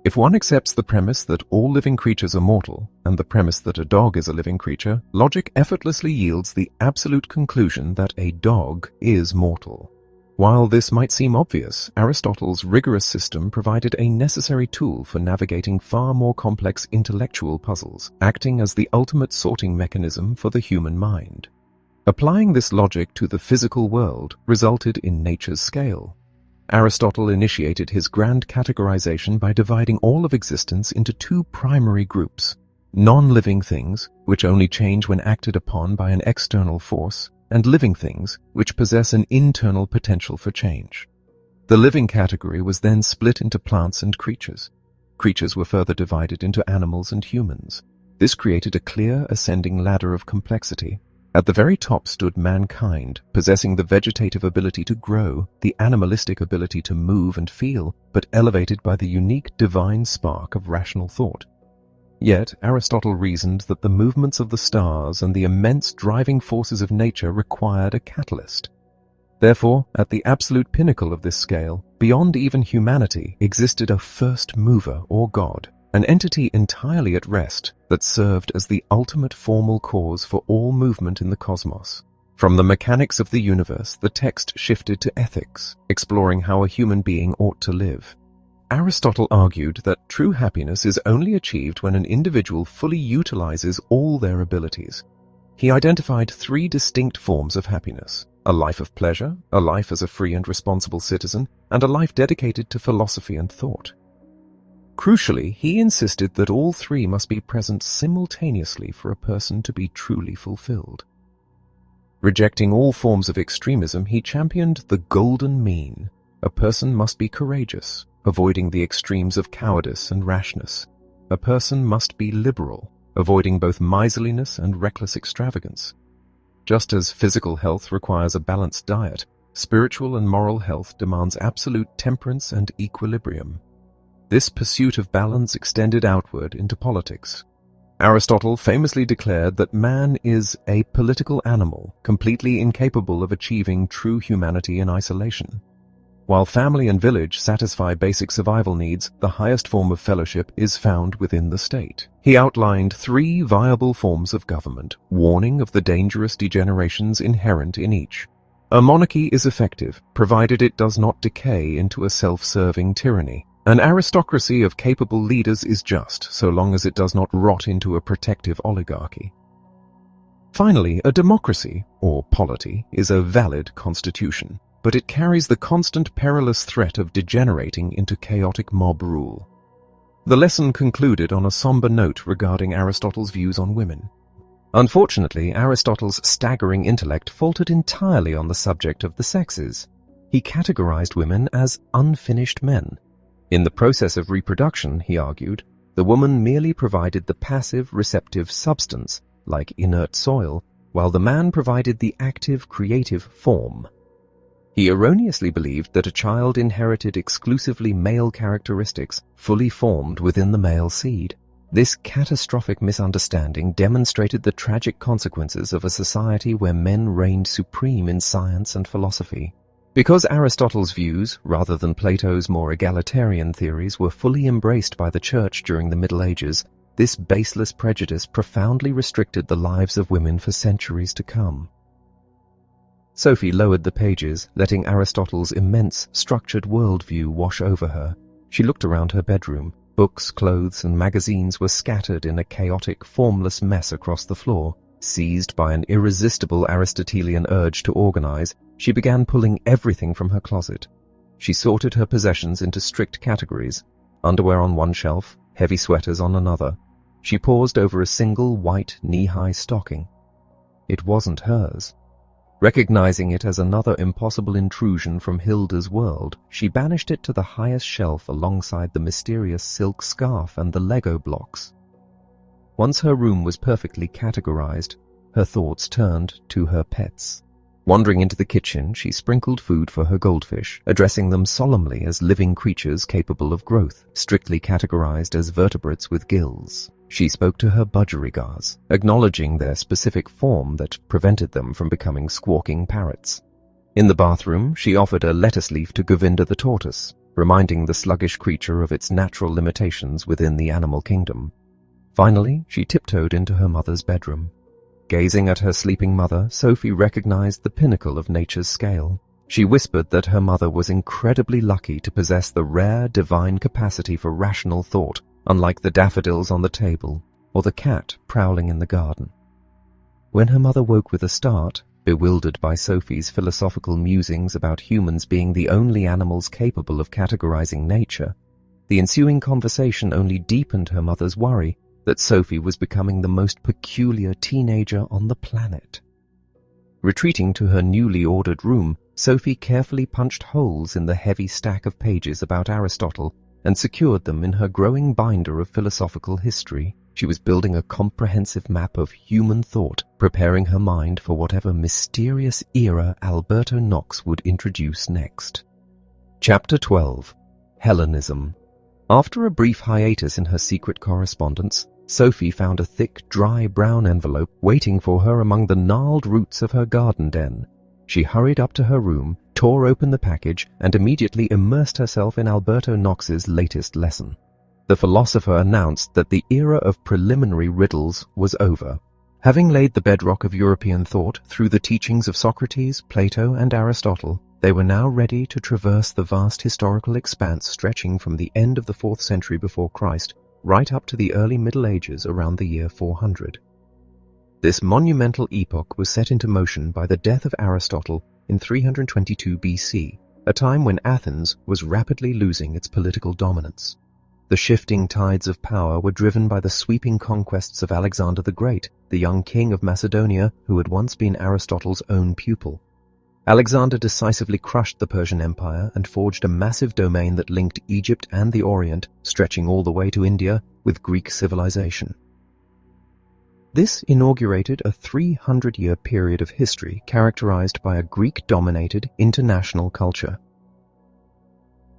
If one accepts the premise that all living creatures are mortal, and the premise that a dog is a living creature, logic effortlessly yields the absolute conclusion that a dog is mortal. While this might seem obvious, Aristotle's rigorous system provided a necessary tool for navigating far more complex intellectual puzzles, acting as the ultimate sorting mechanism for the human mind. Applying this logic to the physical world resulted in nature's scale. Aristotle initiated his grand categorization by dividing all of existence into two primary groups: non-living things, which only change when acted upon by an external force, and living things, which possess an internal potential for change. The living category was then split into plants and creatures. Creatures were further divided into animals and humans. This created a clear ascending ladder of complexity. At the very top stood mankind, possessing the vegetative ability to grow, the animalistic ability to move and feel, but elevated by the unique divine spark of rational thought. Yet, Aristotle reasoned that the movements of the stars and the immense driving forces of nature required a catalyst. Therefore, at the absolute pinnacle of this scale, beyond even humanity, existed a first mover or God, an entity entirely at rest that served as the ultimate formal cause for all movement in the cosmos. From the mechanics of the universe, the text shifted to ethics, exploring how a human being ought to live. Aristotle argued that true happiness is only achieved when an individual fully utilizes all their abilities. He identified three distinct forms of happiness: a life of pleasure, a life as a free and responsible citizen, and a life dedicated to philosophy and thought. Crucially, he insisted that all three must be present simultaneously for a person to be truly fulfilled. Rejecting all forms of extremism, he championed the golden mean. A person must be courageous, avoiding the extremes of cowardice and rashness. A person must be liberal, avoiding both miserliness and reckless extravagance. Just as physical health requires a balanced diet, spiritual and moral health demands absolute temperance and equilibrium. This pursuit of balance extended outward into politics. Aristotle famously declared that man is a political animal, completely incapable of achieving true humanity in isolation. While family and village satisfy basic survival needs, the highest form of fellowship is found within the state. He outlined three viable forms of government, warning of the dangerous degenerations inherent in each. A monarchy is effective, provided it does not decay into a self-serving tyranny. An aristocracy of capable leaders is just, so long as it does not rot into a protective oligarchy. Finally, a democracy, or polity, is a valid constitution, but it carries the constant perilous threat of degenerating into chaotic mob rule. The lesson concluded on a somber note regarding Aristotle's views on women. Unfortunately, Aristotle's staggering intellect faltered entirely on the subject of the sexes. He categorized women as unfinished men. In the process of reproduction, he argued, the woman merely provided the passive, receptive substance, like inert soil, while the man provided the active, creative form. He erroneously believed that a child inherited exclusively male characteristics fully formed within the male seed. This catastrophic misunderstanding demonstrated the tragic consequences of a society where men reigned supreme in science and philosophy. Because Aristotle's views, rather than Plato's more egalitarian theories, were fully embraced by the Church during the Middle Ages, this baseless prejudice profoundly restricted the lives of women for centuries to come. Sophie lowered the pages, letting Aristotle's immense, structured worldview wash over her. She looked around her bedroom. Books, clothes, and magazines were scattered in a chaotic, formless mess across the floor. Seized by an irresistible Aristotelian urge to organize, she began pulling everything from her closet. She sorted her possessions into strict categories: underwear on one shelf, heavy sweaters on another. She paused over a single white knee-high stocking. It wasn't hers. Recognizing it as another impossible intrusion from Hilda's world, she banished it to the highest shelf alongside the mysterious silk scarf and the Lego blocks. Once her room was perfectly categorized, her thoughts turned to her pets. Wandering into the kitchen, she sprinkled food for her goldfish, addressing them solemnly as living creatures capable of growth, strictly categorized as vertebrates with gills. She spoke to her budgerigars, acknowledging their specific form that prevented them from becoming squawking parrots. In the bathroom, she offered a lettuce leaf to Govinda the tortoise, reminding the sluggish creature of its natural limitations within the animal kingdom. Finally, she tiptoed into her mother's bedroom. Gazing at her sleeping mother, Sophie recognized the pinnacle of nature's scale. She whispered that her mother was incredibly lucky to possess the rare divine capacity for rational thought, unlike the daffodils on the table or the cat prowling in the garden. When her mother woke with a start, bewildered by Sophie's philosophical musings about humans being the only animals capable of categorizing nature, the ensuing conversation only deepened her mother's worry that Sophie was becoming the most peculiar teenager on the planet. Retreating to her newly ordered room, Sophie carefully punched holes in the heavy stack of pages about Aristotle and secured them in her growing binder of philosophical history. She was building a comprehensive map of human thought, preparing her mind for whatever mysterious era Alberto Knox would introduce next. Chapter 12. Hellenism. After a brief hiatus in her secret correspondence, Sophie found a thick, dry brown envelope waiting for her among the gnarled roots of her garden den. She hurried up to her room, tore open the package, and immediately immersed herself in Alberto Knox's latest lesson. The philosopher announced that the era of preliminary riddles was over. Having laid the bedrock of European thought through the teachings of Socrates, Plato, and Aristotle, they were now ready to traverse the vast historical expanse stretching from the end of the 4th century before Christ right up to the early Middle Ages around the year 400. This monumental epoch was set into motion by the death of Aristotle in 322 BC, a time when Athens was rapidly losing its political dominance. The shifting tides of power were driven by the sweeping conquests of Alexander the Great, the young king of Macedonia who had once been Aristotle's own pupil. Alexander decisively crushed the Persian Empire and forged a massive domain that linked Egypt and the Orient, stretching all the way to India, with Greek civilization. This inaugurated a 300-year period of history characterized by a Greek-dominated international culture.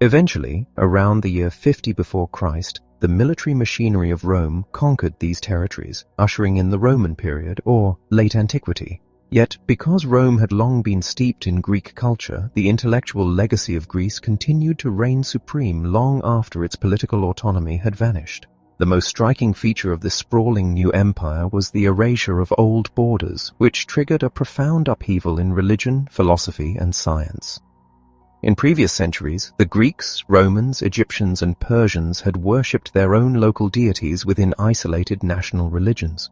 Eventually, around the year 50 before Christ, the military machinery of Rome conquered these territories, ushering in the Roman period, or late antiquity. Yet, because Rome had long been steeped in Greek culture, the intellectual legacy of Greece continued to reign supreme long after its political autonomy had vanished. The most striking feature of this sprawling new empire was the erasure of old borders, which triggered a profound upheaval in religion, philosophy, and science. In previous centuries, the Greeks, Romans, Egyptians, and Persians had worshipped their own local deities within isolated national religions.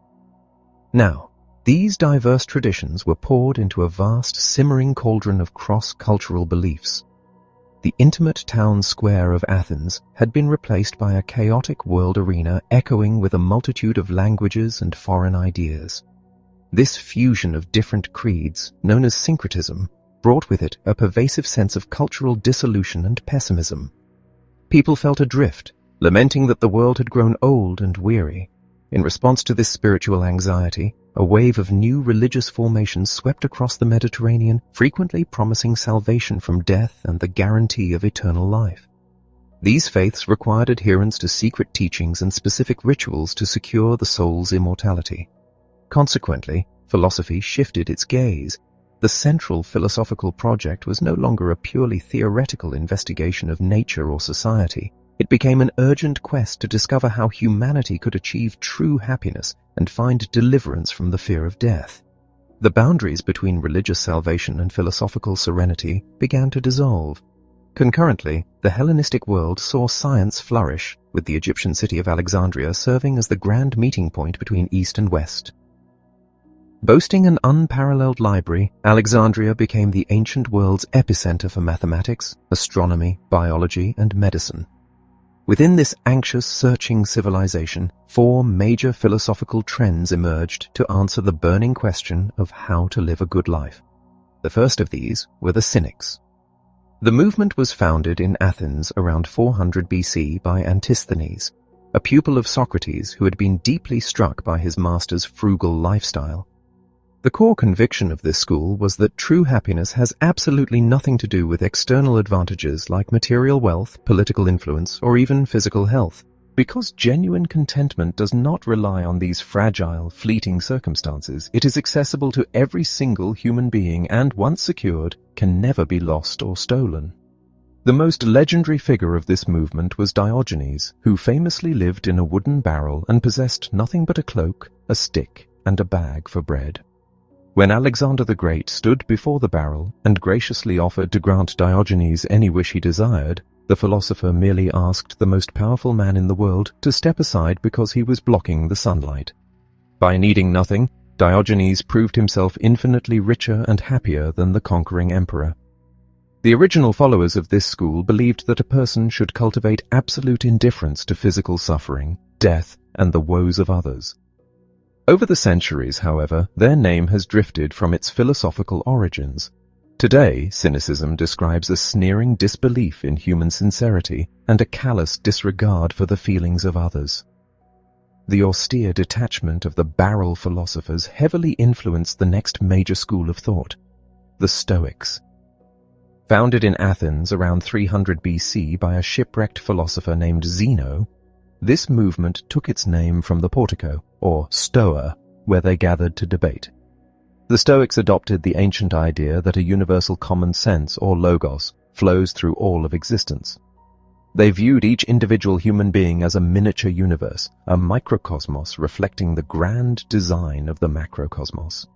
Now, these diverse traditions were poured into a vast, simmering cauldron of cross-cultural beliefs. The intimate town square of Athens had been replaced by a chaotic world arena echoing with a multitude of languages and foreign ideas. This fusion of different creeds, known as syncretism, brought with it a pervasive sense of cultural dissolution and pessimism. People felt adrift, lamenting that the world had grown old and weary. In response to this spiritual anxiety, a wave of new religious formations swept across the Mediterranean, frequently promising salvation from death and the guarantee of eternal life. These faiths required adherence to secret teachings and specific rituals to secure the soul's immortality. Consequently, philosophy shifted its gaze. The central philosophical project was no longer a purely theoretical investigation of nature or society. It became an urgent quest to discover how humanity could achieve true happiness and find deliverance from the fear of death. The boundaries between religious salvation and philosophical serenity began to dissolve. Concurrently, the Hellenistic world saw science flourish, with the Egyptian city of Alexandria serving as the grand meeting point between East and West. Boasting an unparalleled library, Alexandria became the ancient world's epicenter for mathematics, astronomy, biology, and medicine. Within this anxious, searching civilization, 4 major philosophical trends emerged to answer the burning question of how to live a good life. The first of these were the Cynics. The movement was founded in Athens around 400 BC by Antisthenes, a pupil of Socrates who had been deeply struck by his master's frugal lifestyle. The core conviction of this school was that true happiness has absolutely nothing to do with external advantages like material wealth, political influence, or even physical health. Because genuine contentment does not rely on these fragile, fleeting circumstances, it is accessible to every single human being and, once secured, can never be lost or stolen. The most legendary figure of this movement was Diogenes, who famously lived in a wooden barrel and possessed nothing but a cloak, a stick, and a bag for bread. When Alexander the Great stood before the barrel and graciously offered to grant Diogenes any wish he desired, the philosopher merely asked the most powerful man in the world to step aside because he was blocking the sunlight. By needing nothing, Diogenes proved himself infinitely richer and happier than the conquering emperor. The original followers of this school believed that a person should cultivate absolute indifference to physical suffering, death, and the woes of others. Over the centuries, however, their name has drifted from its philosophical origins. Today, cynicism describes a sneering disbelief in human sincerity and a callous disregard for the feelings of others. The austere detachment of the barrel philosophers heavily influenced the next major school of thought, the Stoics. Founded in Athens around 300 BC by a shipwrecked philosopher named Zeno, this movement took its name from the portico, or stoa, where they gathered to debate. The Stoics adopted the ancient idea that a universal common sense, or logos, flows through all of existence. They viewed each individual human being as a miniature universe, a microcosmos reflecting the grand design of the macrocosmos.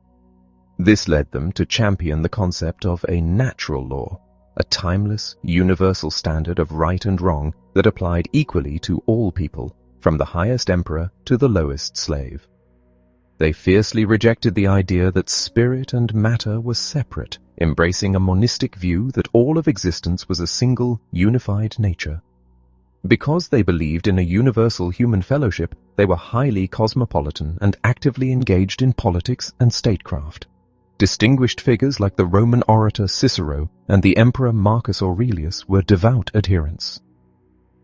This led them to champion the concept of a natural law, a timeless, universal standard of right and wrong that applied equally to all people, from the highest emperor to the lowest slave. They fiercely rejected the idea that spirit and matter were separate, embracing a monistic view that all of existence was a single, unified nature. Because they believed in a universal human fellowship, they were highly cosmopolitan and actively engaged in politics and statecraft. Distinguished figures like the Roman orator Cicero and the emperor Marcus Aurelius were devout adherents.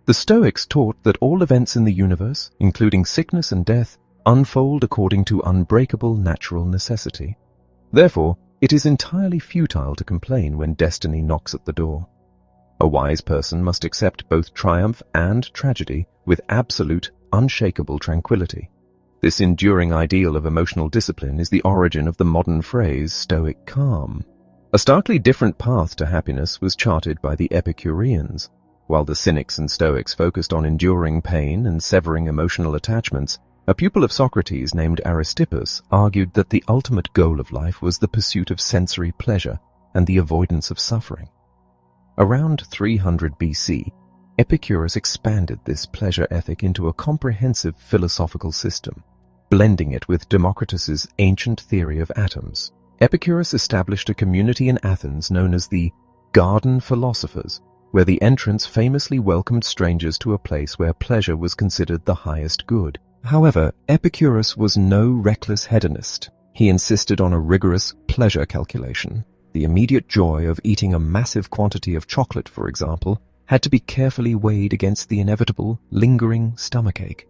The Stoics taught that all events in the universe, including sickness and death, unfold according to unbreakable natural necessity. Therefore, it is entirely futile to complain when destiny knocks at the door. A wise person must accept both triumph and tragedy with absolute, unshakable tranquility. This enduring ideal of emotional discipline is the origin of the modern phrase Stoic calm. A starkly different path to happiness was charted by the Epicureans. While the Cynics and Stoics focused on enduring pain and severing emotional attachments, a pupil of Socrates named Aristippus argued that the ultimate goal of life was the pursuit of sensory pleasure and the avoidance of suffering. Around 300 BC, Epicurus expanded this pleasure ethic into a comprehensive philosophical system, blending it with Democritus's ancient theory of atoms. Epicurus established a community in Athens known as the Garden Philosophers, where the entrants famously welcomed strangers to a place where pleasure was considered the highest good. However, Epicurus was no reckless hedonist. He insisted on a rigorous pleasure calculation. The immediate joy of eating a massive quantity of chocolate, for example, had to be carefully weighed against the inevitable, lingering stomachache.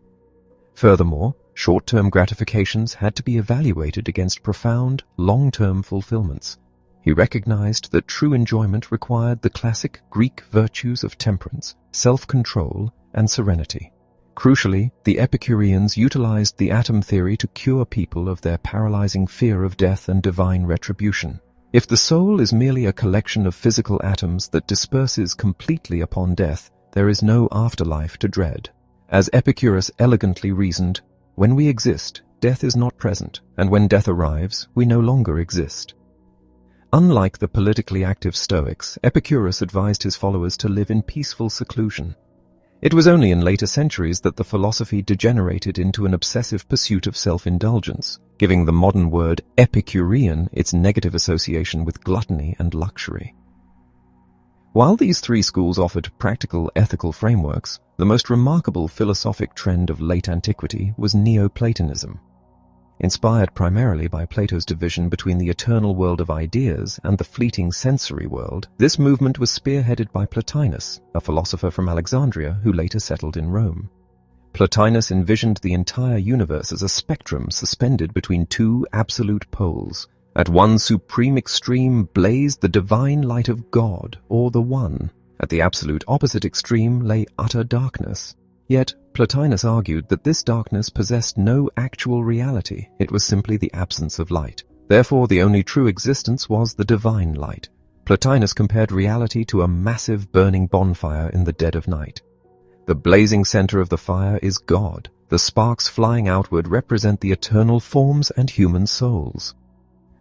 Furthermore, short-term gratifications had to be evaluated against profound, long-term fulfillments. He recognized that true enjoyment required the classic Greek virtues of temperance, self-control, and serenity. Crucially, the Epicureans utilized the atom theory to cure people of their paralyzing fear of death and divine retribution. If the soul is merely a collection of physical atoms that disperses completely upon death, there is no afterlife to dread. As Epicurus elegantly reasoned, when we exist, death is not present, and when death arrives, we no longer exist. Unlike the politically active Stoics, Epicurus advised his followers to live in peaceful seclusion. It was only in later centuries that the philosophy degenerated into an obsessive pursuit of self-indulgence, giving the modern word Epicurean its negative association with gluttony and luxury. While these three schools offered practical ethical frameworks, the most remarkable philosophic trend of late antiquity was Neoplatonism. Inspired primarily by Plato's division between the eternal world of ideas and the fleeting sensory world, this movement was spearheaded by Plotinus, a philosopher from Alexandria who later settled in Rome. Plotinus envisioned the entire universe as a spectrum suspended between two absolute poles. At one supreme extreme blazed the divine light of God, or the One. At the absolute opposite extreme lay utter darkness. Yet, Plotinus argued that this darkness possessed no actual reality, it was simply the absence of light. Therefore, the only true existence was the divine light. Plotinus compared reality to a massive burning bonfire in the dead of night. The blazing center of the fire is God. The sparks flying outward represent the eternal forms and human souls.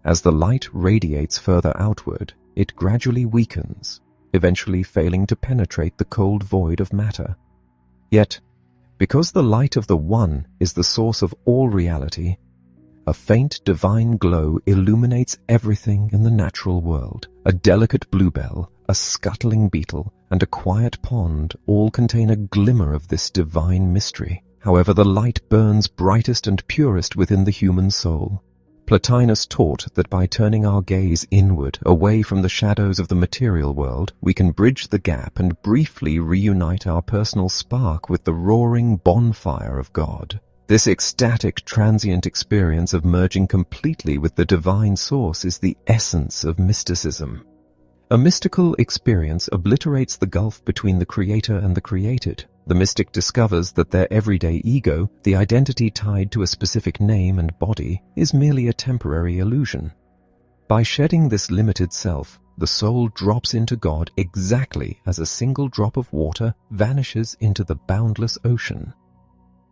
As the light radiates further outward, it gradually weakens, eventually failing to penetrate the cold void of matter. Yet, because the light of the One is the source of all reality, a faint divine glow illuminates everything in the natural world. A delicate bluebell, a scuttling beetle, and a quiet pond all contain a glimmer of this divine mystery. However, the light burns brightest and purest within the human soul. Plotinus taught that by turning our gaze inward, away from the shadows of the material world, we can bridge the gap and briefly reunite our personal spark with the roaring bonfire of God. This ecstatic, transient experience of merging completely with the divine source is the essence of mysticism. A mystical experience obliterates the gulf between the creator and the created. The mystic discovers that their everyday ego, the identity tied to a specific name and body, is merely a temporary illusion. By shedding this limited self, the soul drops into God exactly as a single drop of water vanishes into the boundless ocean.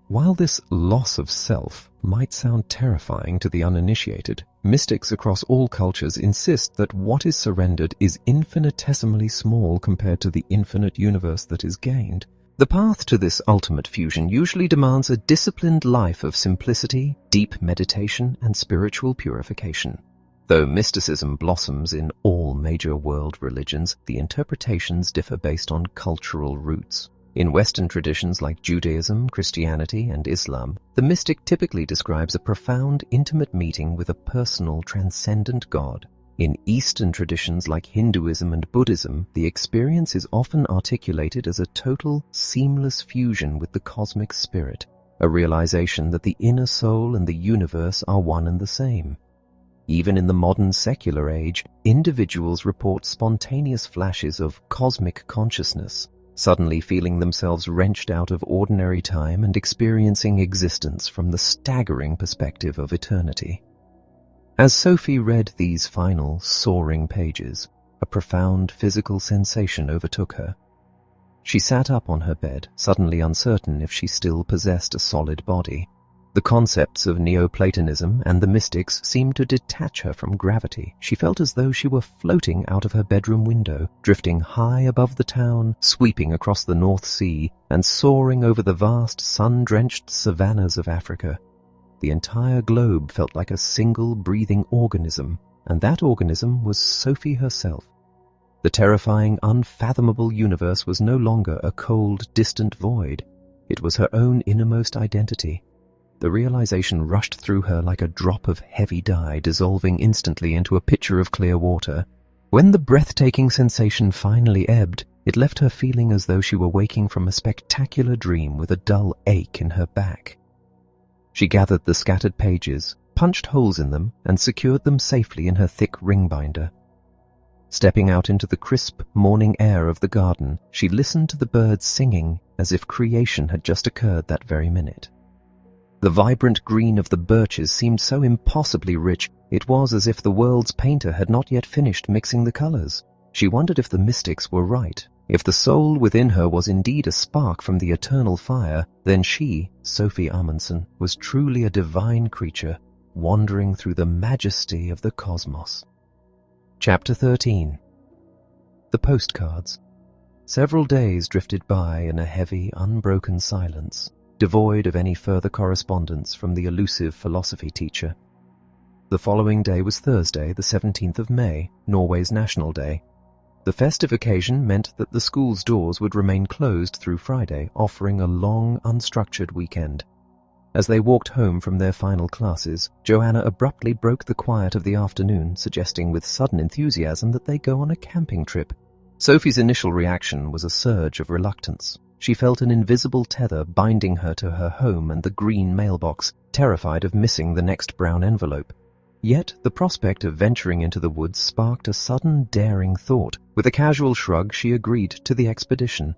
While this loss of self might sound terrifying to the uninitiated, mystics across all cultures insist that what is surrendered is infinitesimally small compared to the infinite universe that is gained. The path to this ultimate fusion usually demands a disciplined life of simplicity, deep meditation, and spiritual purification. Though mysticism blossoms in all major world religions, the interpretations differ based on cultural roots. In Western traditions like Judaism, Christianity, and Islam, the mystic typically describes a profound, intimate meeting with a personal, transcendent God. In Eastern traditions like Hinduism and Buddhism, the experience is often articulated as a total, seamless fusion with the cosmic spirit, a realization that the inner soul and the universe are one and the same. Even in the modern secular age, individuals report spontaneous flashes of cosmic consciousness, suddenly feeling themselves wrenched out of ordinary time and experiencing existence from the staggering perspective of eternity. As Sophie read these final, soaring pages, a profound physical sensation overtook her. She sat up on her bed, suddenly uncertain if she still possessed a solid body. The concepts of Neoplatonism and the mystics seemed to detach her from gravity. She felt as though she were floating out of her bedroom window, drifting high above the town, sweeping across the North Sea, and soaring over the vast, sun-drenched savannas of Africa. The entire globe felt like a single breathing organism, and that organism was Sophie herself. The terrifying, unfathomable universe was no longer a cold, distant void. It was her own innermost identity. The realization rushed through her like a drop of heavy dye dissolving instantly into a pitcher of clear water. When the breathtaking sensation finally ebbed, it left her feeling as though she were waking from a spectacular dream with a dull ache in her back. She gathered the scattered pages, punched holes in them, and secured them safely in her thick ring binder. Stepping out into the crisp morning air of the garden, she listened to the birds singing as if creation had just occurred that very minute. The vibrant green of the birches seemed so impossibly rich, it was as if the world's painter had not yet finished mixing the colors. She wondered if the mystics were right. If the soul within her was indeed a spark from the eternal fire, then she, Sophie Amundsen, was truly a divine creature, wandering through the majesty of the cosmos. Chapter 13. The Postcards. Several days drifted by in a heavy, unbroken silence, devoid of any further correspondence from the elusive philosophy teacher. The following day was Thursday, the 17th of May, Norway's National Day. The festive occasion meant that the school's doors would remain closed through Friday, offering a long, unstructured weekend. As they walked home from their final classes, Joanna abruptly broke the quiet of the afternoon, suggesting with sudden enthusiasm that they go on a camping trip. Sophie's initial reaction was a surge of reluctance. She felt an invisible tether binding her to her home and the green mailbox, terrified of missing the next brown envelope. Yet the prospect of venturing into the woods sparked a sudden daring thought. With a casual shrug, she agreed to the expedition.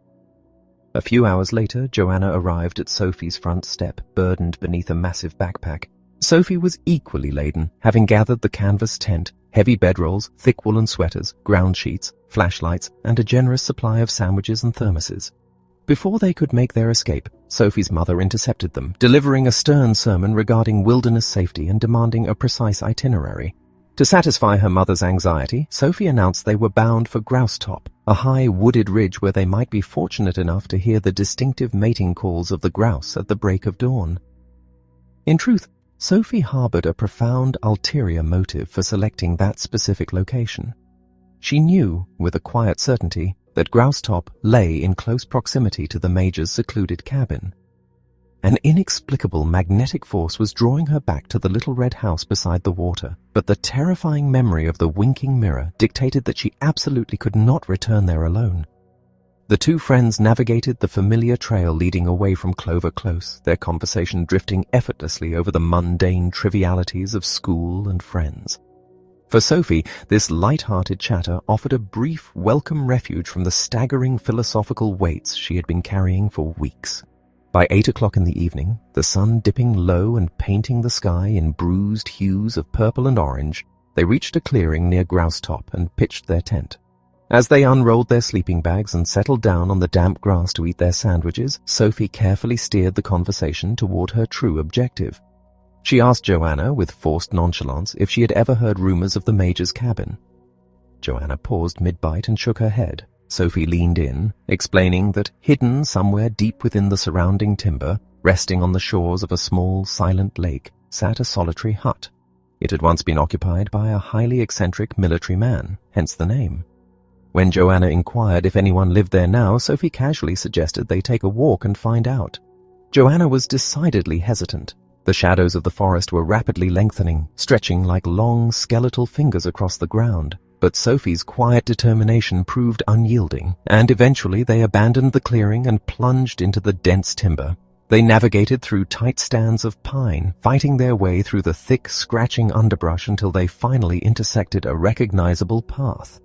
A few hours later, Joanna arrived at Sophie's front step, burdened beneath a massive backpack. Sophie was equally laden, having gathered the canvas tent, heavy bedrolls, thick woolen sweaters, ground sheets, flashlights, and a generous supply of sandwiches and thermoses. Before they could make their escape, Sophie's mother intercepted them, delivering a stern sermon regarding wilderness safety and demanding a precise itinerary. To satisfy her mother's anxiety, Sophie announced they were bound for Grouse Top, a high wooded ridge where they might be fortunate enough to hear the distinctive mating calls of the grouse at the break of dawn. In truth, Sophie harbored a profound ulterior motive for selecting that specific location. She knew, with a quiet certainty, that Grouse Top lay in close proximity to the Major's secluded cabin. An inexplicable magnetic force was drawing her back to the little red house beside the water, but the terrifying memory of the winking mirror dictated that she absolutely could not return there alone. The two friends navigated the familiar trail leading away from Clover Close, their conversation drifting effortlessly over the mundane trivialities of school and friends. For Sophie, this light-hearted chatter offered a brief, welcome refuge from the staggering philosophical weights she had been carrying for weeks. By 8 o'clock in the evening, the sun dipping low and painting the sky in bruised hues of purple and orange, they reached a clearing near Grouse Top and pitched their tent. As they unrolled their sleeping bags and settled down on the damp grass to eat their sandwiches, Sophie carefully steered the conversation toward her true objective. She asked Joanna, with forced nonchalance, if she had ever heard rumors of the Major's cabin. Joanna paused mid-bite and shook her head. Sophie leaned in, explaining that hidden somewhere deep within the surrounding timber, resting on the shores of a small, silent lake, sat a solitary hut. It had once been occupied by a highly eccentric military man, hence the name. When Joanna inquired if anyone lived there now, Sophie casually suggested they take a walk and find out. Joanna was decidedly hesitant. The shadows of the forest were rapidly lengthening, stretching like long skeletal fingers across the ground. But Sophie's quiet determination proved unyielding, and eventually they abandoned the clearing and plunged into the dense timber. They navigated through tight stands of pine, fighting their way through the thick, scratching underbrush until they finally intersected a recognizable path.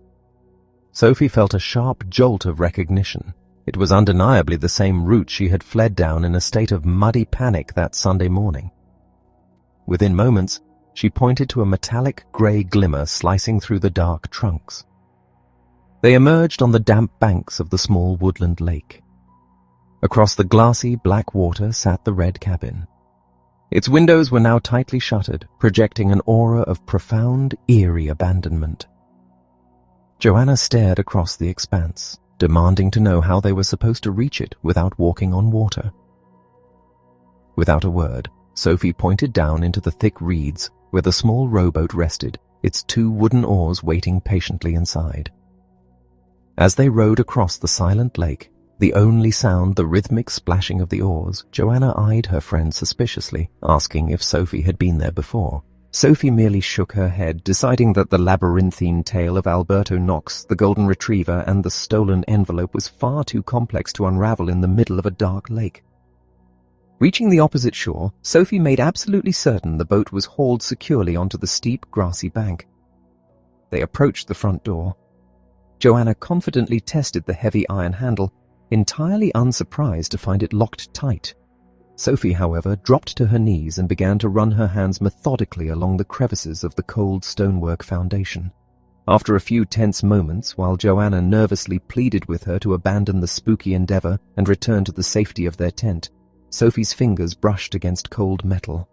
Sophie felt a sharp jolt of recognition. It was undeniably the same route she had fled down in a state of muddy panic that Sunday morning. Within moments, she pointed to a metallic grey glimmer slicing through the dark trunks. They emerged on the damp banks of the small woodland lake. Across the glassy black water sat the red cabin. Its windows were now tightly shuttered, projecting an aura of profound, eerie abandonment. Joanna stared across the expanse, demanding to know how they were supposed to reach it without walking on water. Without a word, Sophie pointed down into the thick reeds where the small rowboat rested, its 2 wooden oars waiting patiently inside. As they rowed across the silent lake, the only sound the rhythmic splashing of the oars, Joanna eyed her friend suspiciously, asking if Sophie had been there before. Sophie merely shook her head, deciding that the labyrinthine tale of Alberto Knox, the golden retriever, and the stolen envelope was far too complex to unravel in the middle of a dark lake. Reaching the opposite shore, Sophie made absolutely certain the boat was hauled securely onto the steep, grassy bank. They approached the front door. Joanna confidently tested the heavy iron handle, entirely unsurprised to find it locked tight. Sophie, however, dropped to her knees and began to run her hands methodically along the crevices of the cold stonework foundation. After a few tense moments, while Joanna nervously pleaded with her to abandon the spooky endeavor and return to the safety of their tent, Sophie's fingers brushed against cold metal.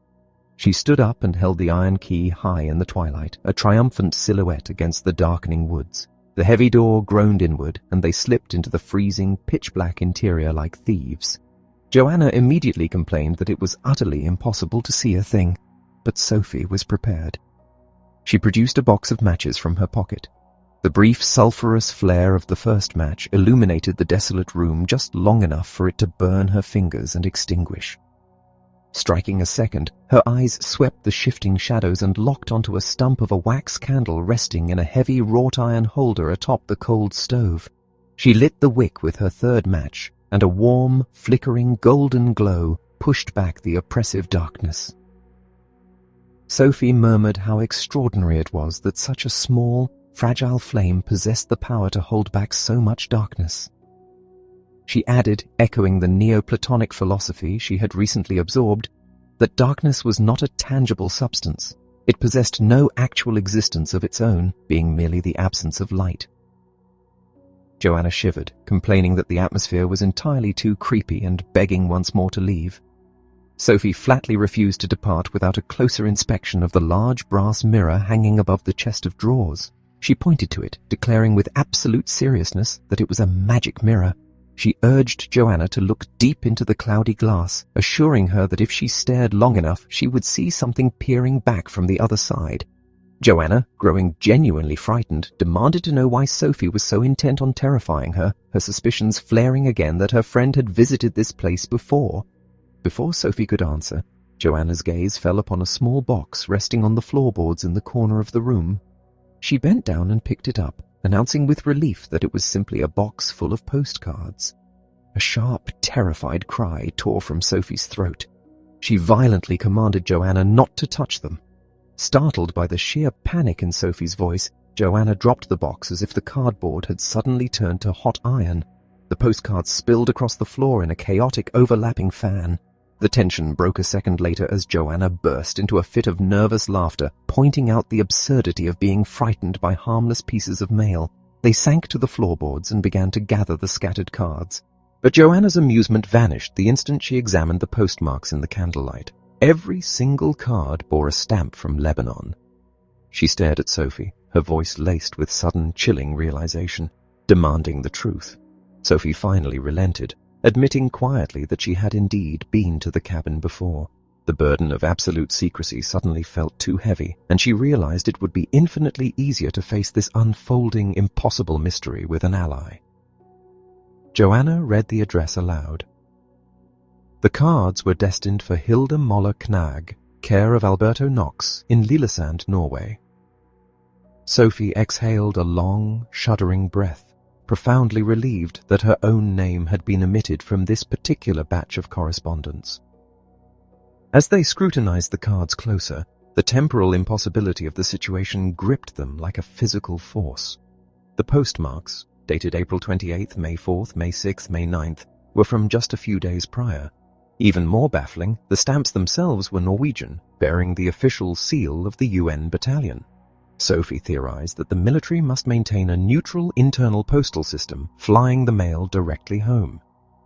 She stood up and held the iron key high in the twilight, a triumphant silhouette against the darkening woods. The heavy door groaned inward, and they slipped into the freezing, pitch-black interior like thieves. Joanna immediately complained that it was utterly impossible to see a thing, but Sophie was prepared. She produced a box of matches from her pocket. The brief sulphurous flare of the first match illuminated the desolate room just long enough for it to burn her fingers and extinguish. Striking a second, her eyes swept the shifting shadows and locked onto a stump of a wax candle resting in a heavy wrought-iron holder atop the cold stove. She lit the wick with her third match, and a warm, flickering golden glow pushed back the oppressive darkness. Sophie murmured how extraordinary it was that such a small, fragile flame possessed the power to hold back so much darkness. She added, echoing the Neoplatonic philosophy she had recently absorbed, that darkness was not a tangible substance. It possessed no actual existence of its own, being merely the absence of light. Joanna shivered, complaining that the atmosphere was entirely too creepy and begging once more to leave. Sophie flatly refused to depart without a closer inspection of the large brass mirror hanging above the chest of drawers. She pointed to it, declaring with absolute seriousness that it was a magic mirror. She urged Joanna to look deep into the cloudy glass, assuring her that if she stared long enough, she would see something peering back from the other side. Joanna, growing genuinely frightened, demanded to know why Sophie was so intent on terrifying her, her suspicions flaring again that her friend had visited this place before. Before Sophie could answer, Joanna's gaze fell upon a small box resting on the floorboards in the corner of the room. She bent down and picked it up, announcing with relief that it was simply a box full of postcards. A sharp, terrified cry tore from Sophie's throat. She violently commanded Joanna not to touch them. Startled by the sheer panic in Sophie's voice, Joanna dropped the box as if the cardboard had suddenly turned to hot iron. The postcards spilled across the floor in a chaotic, overlapping fan. The tension broke a second later as Joanna burst into a fit of nervous laughter, pointing out the absurdity of being frightened by harmless pieces of mail. They sank to the floorboards and began to gather the scattered cards. But Joanna's amusement vanished the instant she examined the postmarks in the candlelight. Every single card bore a stamp from Lebanon. She stared at Sophie, her voice laced with sudden, chilling realization, demanding the truth. Sophie finally relented, admitting quietly that she had indeed been to the cabin before. The burden of absolute secrecy suddenly felt too heavy, and she realized it would be infinitely easier to face this unfolding, impossible mystery with an ally. Joanna read the address aloud. The cards were destined for Hilda Moller Knag, care of Alberto Knox, in Lillesand, Norway. Sophie exhaled a long, shuddering breath, profoundly relieved that her own name had been omitted from this particular batch of correspondence. As they scrutinized the cards closer, the temporal impossibility of the situation gripped them like a physical force. The postmarks, dated April 28th, May 4th, May 6th, May 9th, were from just a few days prior. Even more baffling, the stamps themselves were Norwegian, bearing the official seal of the UN battalion. Sophie theorized that the military must maintain a neutral internal postal system, flying the mail directly home.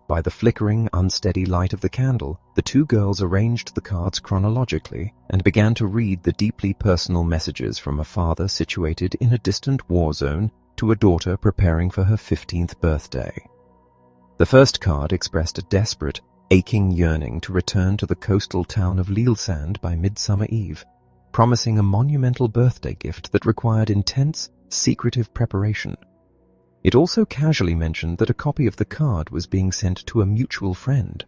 By the flickering, unsteady light of the candle, the two girls arranged the cards chronologically and began to read the deeply personal messages from a father situated in a distant war zone to a daughter preparing for her 15th birthday. The first card expressed a desperate, aching yearning to return to the coastal town of Lillesand by Midsummer Eve, promising a monumental birthday gift that required intense, secretive preparation. It also casually mentioned that a copy of the card was being sent to a mutual friend.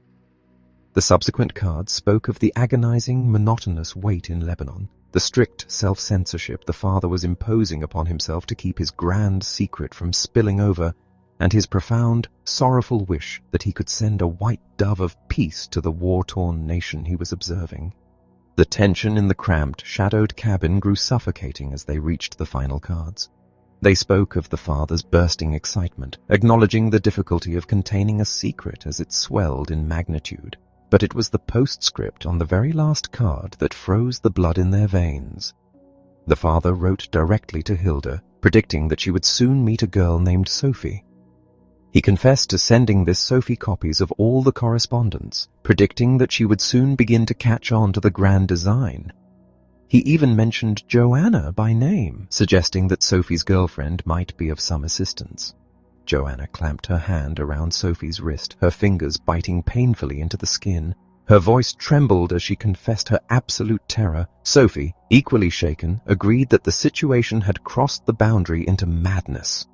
The subsequent card spoke of the agonizing, monotonous wait in Lebanon, the strict self-censorship the father was imposing upon himself to keep his grand secret from spilling over, and his profound, sorrowful wish that he could send a white dove of peace to the war-torn nation he was observing. The tension in the cramped, shadowed cabin grew suffocating as they reached the final cards. They spoke of the father's bursting excitement, acknowledging the difficulty of containing a secret as it swelled in magnitude. But it was the postscript on the very last card that froze the blood in their veins. The father wrote directly to Hilda, predicting that she would soon meet a girl named Sophie. He confessed to sending this Sophie copies of all the correspondence, predicting that she would soon begin to catch on to the grand design. He even mentioned Joanna by name, suggesting that Sophie's girlfriend might be of some assistance. Joanna clamped her hand around Sophie's wrist, her fingers biting painfully into the skin. Her voice trembled as she confessed her absolute terror. Sophie, equally shaken, agreed that the situation had crossed the boundary into madness.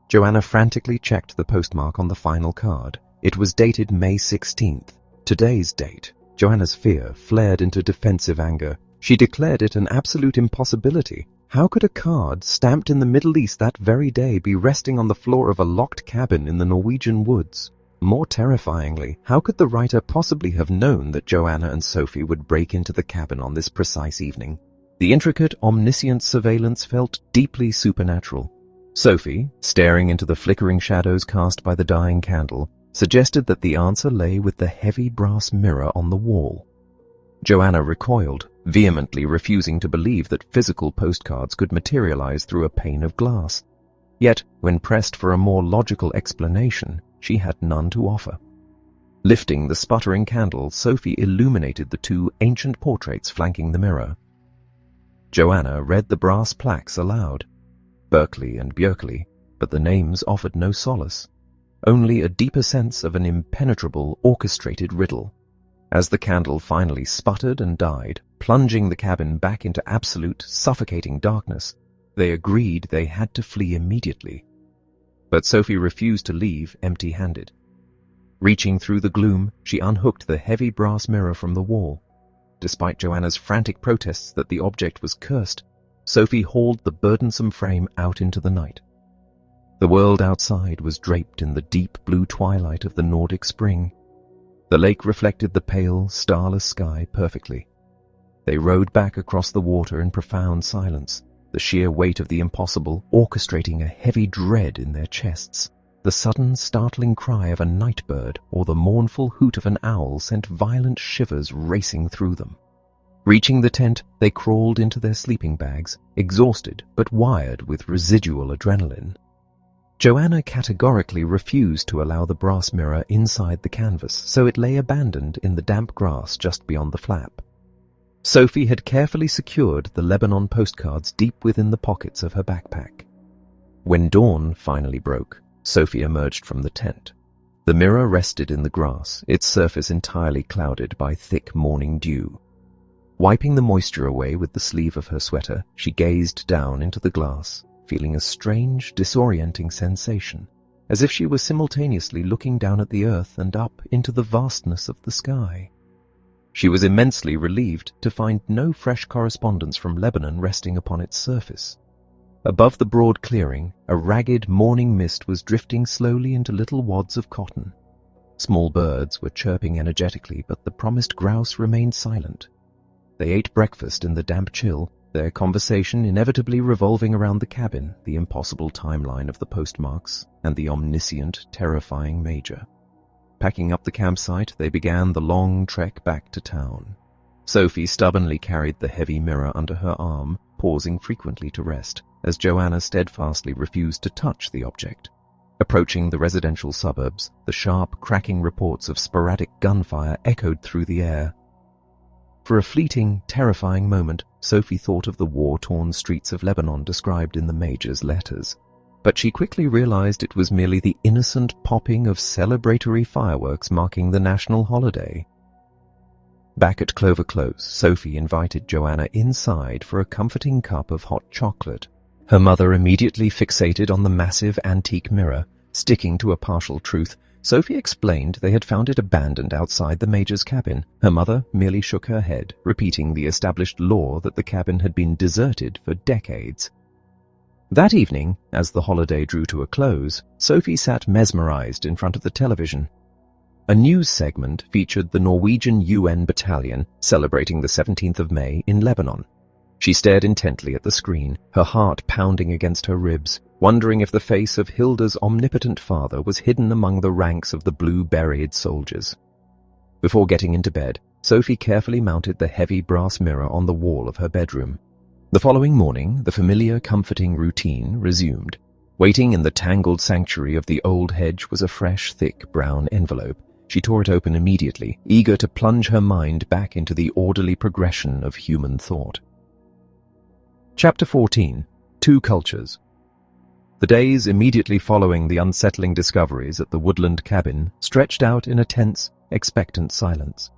Joanna frantically checked the postmark on the final card. It was dated May 16th. Today's date, Joanna's fear flared into defensive anger. She declared it an absolute impossibility. How could a card stamped in the Middle East that very day be resting on the floor of a locked cabin in the Norwegian woods? More terrifyingly, how could the writer possibly have known that Joanna and Sophie would break into the cabin on this precise evening? The intricate, omniscient surveillance felt deeply supernatural. Sophie, staring into the flickering shadows cast by the dying candle, suggested that the answer lay with the heavy brass mirror on the wall. Joanna recoiled, vehemently refusing to believe that physical postcards could materialize through a pane of glass. Yet, when pressed for a more logical explanation, she had none to offer. Lifting the sputtering candle, Sophie illuminated the two ancient portraits flanking the mirror. Joanna read the brass plaques aloud. Berkeley and Björkli, but the names offered no solace, only a deeper sense of an impenetrable, orchestrated riddle. As the candle finally sputtered and died, plunging the cabin back into absolute, suffocating darkness, they agreed they had to flee immediately. But Sophie refused to leave empty-handed. Reaching through the gloom, she unhooked the heavy brass mirror from the wall. Despite Joanna's frantic protests that the object was cursed, Sophie hauled the burdensome frame out into the night. The world outside was draped in the deep blue twilight of the Nordic spring. The lake reflected the pale, starless sky perfectly. They rowed back across the water in profound silence, the sheer weight of the impossible orchestrating a heavy dread in their chests. The sudden, startling cry of a night bird or the mournful hoot of an owl sent violent shivers racing through them. Reaching the tent, they crawled into their sleeping bags, exhausted but wired with residual adrenaline. Joanna categorically refused to allow the brass mirror inside the canvas, so it lay abandoned in the damp grass just beyond the flap. Sophie had carefully secured the Lebanon postcards deep within the pockets of her backpack. When dawn finally broke, Sophie emerged from the tent. The mirror rested in the grass, its surface entirely clouded by thick morning dew. Wiping the moisture away with the sleeve of her sweater, she gazed down into the glass, feeling a strange, disorienting sensation, as if she were simultaneously looking down at the earth and up into the vastness of the sky. She was immensely relieved to find no fresh correspondence from Lebanon resting upon its surface. Above the broad clearing, a ragged morning mist was drifting slowly into little wads of cotton. Small birds were chirping energetically, but the promised grouse remained silent. They ate breakfast in the damp chill, their conversation inevitably revolving around the cabin, the impossible timeline of the postmarks, and the omniscient, terrifying Major. Packing up the campsite, they began the long trek back to town. Sophie stubbornly carried the heavy mirror under her arm, pausing frequently to rest, as Joanna steadfastly refused to touch the object. Approaching the residential suburbs, the sharp, cracking reports of sporadic gunfire echoed through the air. For a fleeting, terrifying moment, Sophie thought of the war-torn streets of Lebanon described in the Major's letters. But she quickly realized it was merely the innocent popping of celebratory fireworks marking the national holiday. Back at Clover Close, Sophie invited Joanna inside for a comforting cup of hot chocolate. Her mother immediately fixated on the massive antique mirror. Sticking to a partial truth, Sophie explained they had found it abandoned outside the Major's cabin. Her mother merely shook her head, repeating the established law that the cabin had been deserted for decades. That evening, as the holiday drew to a close, Sophie sat mesmerized in front of the television. A news segment featured the Norwegian UN battalion celebrating the 17th of May in Lebanon. She stared intently at the screen, her heart pounding against her ribs, wondering if the face of Hilda's omnipotent father was hidden among the ranks of the blue-berried soldiers. Before getting into bed, Sophie carefully mounted the heavy brass mirror on the wall of her bedroom. The following morning, the familiar, comforting routine resumed. Waiting in the tangled sanctuary of the old hedge was a fresh, thick brown envelope. She tore it open immediately, eager to plunge her mind back into the orderly progression of human thought. Chapter 14. Two Cultures. The days immediately following the unsettling discoveries at the woodland cabin stretched out in a tense, expectant silence.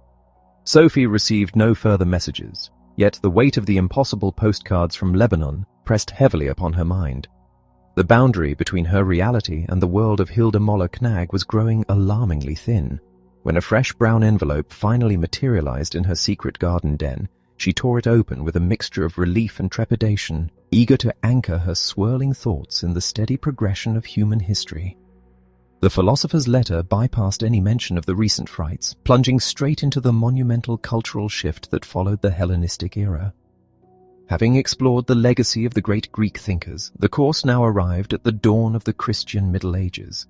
Sophie received no further messages, yet the weight of the impossible postcards from Lebanon pressed heavily upon her mind. The boundary between her reality and the world of Hilda Moller Knag was growing alarmingly thin. When a fresh brown envelope finally materialized in her secret garden den, she tore it open with a mixture of relief and trepidation, eager to anchor her swirling thoughts in the steady progression of human history. The philosopher's letter bypassed any mention of the recent frights, plunging straight into the monumental cultural shift that followed the Hellenistic era. Having explored the legacy of the great Greek thinkers, the course now arrived at the dawn of the Christian Middle Ages.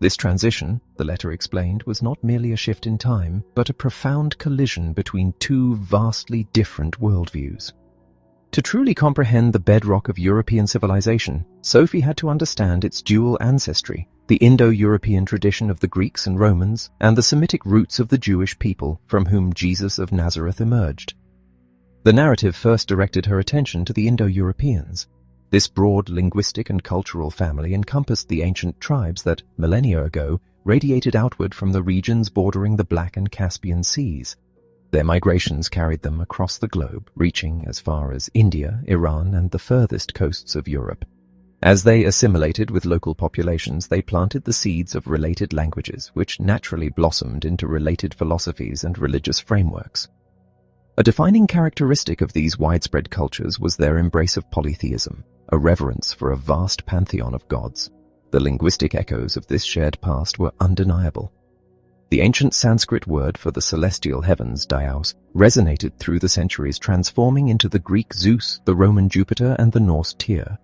This transition, the letter explained, was not merely a shift in time, but a profound collision between two vastly different worldviews. To truly comprehend the bedrock of European civilization, Sophie had to understand its dual ancestry, the Indo-European tradition of the Greeks and Romans, and the Semitic roots of the Jewish people from whom Jesus of Nazareth emerged. The narrative first directed her attention to the Indo-Europeans. This broad linguistic and cultural family encompassed the ancient tribes that, millennia ago, radiated outward from the regions bordering the Black and Caspian Seas. Their migrations carried them across the globe, reaching as far as India, Iran, and the furthest coasts of Europe. As they assimilated with local populations, they planted the seeds of related languages, which naturally blossomed into related philosophies and religious frameworks. A defining characteristic of these widespread cultures was their embrace of polytheism, a reverence for a vast pantheon of gods. The linguistic echoes of this shared past were undeniable. The ancient Sanskrit word for the celestial heavens, dyaus, resonated through the centuries, transforming into the Greek Zeus, the Roman Jupiter, and the Norse Tyr.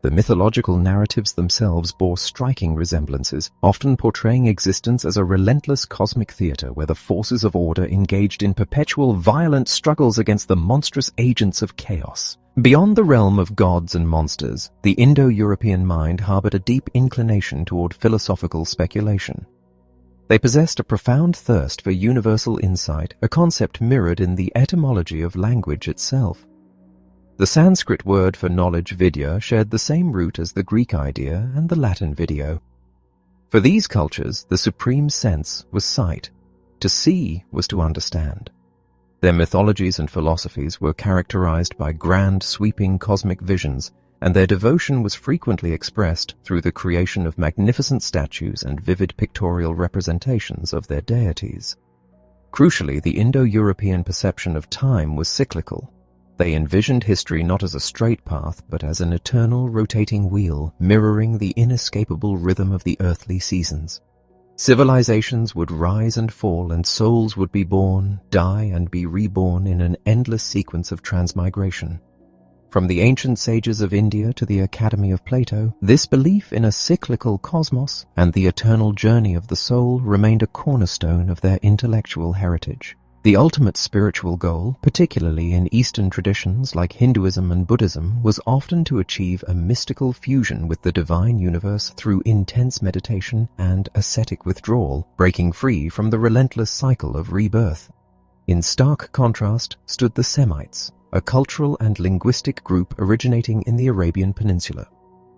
The mythological narratives themselves bore striking resemblances, often portraying existence as a relentless cosmic theater where the forces of order engaged in perpetual violent struggles against the monstrous agents of chaos. Beyond the realm of gods and monsters, the Indo-European mind harbored a deep inclination toward philosophical speculation. They possessed a profound thirst for universal insight, a concept mirrored in the etymology of language itself. The Sanskrit word for knowledge, vidya, shared the same root as the Greek idea and the Latin video. For these cultures, the supreme sense was sight. To see was to understand. Their mythologies and philosophies were characterized by grand, sweeping cosmic visions, and their devotion was frequently expressed through the creation of magnificent statues and vivid pictorial representations of their deities. Crucially, the Indo-European perception of time was cyclical. They envisioned history not as a straight path, but as an eternal rotating wheel, mirroring the inescapable rhythm of the earthly seasons. Civilizations would rise and fall, and souls would be born, die, and be reborn in an endless sequence of transmigration. From the ancient sages of India to the Academy of Plato, this belief in a cyclical cosmos and the eternal journey of the soul remained a cornerstone of their intellectual heritage. The ultimate spiritual goal, particularly in Eastern traditions like Hinduism and Buddhism, was often to achieve a mystical fusion with the divine universe through intense meditation and ascetic withdrawal, breaking free from the relentless cycle of rebirth. In stark contrast stood the Semites, a cultural and linguistic group originating in the Arabian Peninsula.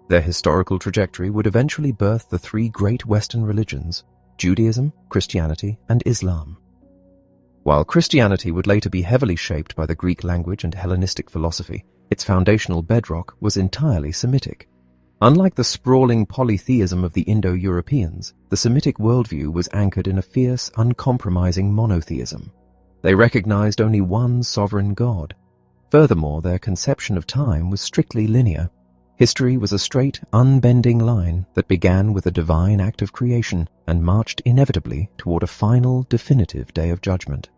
Their historical trajectory would eventually birth the three great Western religions, Judaism, Christianity, and Islam. While Christianity would later be heavily shaped by the Greek language and Hellenistic philosophy, its foundational bedrock was entirely Semitic. Unlike the sprawling polytheism of the Indo-Europeans, the Semitic worldview was anchored in a fierce, uncompromising monotheism. They recognized only one sovereign God. Furthermore, their conception of time was strictly linear. History was a straight, unbending line that began with a divine act of creation and marched inevitably toward a final, definitive day of judgment.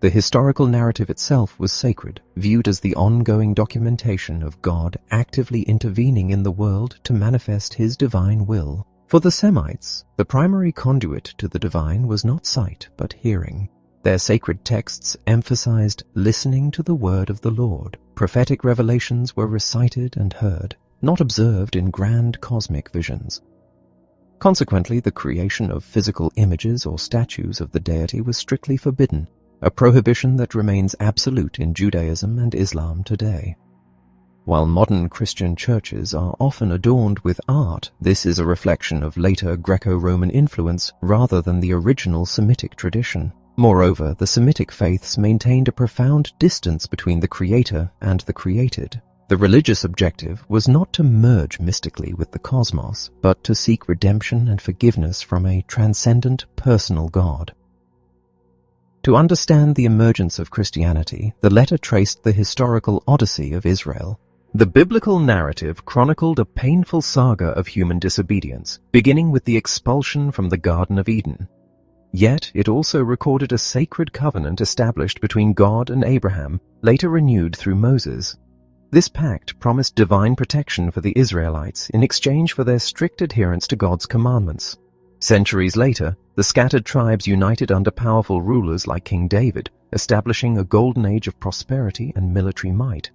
The historical narrative itself was sacred, viewed as the ongoing documentation of God actively intervening in the world to manifest his divine will. For the Semites, the primary conduit to the divine was not sight, but hearing. Their sacred texts emphasized listening to the word of the Lord. Prophetic revelations were recited and heard, not observed in grand cosmic visions. Consequently, the creation of physical images or statues of the deity was strictly forbidden, a prohibition that remains absolute in Judaism and Islam today. While modern Christian churches are often adorned with art, this is a reflection of later Greco-Roman influence rather than the original Semitic tradition. Moreover, the Semitic faiths maintained a profound distance between the creator and the created. The religious objective was not to merge mystically with the cosmos, but to seek redemption and forgiveness from a transcendent personal God. To understand the emergence of Christianity, the letter traced the historical odyssey of Israel. The biblical narrative chronicled a painful saga of human disobedience, beginning with the expulsion from the Garden of Eden. Yet it also recorded a sacred covenant established between God and Abraham, later renewed through Moses. This pact promised divine protection for the Israelites in exchange for their strict adherence to God's commandments. Centuries later, the scattered tribes united under powerful rulers like King David, establishing a golden age of prosperity and military might.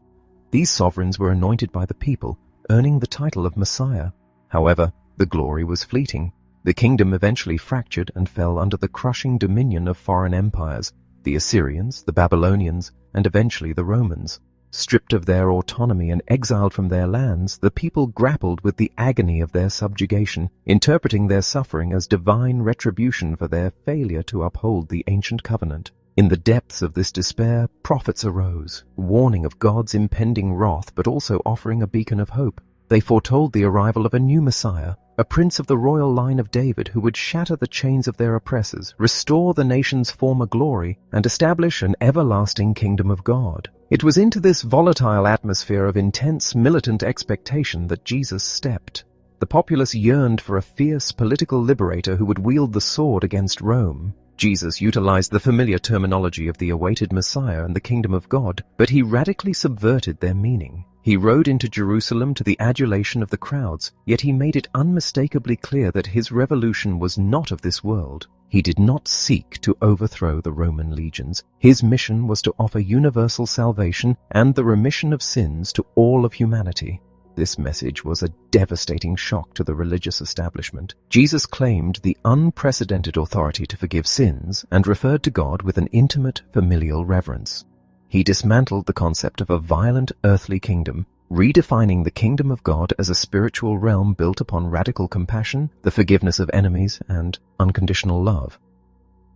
These sovereigns were anointed by the people, earning the title of Messiah. However, the glory was fleeting. The kingdom eventually fractured and fell under the crushing dominion of foreign empires, the Assyrians, the Babylonians, and eventually the Romans. Stripped of their autonomy and exiled from their lands, the people grappled with the agony of their subjugation, interpreting their suffering as divine retribution for their failure to uphold the ancient covenant. In the depths of this despair, prophets arose, warning of God's impending wrath but also offering a beacon of hope. They foretold the arrival of a new Messiah, a prince of the royal line of David who would shatter the chains of their oppressors, restore the nation's former glory, and establish an everlasting kingdom of God. It was into this volatile atmosphere of intense militant expectation that Jesus stepped. The populace yearned for a fierce political liberator who would wield the sword against Rome. Jesus utilized the familiar terminology of the awaited Messiah and the kingdom of God, but he radically subverted their meaning. He rode into Jerusalem to the adulation of the crowds, yet he made it unmistakably clear that his revolution was not of this world. He did not seek to overthrow the Roman legions. His mission was to offer universal salvation and the remission of sins to all of humanity. This message was a devastating shock to the religious establishment. Jesus claimed the unprecedented authority to forgive sins and referred to God with an intimate, familial reverence. He dismantled the concept of a violent earthly kingdom, redefining the kingdom of God as a spiritual realm built upon radical compassion, the forgiveness of enemies, and unconditional love.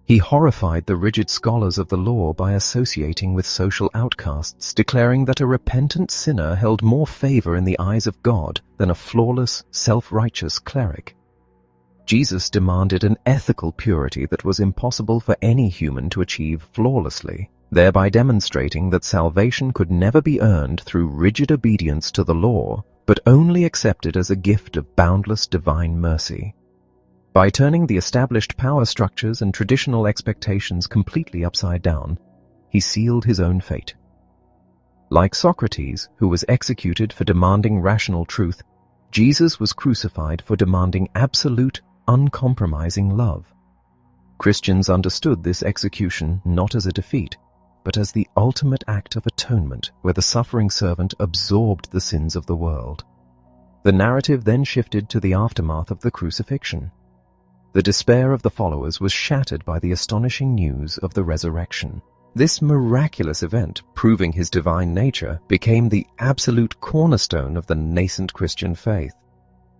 He horrified the rigid scholars of the law by associating with social outcasts, declaring that a repentant sinner held more favor in the eyes of God than a flawless, self-righteous cleric. Jesus demanded an ethical purity that was impossible for any human to achieve flawlessly, thereby demonstrating that salvation could never be earned through rigid obedience to the law, but only accepted as a gift of boundless divine mercy. By turning the established power structures and traditional expectations completely upside down, he sealed his own fate. Like Socrates, who was executed for demanding rational truth, Jesus was crucified for demanding absolute, uncompromising love. Christians understood this execution not as a defeat, but as the ultimate act of atonement, where the suffering servant absorbed the sins of the world. The narrative then shifted to the aftermath of the crucifixion. The despair of the followers was shattered by the astonishing news of the resurrection. This miraculous event, proving his divine nature, became the absolute cornerstone of the nascent Christian faith.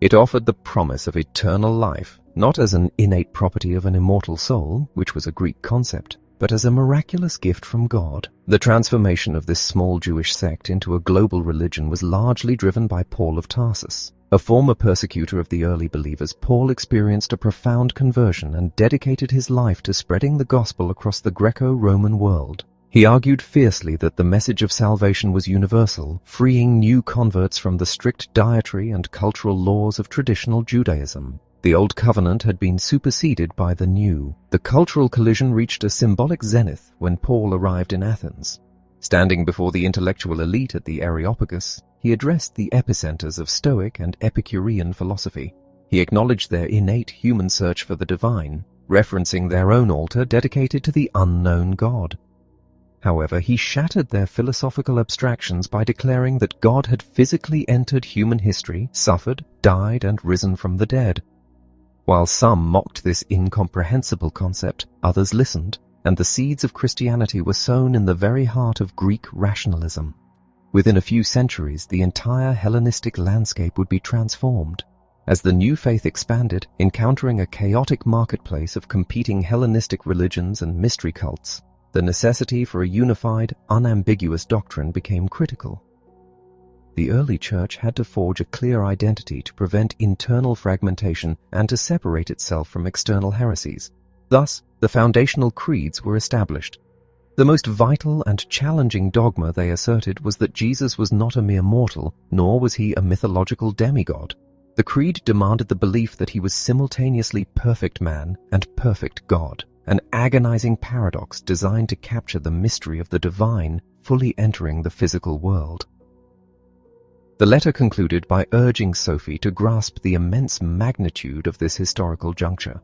It offered the promise of eternal life, not as an innate property of an immortal soul, which was a Greek concept, but as a miraculous gift from God. The transformation of this small Jewish sect into a global religion was largely driven by Paul of Tarsus. A former persecutor of the early believers, Paul experienced a profound conversion and dedicated his life to spreading the gospel across the Greco-Roman world. He argued fiercely that the message of salvation was universal, freeing new converts from the strict dietary and cultural laws of traditional Judaism. The Old Covenant had been superseded by the New. The cultural collision reached a symbolic zenith when Paul arrived in Athens. Standing before the intellectual elite at the Areopagus, he addressed the epicenters of Stoic and Epicurean philosophy. He acknowledged their innate human search for the divine, referencing their own altar dedicated to the unknown God. However, he shattered their philosophical abstractions by declaring that God had physically entered human history, suffered, died, and risen from the dead. While some mocked this incomprehensible concept, others listened, and the seeds of Christianity were sown in the very heart of Greek rationalism. Within a few centuries, the entire Hellenistic landscape would be transformed. As the new faith expanded, encountering a chaotic marketplace of competing Hellenistic religions and mystery cults, the necessity for a unified, unambiguous doctrine became critical. The early church had to forge a clear identity to prevent internal fragmentation and to separate itself from external heresies. Thus, the foundational creeds were established. The most vital and challenging dogma they asserted was that Jesus was not a mere mortal, nor was he a mythological demigod. The creed demanded the belief that he was simultaneously perfect man and perfect God, an agonizing paradox designed to capture the mystery of the divine fully entering the physical world. The letter concluded by urging Sophie to grasp the immense magnitude of this historical juncture.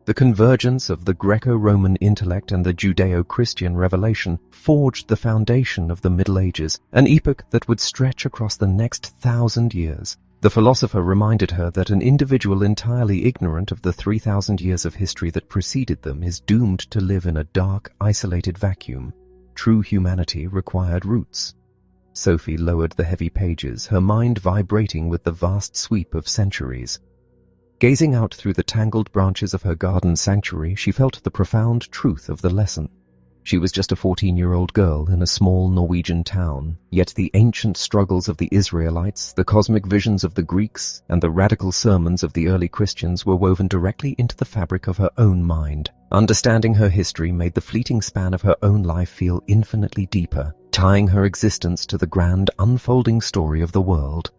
The convergence of the Greco-Roman intellect and the Judeo-Christian revelation forged the foundation of the Middle Ages, an epoch that would stretch across the next 1,000 years. The philosopher reminded her that an individual entirely ignorant of the 3,000 years of history that preceded them is doomed to live in a dark, isolated vacuum. True humanity required roots. Sophie lowered the heavy pages, her mind vibrating with the vast sweep of centuries. Gazing out through the tangled branches of her garden sanctuary, she felt the profound truth of the lesson. She was just a 14-year-old girl in a small Norwegian town, yet the ancient struggles of the Israelites, the cosmic visions of the Greeks, and the radical sermons of the early Christians were woven directly into the fabric of her own mind. Understanding her history made the fleeting span of her own life feel infinitely deeper, tying her existence to the grand unfolding story of the world.